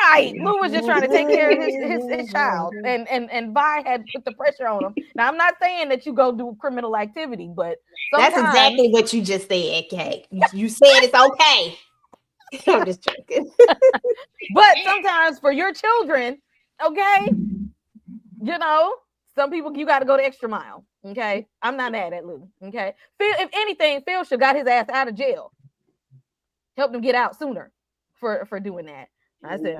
Right. Lou was just trying to take care of his child. And Vi had put the pressure on him. Now, I'm not saying that you go do criminal activity, but that's exactly what you just said, Kate. You said it's okay. I'm just joking. But sometimes for your children, okay, some people, you got to go the extra mile. Okay. I'm not mad at Lou. Okay. Phil, if anything, Phil should got his ass out of jail. Helped him get out sooner for doing that. I said,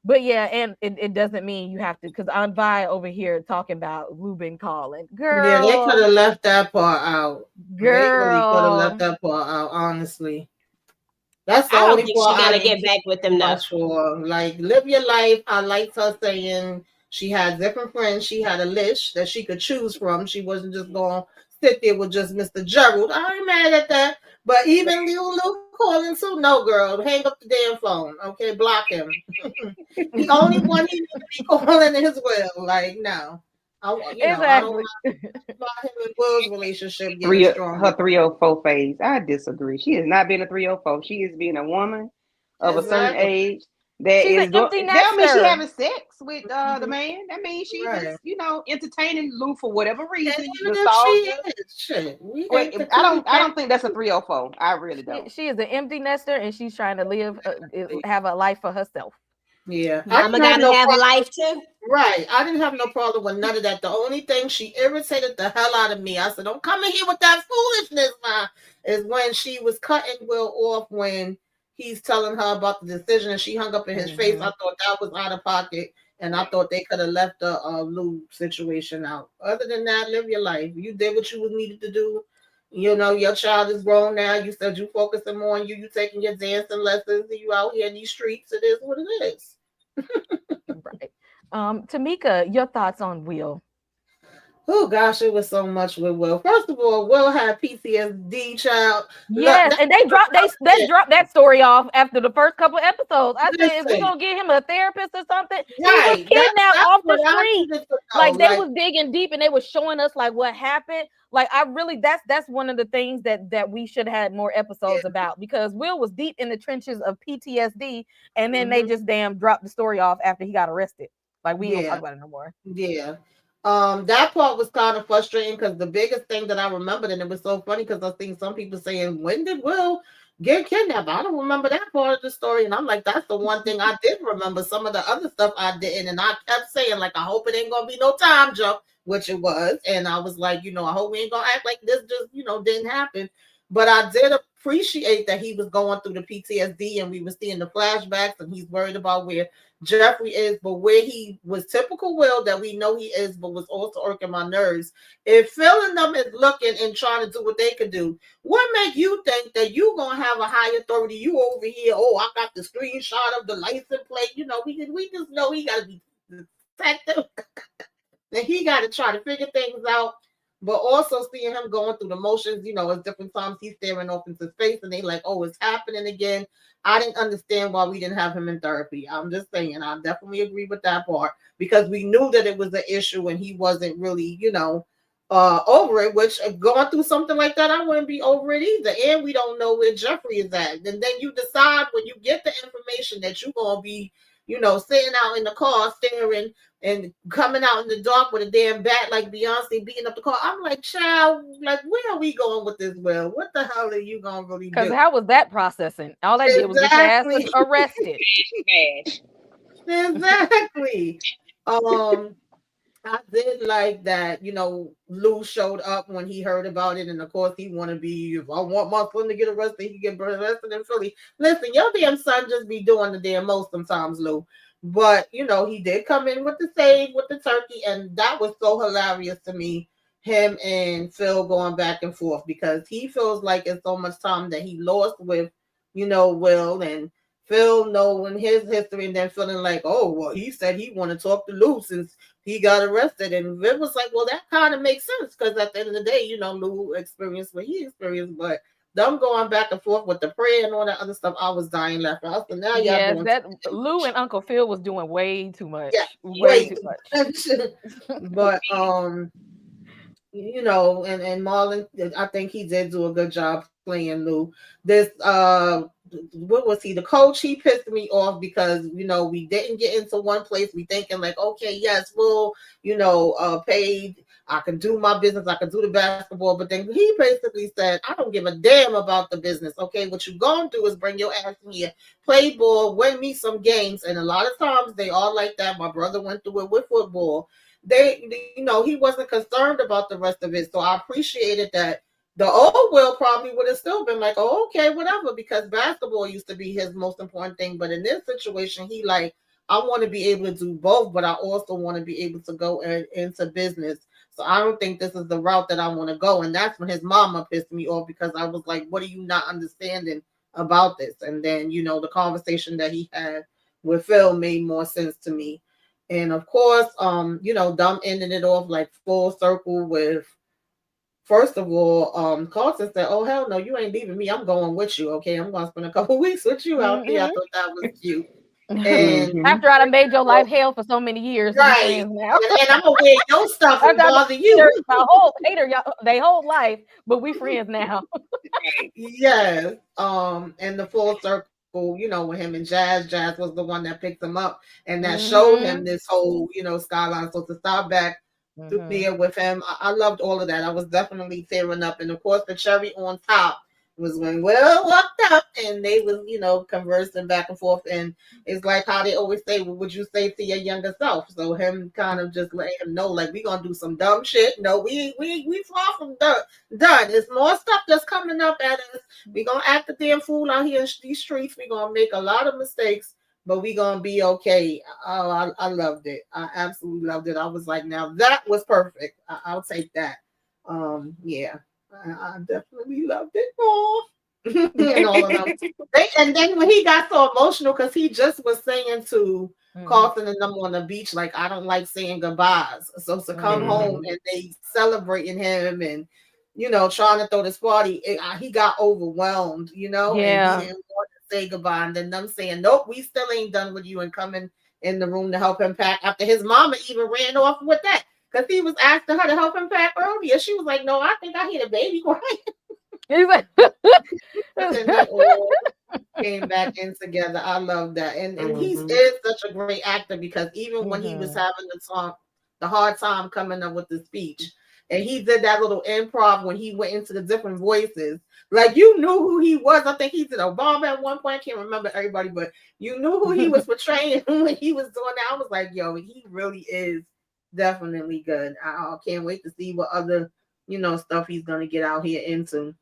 but yeah, and it doesn't mean you have to, because Aunt Vi over here talking about Lou been calling. Girl. Yeah, they could have left that part out. Girl. They really could have left that part out, honestly. That's the I don't only think part she's gonna get back with them now. Sure. Like, live your life. I liked her saying she had different friends. She had a list that she could choose from. She wasn't just going to sit there with just Mr. Gerald. I ain't mad at that. But even Lou calling too, no, girl, hang up the damn phone. Okay, block him. The only one he needs to be calling is Will. Like, no. Exactly. I don't about him and Will's relationship getting stronger. Her 304 phase. I disagree. She has not been a 304. She is being a woman of a certain age. That means she having sex with the man. That means she's just, entertaining Lou for whatever reason. I don't think that's a 304. I really don't. She is an empty nester, and she's trying to have a life for herself. Yeah, Mama gotta have a life too. Right. I didn't have no problem with none of that. The only thing she irritated the hell out of me, I said, don't come in here with that foolishness, ma, is when she was cutting Will off when he's telling her about the decision and she hung up in his face. I thought that was out of pocket, and I thought they could have left the Lou situation out. Other than that, live your life. You did what you was needed to do. Your child is grown now. You said you focusing more on you taking your dancing lessons, you out here in these streets. It is what it is. Right. Tamika, your thoughts on Will? Oh gosh, it was so much with Will. First of all, Will had PTSD, child. Yes, and they dropped that story off after the first couple of episodes. I said, is we gonna get him a therapist or something? Right. He was kidnapped off the street. Like they was digging deep and they was showing us like what happened. Like that's one of the things that we should have had more episodes about, because Will was deep in the trenches of PTSD, and then they just dropped the story off after he got arrested. Like we don't talk about it no more. Yeah. That part was kind of frustrating, because the biggest thing that I remembered, and it was so funny because I think some people saying, when did Will get kidnapped? I don't remember that part of the story. And I'm like, that's the one thing I did remember. Some of the other stuff I didn't. And I kept saying, like, I hope it ain't going to be no time jump, which it was. And I was like, I hope we ain't going to act like this just, didn't happen. But I did appreciate that he was going through the PTSD and we were seeing the flashbacks and he's worried about where Jeffrey is, but where he was typical Will that we know he is, but was also irking my nerves. If Phil and them is looking and trying to do what they could do, what make you think that you gonna have a high authority? You over here, oh, I got the screenshot of the license plate. You know, we just know he gotta be detective. And he gotta try to figure things out. But also seeing him going through the motions, you know, at different times he's staring off into space and they like, oh, it's happening again. I didn't understand why we didn't have him in therapy. I'm just saying, I definitely agree with that part because we knew that it was an issue and he wasn't really, you know, over it, which going through something like that, I wouldn't be over it either. And we don't know where Jeffrey is at. And then you decide when you get the information that you're going to be, you know, sitting out in the car staring and coming out in the dark with a damn bat like Beyonce beating up the car. I'm like, child, like, where are we going with this, Will? What the hell are you going to really Because do? how was that processing? All I did was get your ass Exactly. arrested. Smash. Exactly. I did like that, you know, Lou showed up when he heard about it, and of course he want to be. If I want my son to get arrested, he get arrested in Philly. Listen, your damn son just be doing the damn most sometimes, Lou. But you know, he did come in with the save with the turkey, and that was so hilarious to me. Him and Phil going back and forth because he feels like it's so much time that he lost with, you know, Will and Phil knowing his history and then feeling like, oh, well, he said he want to talk to Lou since he got arrested. And Viv was like, well, that kind of makes sense because at the end of the day, you know, Lou experienced what he experienced, but them going back and forth with the prayer and all that other stuff, I was dying laughing. I said, now y'all Yes, doing that Lou and Uncle Phil was doing way too yeah, much. Way way too too much. much. But you know, and Marlon, I think he did do a good job playing Lou. This what was he? The coach, he pissed me off because you know we didn't get into one place. We thinking like, okay, yes, we'll, you know, paid. I can do my business, I can do the basketball, but then he basically said, I don't give a damn about the business. Okay, what you gonna do is bring your ass in here, play ball, win me some games. And a lot of times they are like that. My brother went through it with football. They, you know, he wasn't concerned about the rest of it. So I appreciated that. The old Will probably would have still been like, oh, okay, whatever, because basketball used to be his most important thing. But in this situation, he like, I want to be able to do both, but I also want to be able to go into business. So I don't think this is the route that I want to go. And that's when his mama pissed me off because I was like, what are you not understanding about this? And then, you know, the conversation that he had with Phil made more sense to me. And of course, you know, Dumb ended it off like full circle with first of all, Carlton said, oh hell no, you ain't leaving me. I'm going with you. Okay, I'm gonna spend a couple weeks with you out there. I Mhm. thought that was cute. And After I done made your life hell for so many years, we right. friends now. And I'm gonna wear your stuff and After I bother hater you. my whole hater they whole life, but we friends now. Right. Yes. And the full circle, you know, with him and Jazz was the one that picked him up and that showed him Mhm. this whole, you know, skyline. So to start back Mhm. there with him, I loved all of that. I was definitely tearing up. And of course, the cherry on top was when Will walked up and they was, you know, conversing back and forth. And it's like how they always say, what would you say to your younger self? So him kind of just letting him know, like, we gonna do some dumb shit. No, we far from done. There's more stuff that's coming up at us. We gonna act a damn fool out here in these streets. We gonna make a lot of mistakes, but we gonna be okay. Oh, I loved it. I absolutely loved it. I was like, now that was perfect. I'll take that. Yeah, I definitely loved it more. And all of them. And then when he got so emotional, because he just was saying to Mhm. Carlton and them on the beach, like, I don't like saying goodbyes. So to come home Mhm. and they celebrating him and, you know, trying to throw this party, he got overwhelmed, you know, and he Yeah. didn't want to say goodbye. And then them saying, nope, we still ain't done with you and coming in the room to help him pack after his mama even ran off with that. Because he was asking her to help him pack earlier. She was like, no, I think I hear the baby crying. He's like And then they all came back in together. I love that. And he Mhm. is such a great actor because even when he was Mhm. having the hard time coming up with the speech, and he did that little improv when he went into the different voices. Like you knew who he was. I think he did Obama at one point. I can't remember everybody, but you knew who he was portraying when he was doing that. I was like, yo, he really is definitely good. I can't wait to see what other, you know, stuff he's gonna get out here into.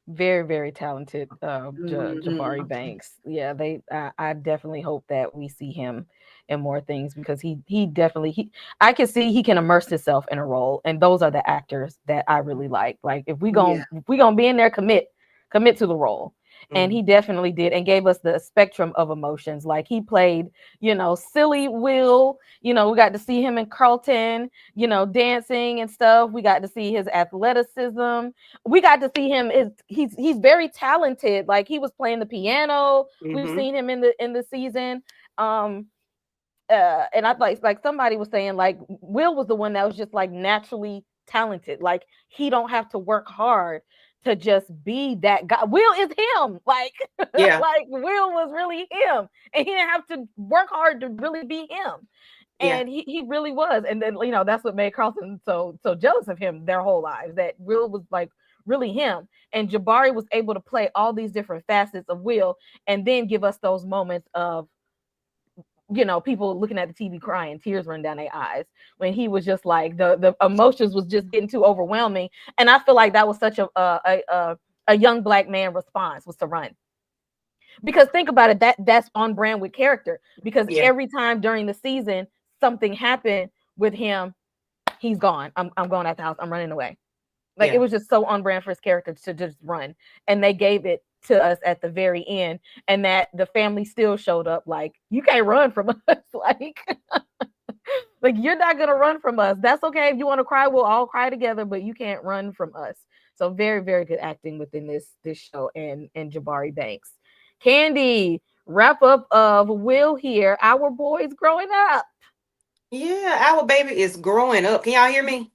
Very, very talented, Jabari Mhm. Banks. Yeah, I definitely hope that we see him in more things because he definitely he. I can see he can immerse himself in a role, and those are the actors that I really like. Like Yeah. if we gonna be in there, commit to the role. And Mm. he definitely did, and gave us the spectrum of emotions. Like he played, silly Will. We got to see him in Carlton, dancing and stuff. We got to see his athleticism. We got to see him. He's very talented. Like he was playing the piano. We've Mm-hmm. seen him in the season. Um, and I like somebody was saying like Will was the one that was just like naturally talented. Like he don't have to work hard to just be that guy. Will is him. Like Yeah. like Will was really him, and he didn't have to work hard to really be him. Yeah. And he really was. And then that's what made Carlton so jealous of him their whole lives. That Will was like really him, and Jabari was able to play all these different facets of Will, and then give us those moments of people looking at the TV crying, tears running down their eyes when he was just like the emotions was just getting too overwhelming. And I feel like that was such a young black man response was to run. Because think about it, that's on brand with character. Because Yeah. every time during the season something happened with him, he's gone. I'm going out the house. I'm running away. Like it Yeah. was just so on brand for his character to just run. And they gave it to us at the very end. And that the family still showed up like, you can't run from us. Like you're not gonna run from us. That's okay. If you want to cry, we'll all cry together, but you can't run from us. So very, very good acting within this show and Jabari Banks. Candy, wrap up of Will here. Our boys growing up. Yeah. Our baby is growing up. Can y'all hear me?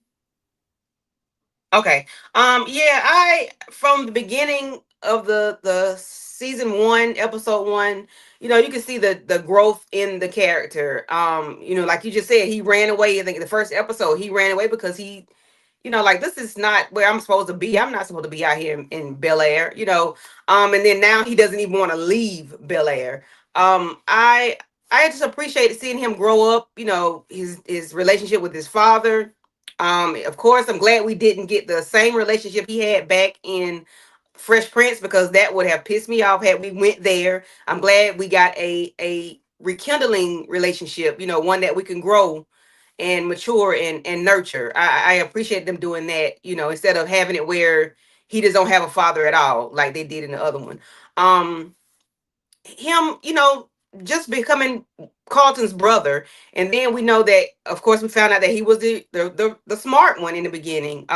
Okay. Yeah, I from the beginning of the season one, episode one, you can see the growth in the character. Like you just said, he ran away. I think in the first episode, he ran away because like this is not where I'm supposed to be. I'm not supposed to be out here in Bel-Air, and then now he doesn't even want to leave Bel-Air. I just appreciated seeing him grow up, his relationship with his father. Of course, I'm glad we didn't get the same relationship he had back in Fresh Prince because that would have pissed me off had we went there. I'm glad we got a rekindling relationship, one that we can grow and mature and nurture. I appreciate them doing that, instead of having it where he just don't have a father at all, like they did in the other one. Um, him, just becoming Carlton's brother, and then we know that, of course, we found out that he was the smart one in the beginning.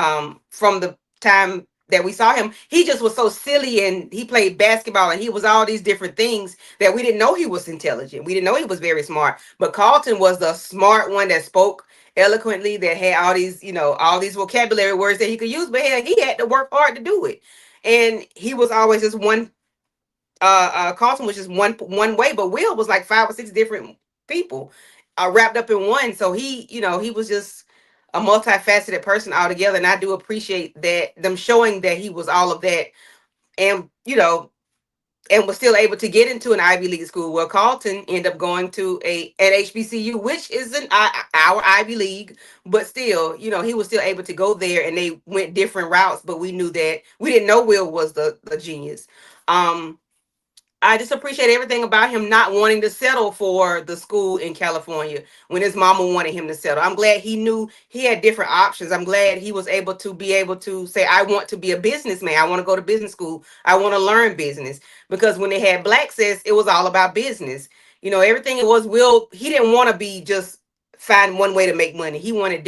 From the time that we saw him, he just was so silly, and he played basketball, and he was all these different things that we didn't know he was intelligent. We didn't know he was very smart, but Carlton was the smart one that spoke eloquently, that had all these vocabulary words that he could use, but he had to work hard to do it, and he was always just one. Carlton was just one way, but Will was like five or six different people, wrapped up in one. So he was just a multifaceted person altogether, and I do appreciate that them showing that he was all of that, and and was still able to get into an Ivy League school. Well, Carlton ended up going to an HBCU, which isn't our Ivy League, but still, he was still able to go there, and they went different routes. But we didn't know Will was the genius. Um, I just appreciate everything about him not wanting to settle for the school in California when his mama wanted him to settle. I'm glad he knew he had different options. I'm glad he was able to say, I want to be a businessman. I want to go to business school. I want to learn business. Because when they had Black Sis, it was all about business. Everything it was Will, he didn't want to be just find one way to make money. He want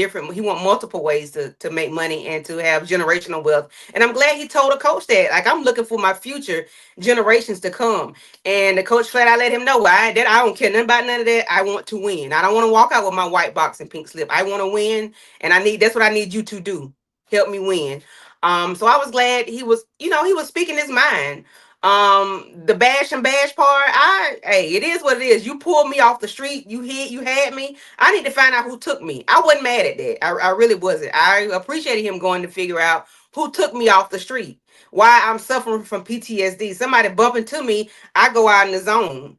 multiple ways to make money and to have generational wealth. And I'm glad he told a coach that. Like, I'm looking for my future generations to come. And the coach flat out let him know, I don't care nothing about none of that. I want to win. I don't want to walk out with my white box and pink slip. I want to win, and that's what I need you to do. Help me win. So I was glad he was speaking his mind. The bash and bash part, hey, it is what it is. You pulled me off the street, you had me. I need to find out who took me. I wasn't mad at that. I really wasn't. I appreciated him going to figure out who took me off the street, why I'm suffering from PTSD. Somebody bump into me, I go out in the zone.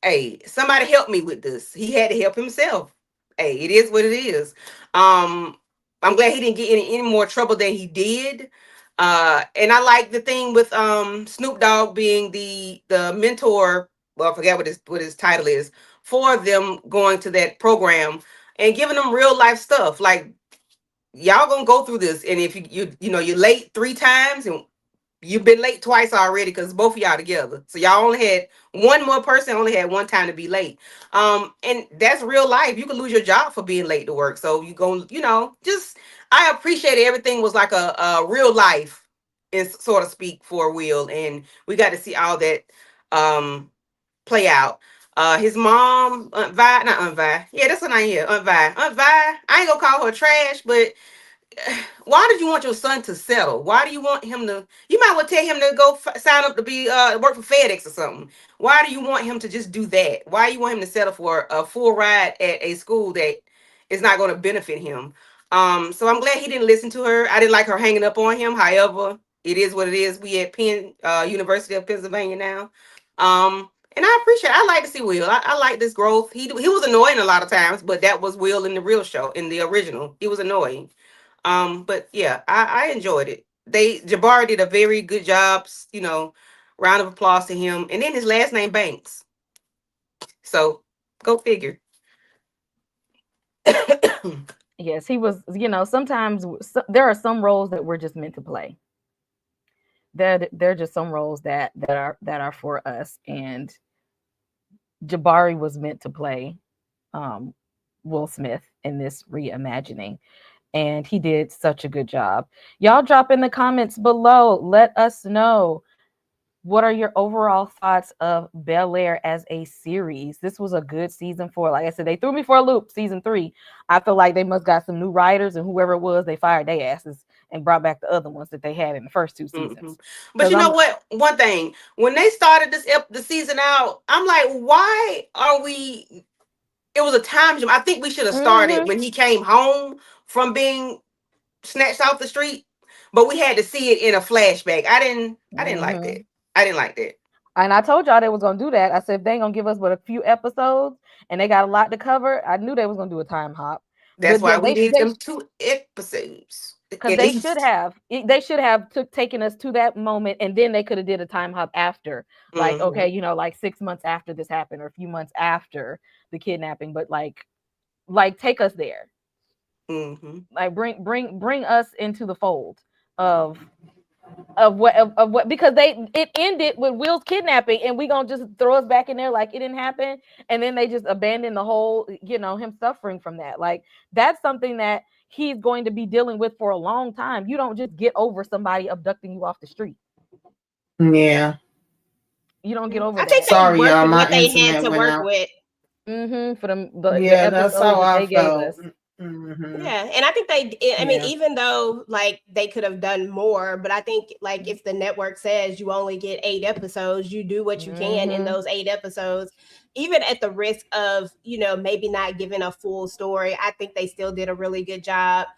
Hey, somebody help me with this. He had to help himself. Hey, it is what it is. Um, I'm glad he didn't get in any more trouble than he did. And I like the thing with Snoop Dogg being the mentor. Well, I forget what his title is for them going to that program and giving them real life stuff. Like y'all gonna go through this, and if you're late 3 times and you've been late twice already because both of y'all together. So y'all only had one more person only had one time to be late. And that's real life. You could lose your job for being late to work. So you go, just I appreciated everything was like a real life, is sort of speak for Will, and we got to see all that play out. His mom, Aunt Vi, not Aunt Vi. Yeah, that's what I hear. Aunt Vi. Aunt Vi. I ain't gonna call her trash, but why did you want your son to settle? Why do you want him to? You might want to tell him to go sign up to be work for FedEx or something. Why do you want him to just do that? Why do you want him to settle for a full ride at a school that is not going to benefit him? So I'm glad he didn't listen to her. I didn't like her hanging up on him. However, it is what it is. We at Penn University of Pennsylvania now. And I appreciate. I like to see Will. I like this growth. He was annoying a lot of times, but that was Will in the real show, in the original. He was annoying. But yeah, I enjoyed it. Jabari did a very good job, round of applause to him. And then his last name Banks. So go figure. Yes, he was, sometimes there are some roles that we're just meant to play. They're just some roles that are for us. And Jabari was meant to play Will Smith in this reimagining. And he did such a good job. Y'all drop in the comments below. Let us know, what are your overall thoughts of Bel-Air as a series? This was a good season 4. Like I said, they threw me for a loop. Season 3, I feel like they must got some new writers, and whoever it was, they fired their asses and brought back the other ones that they had in the first 2 seasons. Mm-hmm. But you know what? One thing, when they started the season out, I'm like, why are we? It was a time jump. I think we should have started when he came home from being snatched off the street, but we had to see it in a flashback. I didn't like that. I didn't like that. And I told y'all they was gonna do that. I said, if they ain't gonna give us but a few episodes and they got a lot to cover, I knew they was gonna do a time hop. That's why we need them 2 episodes. Because they should have taken us to that moment, and then they could have did a time hop after, like okay, like 6 months after this happened or a few months after the kidnapping, but like take us there. Like bring us into the fold of what, because it ended with Will's kidnapping, and we gonna just throw us back in there like it didn't happen, and then they just abandon the whole, him suffering from that. Like that's something that he's going to be dealing with for a long time. You don't just get over somebody abducting you off the street. Yeah, you don't get over I that. think Sorry, y'all, my what they internet had to went work out. with. For them, that's how I felt. Yeah, and I think I mean, even though like they could have done more, but I think like if the network says you only get 8 episodes, you do what you can in those 8 episodes, even at the risk of maybe not giving a full story. I think they still did a really good job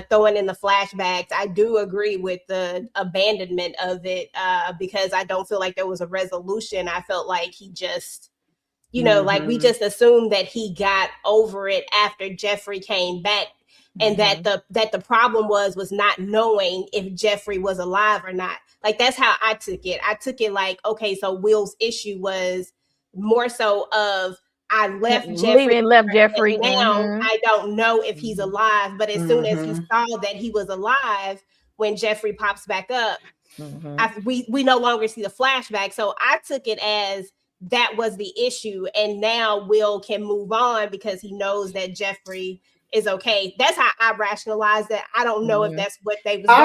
throwing in the flashbacks. I do agree with the abandonment of it because I don't feel like there was a resolution. I felt like he just like we just assumed that he got over it after Jeffrey came back, and that the problem was not knowing if Jeffrey was alive or not. Like that's how I took it. I took it like, okay, so Will's issue was more so of I left Jeffrey, and now I don't know if he's alive. But as soon as he saw that he was alive, when Jeffrey pops back up, we no longer see the flashback. So I took it as that was the issue, and now Will can move on because he knows that Jeffrey is okay. That's how I rationalized that. I don't know if that's what they was going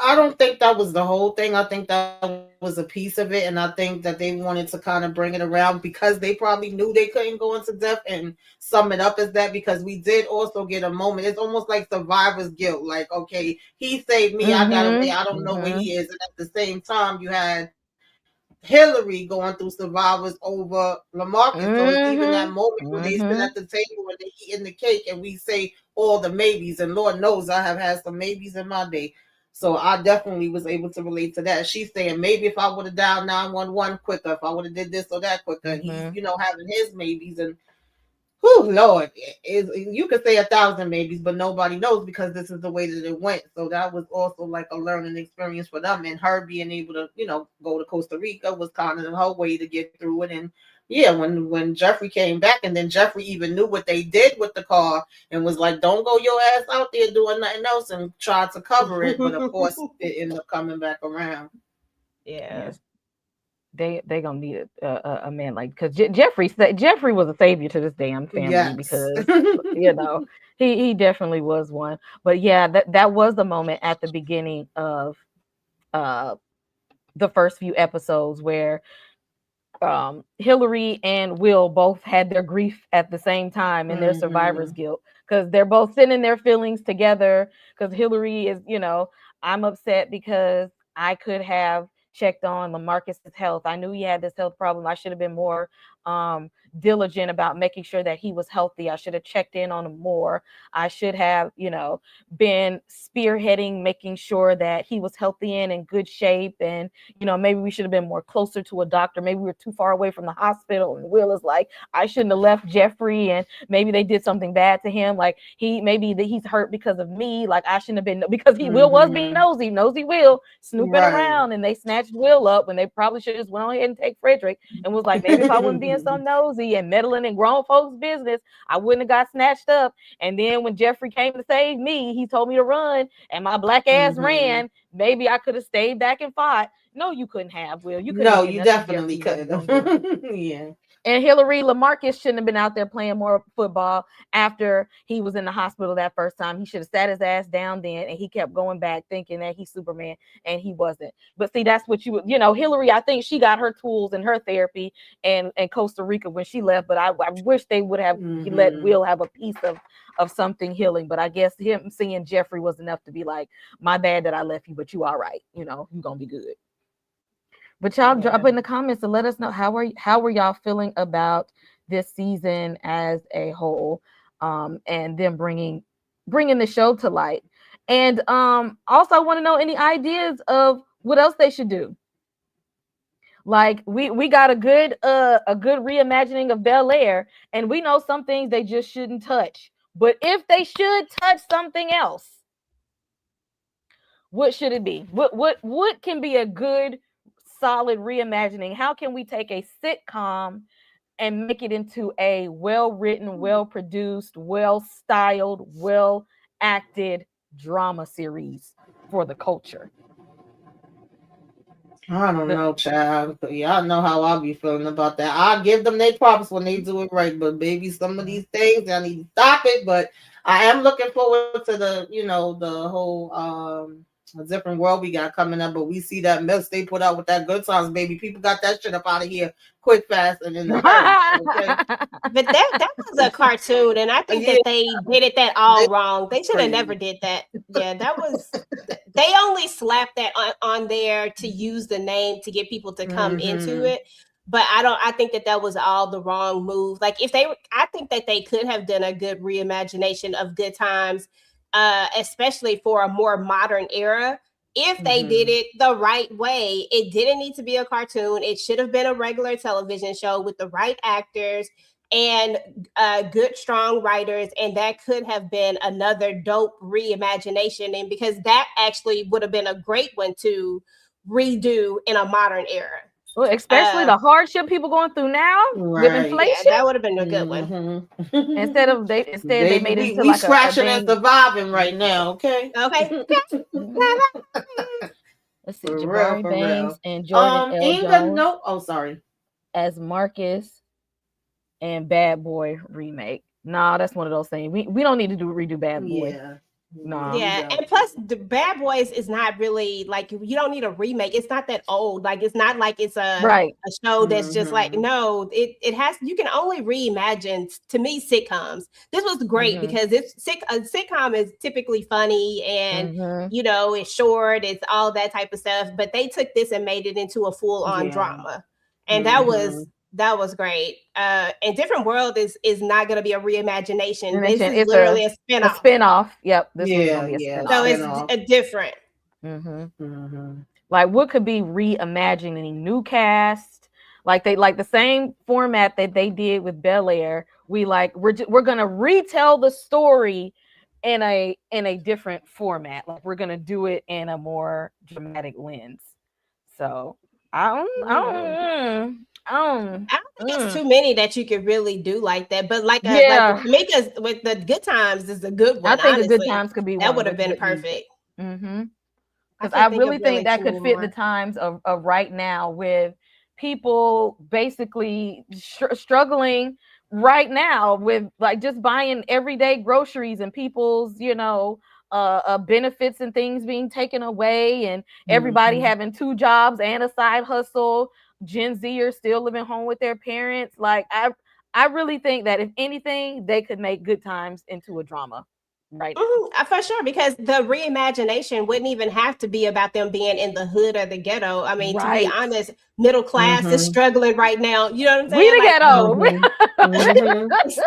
I don't think that was the whole thing. I think that was a piece of it, and I think that they wanted to kind of bring it around because they probably knew they couldn't go into depth and sum it up as that, because we did also get a moment. It's almost like survivor's guilt. Like, okay, he saved me. I got away. I don't know where he is. And at the same time, you had Hillary going through survivors over Lamarcus. So it's even that moment where they sit at the table and they eating the cake, and we say all the maybes. And Lord knows I have had some maybes in my day. So I definitely was able to relate to that. She's saying maybe if I would have dialed 911 quicker, if I would have did this or that quicker, he's having his maybes. And whew, Lord, you could say 1,000 babies, but nobody knows because this is the way that it went. So that was also like a learning experience for them. And her being able to, go to Costa Rica was kind of her way to get through it. And yeah, when Jeffrey came back, and then Jeffrey even knew what they did with the car and was like, "Don't go your ass out there doing nothing else," and tried to cover it. But of course, it ended up coming back around. Yeah. Yes. They gonna need a man like, because Jeffrey was a savior to this damn family, Yes. because he definitely was one. But yeah, that was the moment at the beginning of the first few episodes where Hillary and Will both had their grief at the same time and their survivor's guilt, because they're both sending their feelings together. Because Hillary is, I'm upset because I could have checked on Lamarcus's health. I knew he had this health problem. I should have been more diligent about making sure that he was healthy. I should have checked in on him more. I should have, been spearheading, making sure that he was healthy and in good shape. And, maybe we should have been more closer to a doctor. Maybe we were too far away from the hospital. And Will is like, I shouldn't have left Jeffrey, and maybe they did something bad to him. Like maybe that he's hurt because of me. Like I shouldn't have been, because Will was being nosy Will snooping around, and they snatched Will up when they probably should have just went on ahead and take Frederick, and was like, maybe if I wasn't being so nosy and meddling in grown folks' business, I wouldn't have got snatched up. And then when Jeffrey came to save me, he told me to run, and my black ass ran. Maybe I could have stayed back and fought. No, you couldn't have, Will. You couldn't. No, you definitely couldn't. Yeah. And Hillary, Lamarcus shouldn't have been out there playing more football after he was in the hospital that first time. He should have sat his ass down then, and he kept going back thinking that he's Superman, and he wasn't. But see, that's what Hillary, I think she got her tools and her therapy and Costa Rica when she left. But I wish they would have let Will have a piece of something healing. But I guess him seeing Jeffrey was enough to be like, my bad that I left you, but you all right. You're gonna be good. But y'all drop in the comments to let us know how are y'all feeling about this season as a whole, and then bringing the show to light. And also I want to know any ideas of what else they should do. Like we got a good reimagining of Bel-Air, and we know some things they just shouldn't touch. But if they should touch something else, what should it be? What can be a good solid reimagining? How can we take a sitcom and make it into a well-written, well-produced, well-styled, well-acted drama series for the culture? I don't know, child. Y'all know how I'll be feeling about that. I'll give them their props when they do it right, but baby, some of these things I need to stop it. But I am looking forward to the whole a different world we got coming up. But we see that mess they put out with that Good Times, baby. People got that shit up out of here quick, fast, and in a hurry. Okay? But that was a cartoon, and I think that they did it all wrong. They should have never did that. Yeah, that was. They only slapped that on there to use the name to get people to come into it. But I think that was all the wrong move. Like I think that they could have done a good reimagination of Good Times, especially for a more modern era. If they did it the right way, it didn't need to be a cartoon. It should have been a regular television show with the right actors and good, strong writers. And that could have been another dope reimagination. And because that actually would have been a great one to redo in a modern era. Well, especially the hardship people going through now with inflation. Yeah, that would have been a good one. Instead they made it into we scratching and surviving right now. Okay. Okay. Let's see, Jabari Banks and Jordan L. Jones. Oh, sorry. As Marcus and Bad Boy remake. Nah, that's one of those things. We don't need to redo Bad Boy. Yeah. No. Yeah, and plus the Bad Boys is not really like you don't need a remake. It's not that old. Like it's not like it's a show that's just like no. It has you can only reimagine to me sitcoms. This was great because a sitcom is typically funny and it's short. It's all that type of stuff. But they took this and made it into a full on drama, and that was great. And Different World is not going to be a reimagination. This is literally a spinoff. A spinoff. Yep. This one's going to be a spinoff. So it's a different. Like what could be reimagining? New cast, like the same format that they did with Bel-Air we're gonna retell the story in a different format. Like we're gonna do it in a more dramatic lens. So I don't, I don't think it's too many that you could really do like that. But like with yeah. Tamika's with the Good Times is a good I one. think a Good Honestly, Times could be that one would have with been good music. perfect. Mm-hmm. I Because I can't think of really think really that too could many fit the more. times of right now with people basically struggling right now with like just buying everyday groceries and people's benefits and things being taken away and everybody having two jobs and a side hustle. Gen Z are still living home with their parents. Like I really think that if anything, they could make Good Times into a drama right now. For sure, because the reimagination wouldn't even have to be about them being in the hood or the ghetto. I mean, to be Right. honest, middle class is struggling right now. You know what I'm We saying? the Like, ghetto.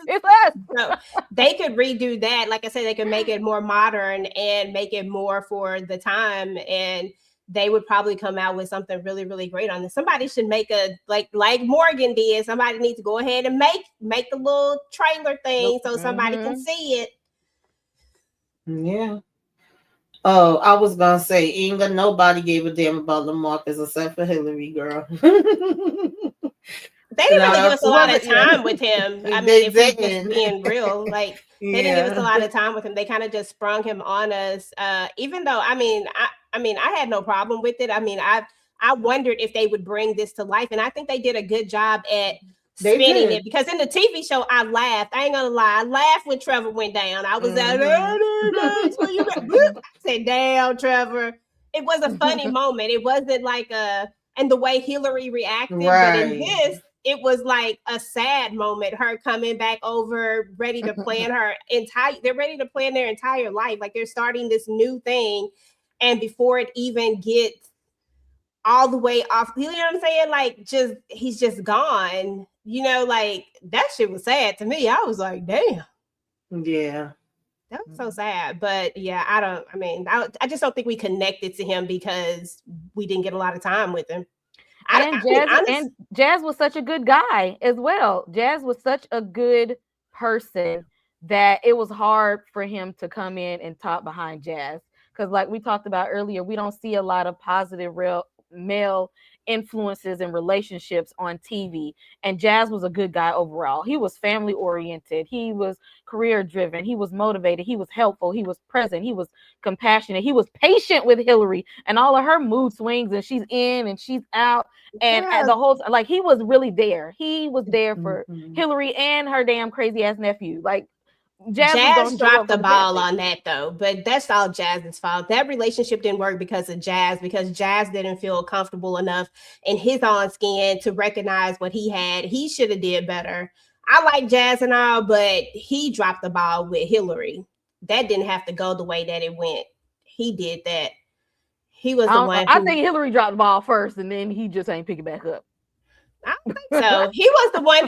It's us. so they could redo that. Like I said, they could make it more modern and make it more for the time. And they would probably come out with something really, really great on this. Somebody should make a like Morgan did. Somebody needs to go ahead and make the little trailer thing so somebody can see it. Yeah. Oh, I was gonna say, Inga, nobody gave a damn about Lamarcus except for Hillary, girl. They didn't really give us a Was lot of it? Yeah. time with him. I mean, They if we just didn't. being real, like they didn't give us a Yeah. lot of time with him. They kind of just sprung him on us. Even though, I had no problem with it. I mean, I wondered if they would bring this to life, and I think they did a good job at They spinning did. it. Because in the TV show, I laughed. I ain't gonna lie, I laughed when Trevor went down. I was out there, guys, where you at? Bloop. I said, "Damn, Trevor." It was a funny moment. It wasn't like and the way Hillary reacted, but in Right. this it was like a sad moment, her coming back over ready to plan they're ready to plan their entire life, like they're starting this new thing, and before it even gets all the way off, you know what I'm saying, like just he's just gone, like that shit was sad to me. I was like, damn, Yeah. that was so sad. But yeah, I just don't think we connected to him because we didn't get a lot of time with him. And Jazz was such a good guy as well. Jazz was such a good person that it was hard for him to come in and talk behind Jazz. Because like we talked about earlier, we don't see a lot of positive real male influences and relationships on TV. And Jazz was a good guy overall. He was family oriented. He was career driven. He was motivated. He was helpful. He was present. He was compassionate. He was patient with Hillary and all of her mood swings, and she's in and she's out. And the whole like he was really there. He was there for Hillary and her damn crazy ass nephew. Like Jazz dropped the ball on on that though, but that's all Jazz's fault. That relationship didn't work because of Jazz, because Jazz didn't feel comfortable enough in his own skin to recognize what he had. He should have did better. I like Jazz and all, but he dropped the ball with Hillary. That didn't have to go the way that it went. He did that. He was the one. I think Hillary dropped the ball first, and then he just ain't pick it back up. I don't think so. He was the one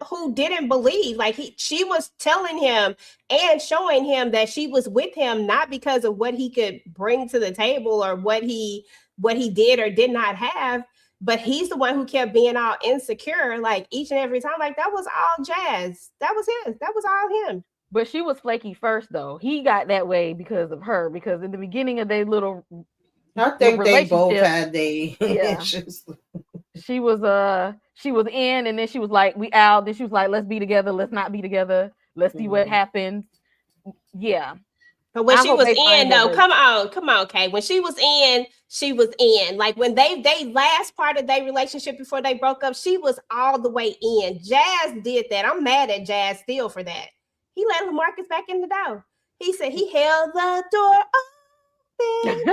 who didn't believe. Like she was telling him and showing him that she was with him not because of what he could bring to the table or what he did or did not have, but he's the one who kept being all insecure like each and every time. Like that was all Jazz. That was his. That was all him. But she was flaky first though. He got that way because of her, because in the beginning of their little I think they both had their issues. She was in, and then she was like, we out. Then she was like, let's be together, let's not be together, let's see what happens. Yeah. But when she was in though, come on, Kay. When she was in. Like when they last part of their relationship before they broke up, she was all the way in. Jazz did that. I'm mad at Jazz still for that. He let LaMarcus back in the door. He said he held the door open.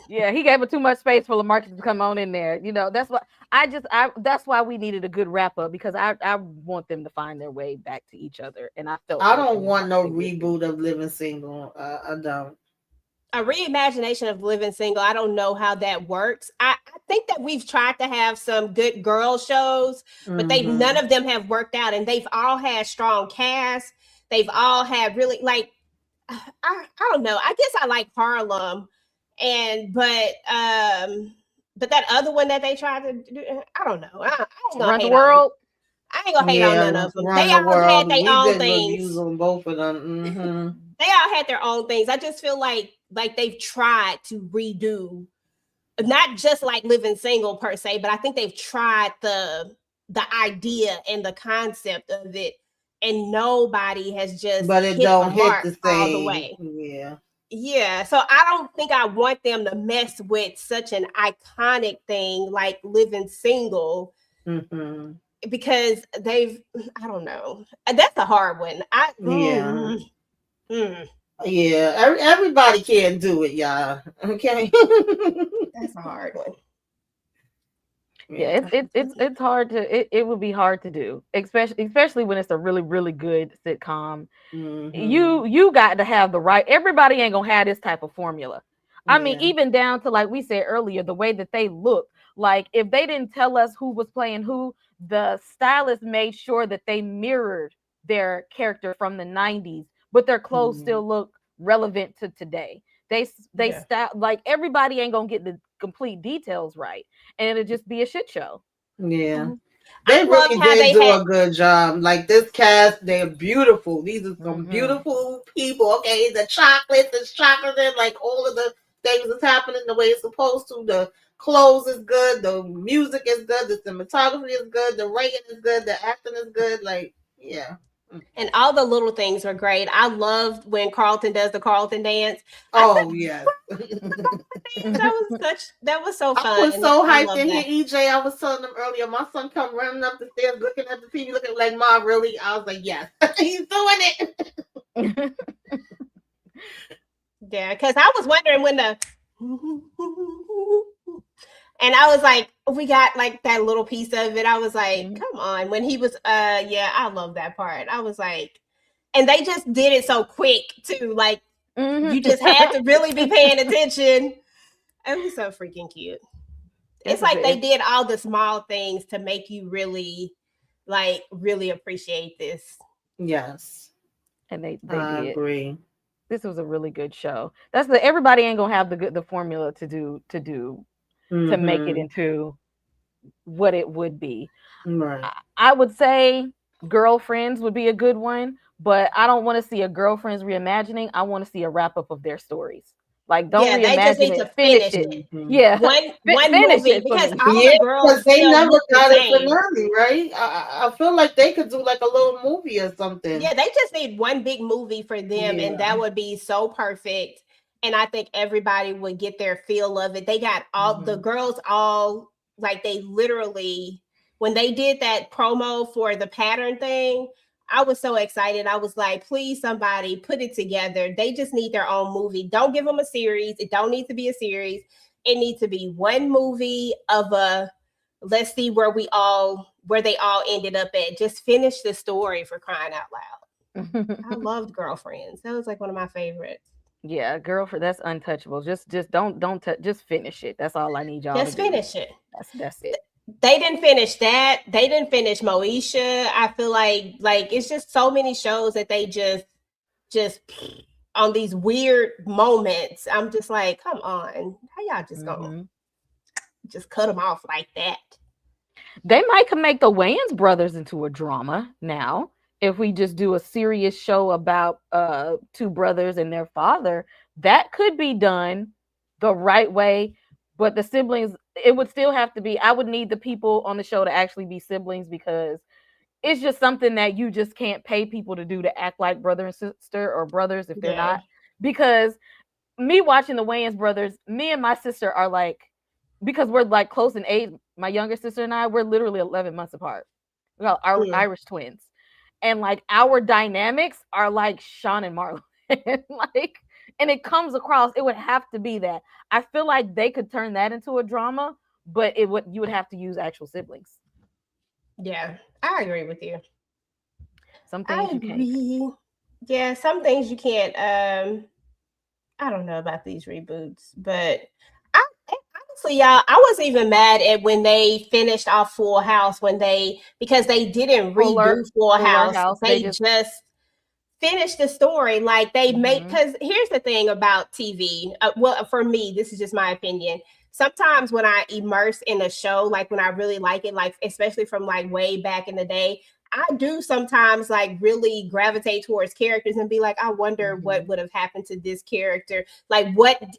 Yeah, he gave her too much space for LaMarcus to come on in there. That's what that's why we needed a good wrap up, because I want them to find their way back to each other. And I don't want no reboot of Living Single. I don't. A reimagination of Living Single, I don't know how that works. I think that we've tried to have some good girl shows, but none of them have worked out, and they've all had strong casts. They've all had really I don't know. I guess I like Harlem, but But that other one that they tried to do, I don't know. I ain't gonna Run the hate on them. world. I ain't gonna hate on none of them. Run They the all had world. their We own did reviews things. on both of them. They all had their own things. I just feel like they've tried to redo, not just like Living Single per se, but I think they've tried the idea and the concept of it, and nobody has just But it hit don't the hit mark the all the same. way. Yeah. Yeah, so I don't think I want them to mess with such an iconic thing like Living Single, because I don't know. That's a hard one. Yeah, everybody can't do it, y'all. Okay. That's a hard one. Yeah, it's hard to it would be hard to do, especially when it's a really, really good sitcom. You got to have the right, everybody ain't gonna have this type of formula. I mean, even down to, like we said earlier, the way that they look. Like, if they didn't tell us who was playing who, the stylist made sure that they mirrored their character from the 90s, but their clothes still look relevant to today. They style, like, everybody ain't gonna get the complete details right, and it'll just be a shit show. Yeah. They really did do a good job. Like, this cast, they're beautiful. These are some beautiful people. Okay, the chocolate, and like all of the things that's happening the way it's supposed to. The clothes is good. The music is good. The cinematography is good. The writing is good. The acting is good. Like, yeah. And all the little things are great. I loved when Carlton does the Carlton dance. Oh, yes. That was so fun. I was so hyped to hear EJ. I was telling them earlier, my son come running up the stairs looking at the TV, looking like, Mom, really? I was like, yes, he's doing it. Yeah, because I was wondering when and I was like, we got like that little piece of it. I was like, come on. When he was, yeah, I love that part. I was like, and they just did it so quick too. Like, you just had to really be paying attention. It was so freaking cute. It's like they did all the small things to make you really appreciate this. Yes. And they I did. agree. This was a really good show. Everybody ain't gonna have the formula to make it into what it would be. Right. I would say Girlfriends would be a good one, but I don't want to see a Girlfriends reimagining. I want to see a wrap up of their stories. Like, don't reimagine they just need it. To finish it. Yeah, one movie, because all the girls they never got it finale, right? I feel like they could do like a little movie or something. Yeah, they just need one big movie for them, and that would be so perfect. And I think everybody would get their feel of it. They got all the girls, all like, they literally, when they did that promo for the pattern thing, I was so excited. I was like, please, somebody put it together. They just need their own movie. Don't give them a series. It don't need to be a series. It needs to be one movie of let's see where they all ended up at. Just finish the story, for crying out loud. I loved Girlfriends. That was like one of my favorites. Yeah, Girlfriend, that's untouchable. Just don't just finish it. That's all I need y'all just to finish do. it. That's it. They didn't finish that. They didn't finish Moesha. I feel like it's just so many shows that they just on these weird moments. I'm just like, come on, how y'all just gonna just cut them off like that? They might can make the Wayans brothers into a drama now. If we just do a serious show about two brothers and their father, that could be done the right way. But the siblings, it would still have to be, I would need the people on the show to actually be siblings, because it's just something that you just can't pay people to do, to act like brother and sister, or brothers if they're not. Because me watching the Wayans brothers, me and my sister are like, because we're like close in age, my younger sister and I, we're literally 11 months apart. We got our Irish twins. And like, our dynamics are like Sean and Marlon. Like, and it comes across, it would have to be that. I feel like they could turn that into a drama, but you would have to use actual siblings. Yeah, I agree with you. Some things you can't. Yeah, some things you can't. I don't know about these reboots, but honestly, y'all, I wasn't even mad at when they finished off Full House, because they didn't redo Full House. They just finish the story. Like they make, Mhm. because here's the thing about TV. Well, for me, this is just my opinion. Sometimes when I immerse in a show, like when I really like it, like especially from like way back in the day, I do sometimes like really gravitate towards characters and be like, I wonder what would have happened to this character. Like,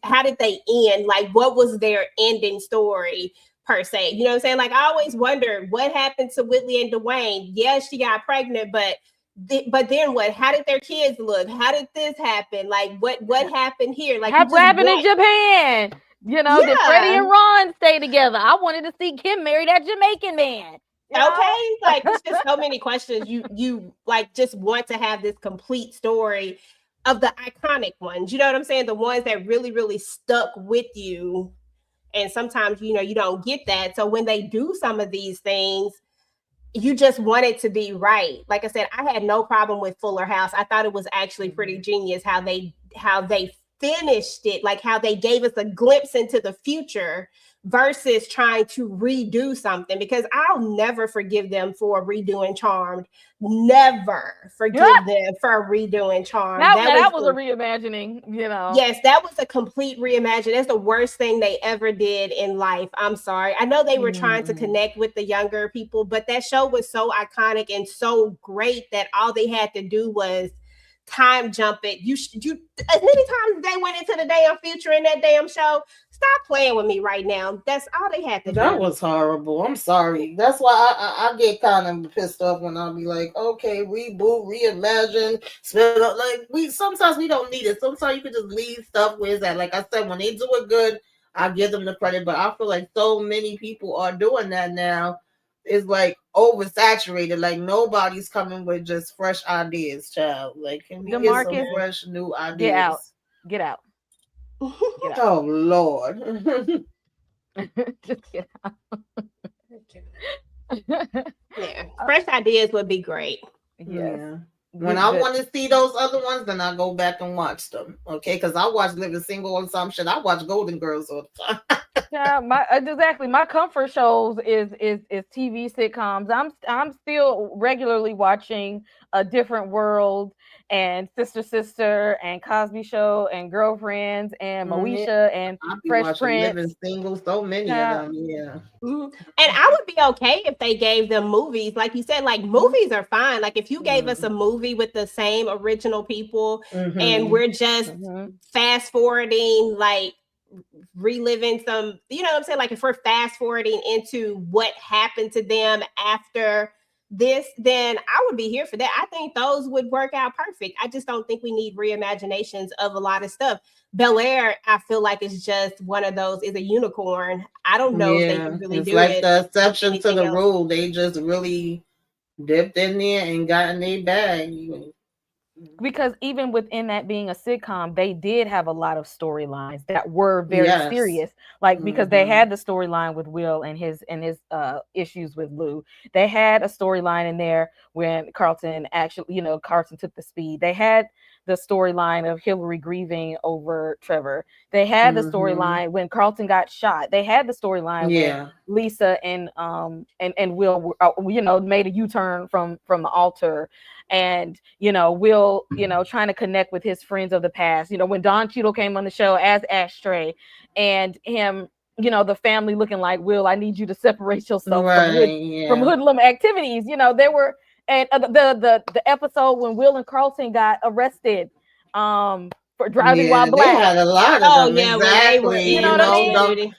how did they end? Like, what was their ending story per se? You know what I'm saying? Like, I always wonder what happened to Whitley and Dwayne. Yes, she got pregnant, but then what? How did their kids look? How did this happen? Like, what happened here? Like, you What just happened in want, Japan? Did Freddie yeah. and Ron stay together? I wanted to see Kim marry that Jamaican man. Okay, like it's just so many questions. You like just want to have this complete story of the iconic ones. You know what I'm saying? The ones that really, really stuck with you. And sometimes, you don't get that. So when they do some of these things, you just want it to be right. Like I said, I had no problem with Fuller House. I thought it was actually pretty genius how they finished it, like how they gave us a glimpse into the future versus trying to redo something, because I'll never forgive them for redoing Charmed. Never forgive them for redoing Charmed. That was a reimagining. Yes, that was a complete reimagining. That's the worst thing they ever did in life. I'm sorry. I know they were trying to connect with the younger people, but that show was so iconic and so great that all they had to do was time jump it. You as many times as they went into the damn future in that damn show. Stop playing with me right now. That's all they had to do. That was horrible. I'm sorry. That's why I get kind of pissed off when I'll be like, okay, reboot, reimagine, spell out. Like sometimes we don't need it. Sometimes you can just leave stuff where it's at. Like I said, when they do it good, I give them the credit. But I feel like so many people are doing that now. It's like oversaturated. Like nobody's coming with just fresh ideas, child. Like can we get some DeMarcus, fresh new ideas? get out. Get out. Get out. Oh Lord. Just get out. Yeah, fresh ideas would be great. Yes. Yeah. When I want to see those other ones, then I go back and watch them. Okay, because I watch Living Single and some shit. I watch Golden Girls all the time. Yeah, my comfort shows is TV sitcoms. I'm still regularly watching A Different World and Sister and Cosby Show and Girlfriends and Moesha and Fresh Prince. Living Single, so many of them. Yeah. And I would be okay if they gave them movies, like you said. Like movies are fine. Like if you gave us a movie with the same original people and we're just fast forwarding, like reliving some, you know what I'm saying? Like if we're fast forwarding into what happened to them after this, then I would be here for that. I think those would work out perfect. I just don't think we need reimaginations of a lot of stuff. Bel-Air, I feel like is just one of those, is a unicorn. I don't know if they can really do like it. the exception to the rule. They just really dipped in there and got in their bag. Because even within that being a sitcom, they did have a lot of storylines that were very serious. Like because they had the storyline with Will and his issues with Lou. They had a storyline in there when Carlton Carlton took the speed. They had the storyline of Hillary grieving over Trevor. They had the storyline when Carlton got shot. They had the storyline when Lisa and Will made a U-turn from the altar. And Will trying to connect with his friends of the past, when Don Cheadle came on the show as Ashtray, and him, the family looking like, Will, I need you to separate yourself from hoodlum activities. There were, and the episode when Will and Carlton got arrested for driving while black. They had a lot of them. Exactly. You know what I mean?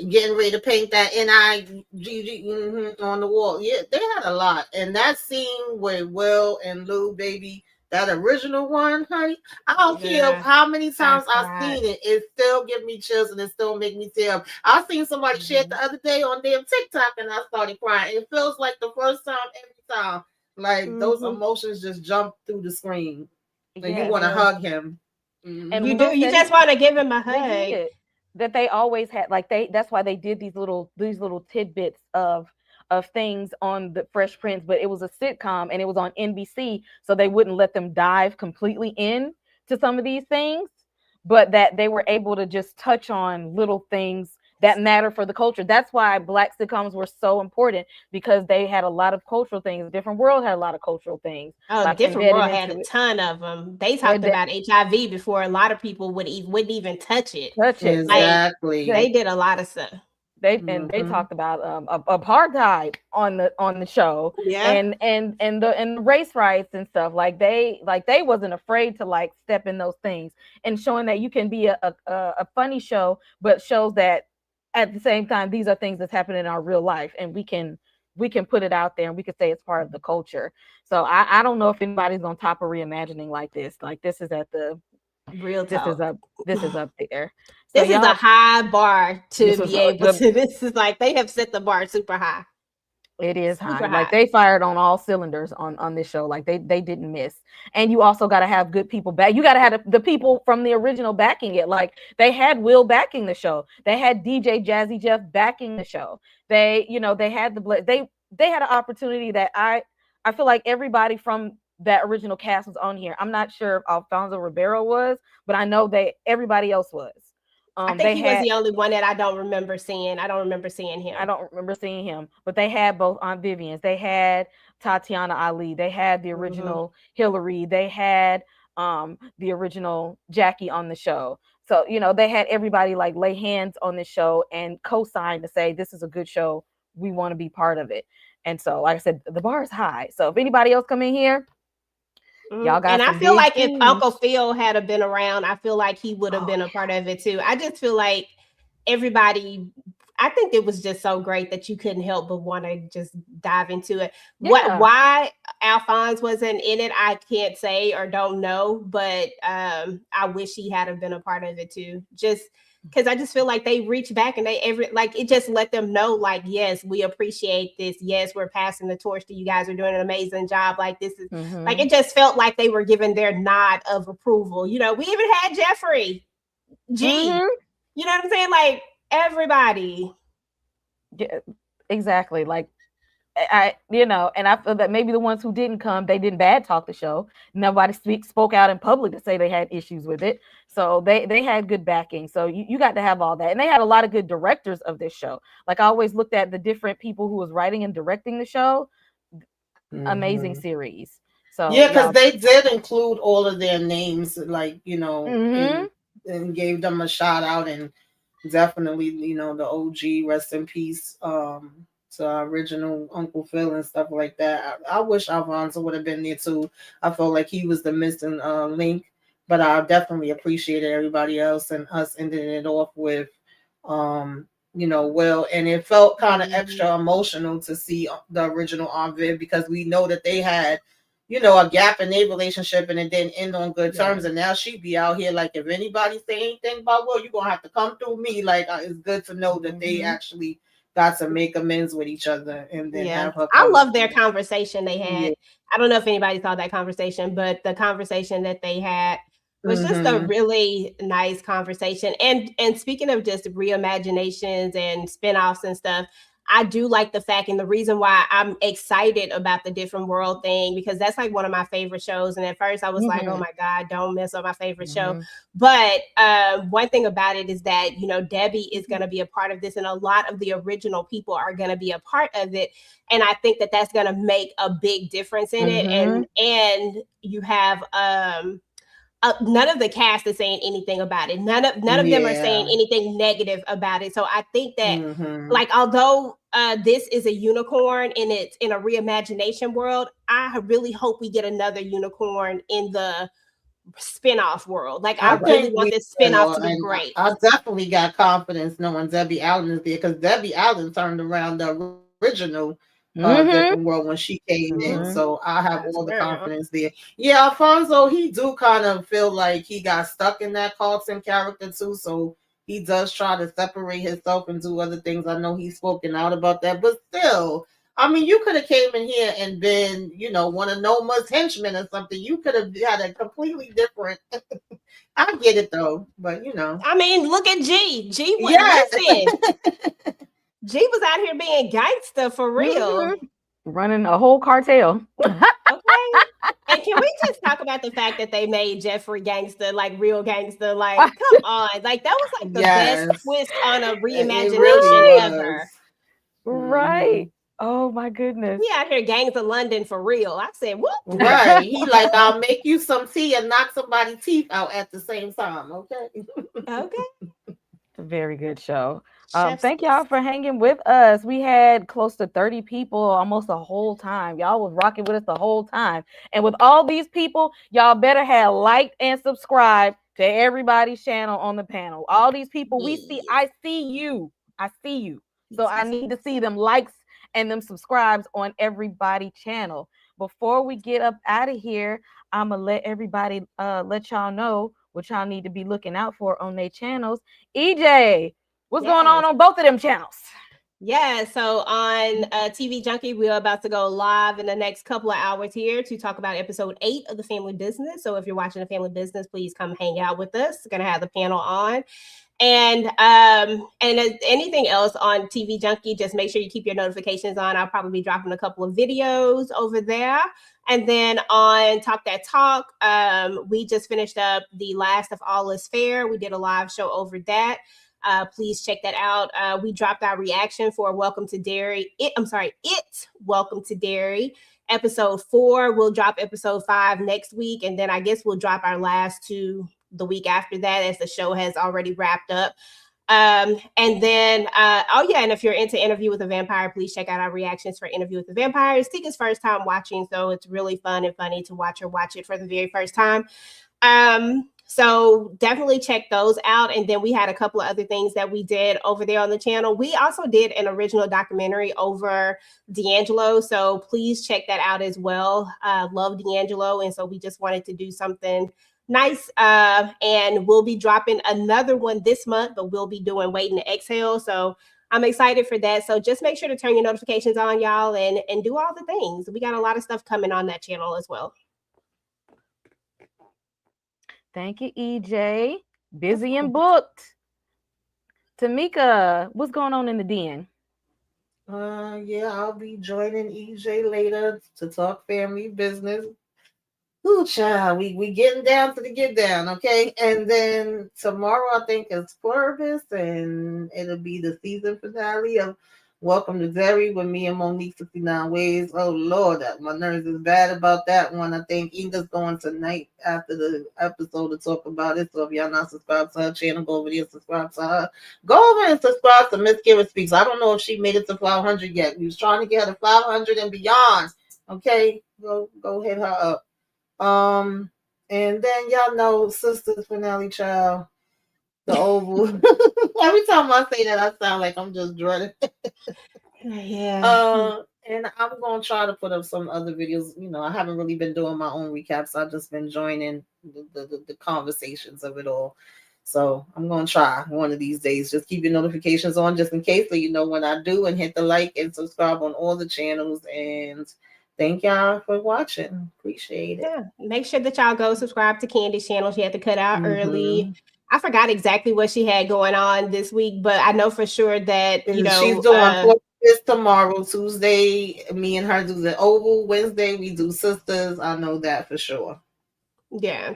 Getting ready to paint that NIGG on the wall. Yeah, they had a lot. And that scene with Will and Lou, baby, that original one, honey, I don't care how many times I've seen it. It still gives me chills and it still make me tear up. I seen somebody share it the other day on damn TikTok and I started crying. It feels like the first time every time. Like those emotions just jump through the screen. And you want to hug him. And you do. You just want to give him a hug. That they always had, that's why they did these little tidbits of things on the Fresh Prince, but it was a sitcom and it was on NBC, so they wouldn't let them dive completely in to some of these things, but that they were able to just touch on little things that matter for the culture. That's why Black sitcoms were so important, because they had a lot of cultural things. Different World had a lot of cultural things. Oh, Like Different embedded World had into a it. ton of them. They talked And about HIV before a lot of people wouldn't even touch it. touch it. Exactly. They did a lot of stuff. They talked about apartheid on the show, Yeah. and the race rights and stuff. Like they wasn't afraid to like step in those things, and showing that you can be a funny show, but shows that at the same time these are things that's happening in our real life, and we can put it out there, and we can say it's part of the culture. So I don't know if anybody's gonna top a reimagining like this. Like this is at the Real this talk. is up there. So This is a high bar to be able to. This is like they have set the bar super high. It is Super high. high. Like they fired on all cylinders on this show. Like they didn't miss. And you also got to have good people back. You got to have the people from the original backing it. Like they had Will backing the show. They had DJ Jazzy Jeff backing the show. They had they had an opportunity that I feel like everybody from that original cast was on here. I'm not sure if Alfonso Ribeiro was, but I know everybody else was. I think he was the only one that I don't remember seeing. I don't remember seeing him. I don't remember seeing him, but they had both Aunt Vivian's. They had Tatiana Ali. They had the original Hillary. They had the original Jackie on the show. So, they had everybody like lay hands on the show and co-sign to say, this is a good show. We want to be part of it. And so, like I said, the bar is high. So if anybody else come in here, y'all got. And I feel like if Uncle Phil had been around, I feel like he would have been a part of it too. I just feel like everybody, I think it was just so great that you couldn't help but want to just dive into it. Yeah. Why Alphonse wasn't in it, I can't say or don't know, but I wish he had been a part of it too. Just because I just feel like they reached back and it just let them know, like, yes, we appreciate this. Yes, we're passing the torch to you guys. Are doing an amazing job. Like this is like, it just felt like they were giving their nod of approval. We even had Jeffrey G. You know what I'm saying? Like everybody. Yeah, exactly. Like and I feel that maybe the ones who didn't come, they didn't bad talk the show. Nobody spoke out in public to say they had issues with it. So they had good backing. So you got to have all that. And they had a lot of good directors of this show. Like I always looked at the different people who was writing and directing the show. Amazing series. So yeah, because they did include all of their names, like, and gave them a shout out, and definitely, the OG, rest in peace, to our original Uncle Phil and stuff like that. I wish Alfonso would have been there too. I felt like he was the missing link, but I definitely appreciated everybody else and us ending it off with, Will. And it felt kind of extra emotional to see the original Aunt Viv, because we know that they had, a gap in their relationship and it didn't end on good terms. And now she be out here like, if anybody say anything about Will, you're going to have to come through me. Like, it's good to know that they actually got to make amends with each other and then have her. I love their conversation they had. Yeah. I don't know if anybody saw that conversation, but the conversation that they had was just a really nice conversation. And speaking of just reimaginations and spinoffs and stuff, I do like the fact, and the reason why I'm excited about the Different World thing, because that's like one of my favorite shows. And at first I was like, oh my God, don't mess up my favorite show. But one thing about it is that, Debbie is going to be a part of this, and a lot of the original people are going to be a part of it. And I think that that's going to make a big difference in it. And you have, none of the cast is saying anything about it. None of them are saying anything negative about it. So I think that, like, although this is a unicorn and it's in a reimagination world, I really hope we get another unicorn in the spinoff world. Like, I really want this spinoff to be great. I definitely got confidence knowing Debbie Allen is there, because Debbie Allen turned around the original Different World when she came in. So I have all the confidence there. Yeah, Alfonso, he do kind of feel like he got stuck in that Carlton character too. So he does try to separate himself and do other things. I know he's spoken out about that, but still, I mean, you could have came in here and been, one of Noma's henchmen or something. You could have had a completely different. I get it though, but I mean, look at G. G was listen. G was out here being gangster for real. Running a whole cartel. Okay. And can we just talk about the fact that they made Jeffrey gangster, like real gangster? Like, come on. Like, that was like the best Yes, twist on a it really reimagination Right. was. ever. Right. Oh my goodness. We out here gangs of London for real. I said, whoop. Right. He like, I'll make you some tea and knock somebody's teeth out at the same time. Okay. Okay. Very good show. Chef's Thank y'all kiss. for hanging with us. We had close to 30 people almost the whole time. Y'all was rocking with us the whole time. And with all these people, y'all better have liked and subscribed to everybody's channel on the panel. All these people we see, Yes. I see you. I see you. So Yes, I yes, need to yes. see them likes and them subscribes on everybody channel. Before we get up out of here, I'm gonna let everybody let y'all know what y'all need to be looking out for on their channels. EJ, what's going Yes. on both of them channels? Yeah, so on TV Junkie, we're about to go live in the next couple of hours here to talk about episode 8 of the Family Business. So if you're watching the Family Business, please come hang out with us. We're gonna have the panel on, and anything else on TV Junkie, just make sure you keep your notifications on. I'll probably be dropping a couple of videos over there. And then on Talk That Talk, we just finished up the last of All Is Fair. We did a live show over that. Please check that out. We dropped our reaction for Welcome to Dairy. Welcome to Dairy. Episode 4. We'll drop episode 5 next week, and then I guess we'll drop our last 2 the week after that, as the show has already wrapped up. And then, and if you're into Interview with a Vampire, please check out our reactions for Interview with the Vampire. It's Tika's first time watching, so it's really fun and funny to watch her watch it for the very first time. So definitely check those out. And then we had a couple of other things that we did over there on the channel. We also did an original documentary over D'Angelo. So please check that out as well. Love D'Angelo. And so we just wanted to do something nice. And we'll be dropping another one this month, but we'll be doing Waiting to Exhale. So I'm excited for that. So just make sure to turn your notifications on, y'all, and do all the things. We got a lot of stuff coming on that channel as well. Thank you, EJ. Busy and booked. Tamika, what's going on in the den? Yeah, I'll be joining EJ later to talk family business. Ooh, child, we getting down to the get down, okay? And then tomorrow I think is Pluribus, and it'll be the season finale of Welcome to Derry with me and Monique 69 Ways. Oh Lord, my nerves is bad about that one. I think Inga's going tonight after the episode to talk about it. So if y'all not subscribed to her channel, go over there and subscribe to her. Go over and subscribe to Miss Kira Speaks. I don't know if she made it to 500 yet. We was trying to get her to 500 and beyond. Okay, go hit her up. And then y'all know Sisters Finale Child, the Oval. Every time I say that, I sound like I'm just dreading. Yeah. And I'm gonna try to put up some other videos. You know, I haven't really been doing my own recaps. I've just been joining the conversations of it all. So I'm gonna try one of these days. Just keep your notifications on just in case, so you know when I do, and hit the like and subscribe on all the channels. And thank y'all for watching. Appreciate it. Yeah. Make sure that y'all go subscribe to Candy's channel. She had to cut out early. Mm-hmm. I forgot exactly what she had going on this week, but I know for sure that, you know, she's doing this tomorrow. Tuesday, me and her do the Oval. Wednesday, we do Sisters. I know that for sure. Yeah.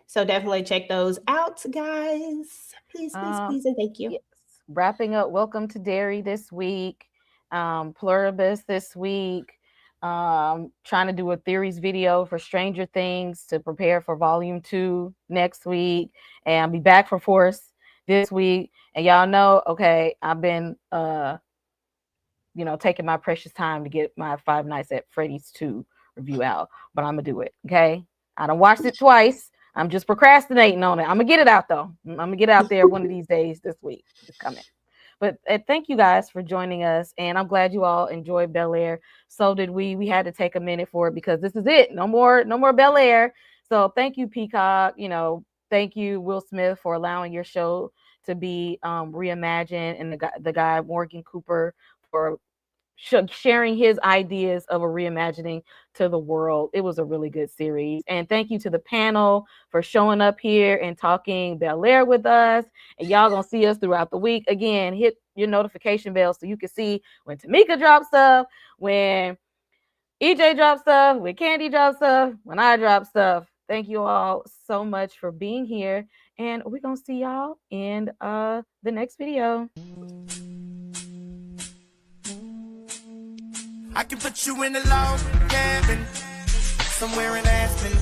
So definitely check those out, guys. Please, please, and thank you. Yes. Wrapping up Welcome to Dairy this week. Pluribus this week. Trying to do a theories video for Stranger Things to prepare for volume 2 next week, and I'll be back for Force this week. And y'all know, okay, I've been taking my precious time to get my Five Nights at Freddy's 2 review out, but I'm gonna do it. Okay, I done watched it twice. I'm just procrastinating on it. I'm gonna get it out though. I'm gonna get out there one of these days this week. It's coming. But thank you guys for joining us, and I'm glad you all enjoyed Bel-Air. So did we. We had to take a minute for it because this is it. No more Bel-Air. So thank you, Peacock. Thank you, Will Smith, for allowing your show to be reimagined, and the guy Morgan Cooper for sharing his ideas of a reimagining to the world. It was a really good series. And thank you to the panel for showing up here and talking Bel-Air with us. And y'all gonna see us throughout the week. Again, hit your notification bell so you can see when Tamika drops stuff, when EJ drop stuff, when Candy drop stuff, when I drop stuff. Thank you all so much for being here. And we're going to see y'all in the next video. I can put you in a log cabin somewhere in Aspen.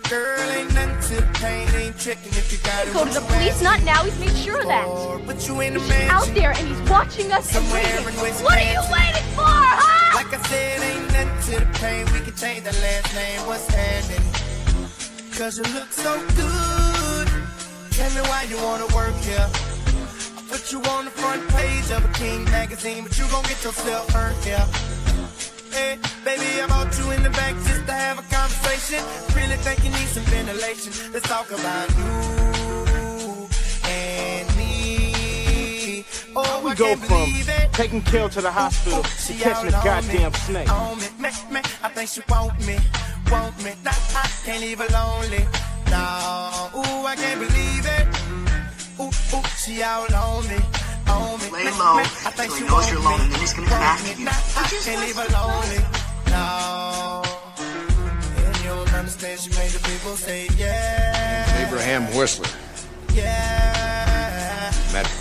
Girl, ain't nothing to the pain, ain't tricking if you got it. Go to the police, not now. He's made sure of that. Put you in a He's mansion out there and he's watching us. somewhere in What are you waiting for, huh? Like I said, ain't nothing to the pain. We can change the last name. What's happening? Cause you look so good. Tell me why you wanna work here. I put you on the front page of a King magazine, but you gon' get yourself hurt here. Hey, baby, I brought you in the back just to have a conversation. Really think you need some ventilation. Let's talk about you and me. Oh, We I go can't from believe it. taking Kel to the hospital to catching a goddamn snake. I think she want me. Nah, I can't leave her lonely. No, ooh, I can't believe it. Ooh, she out on me. Lay low until he knows you're alone, and then he's gonna come after you. I can't leave her lonely. No, and you don't understand. She made the people say yeah. Abraham Whistler. Yeah.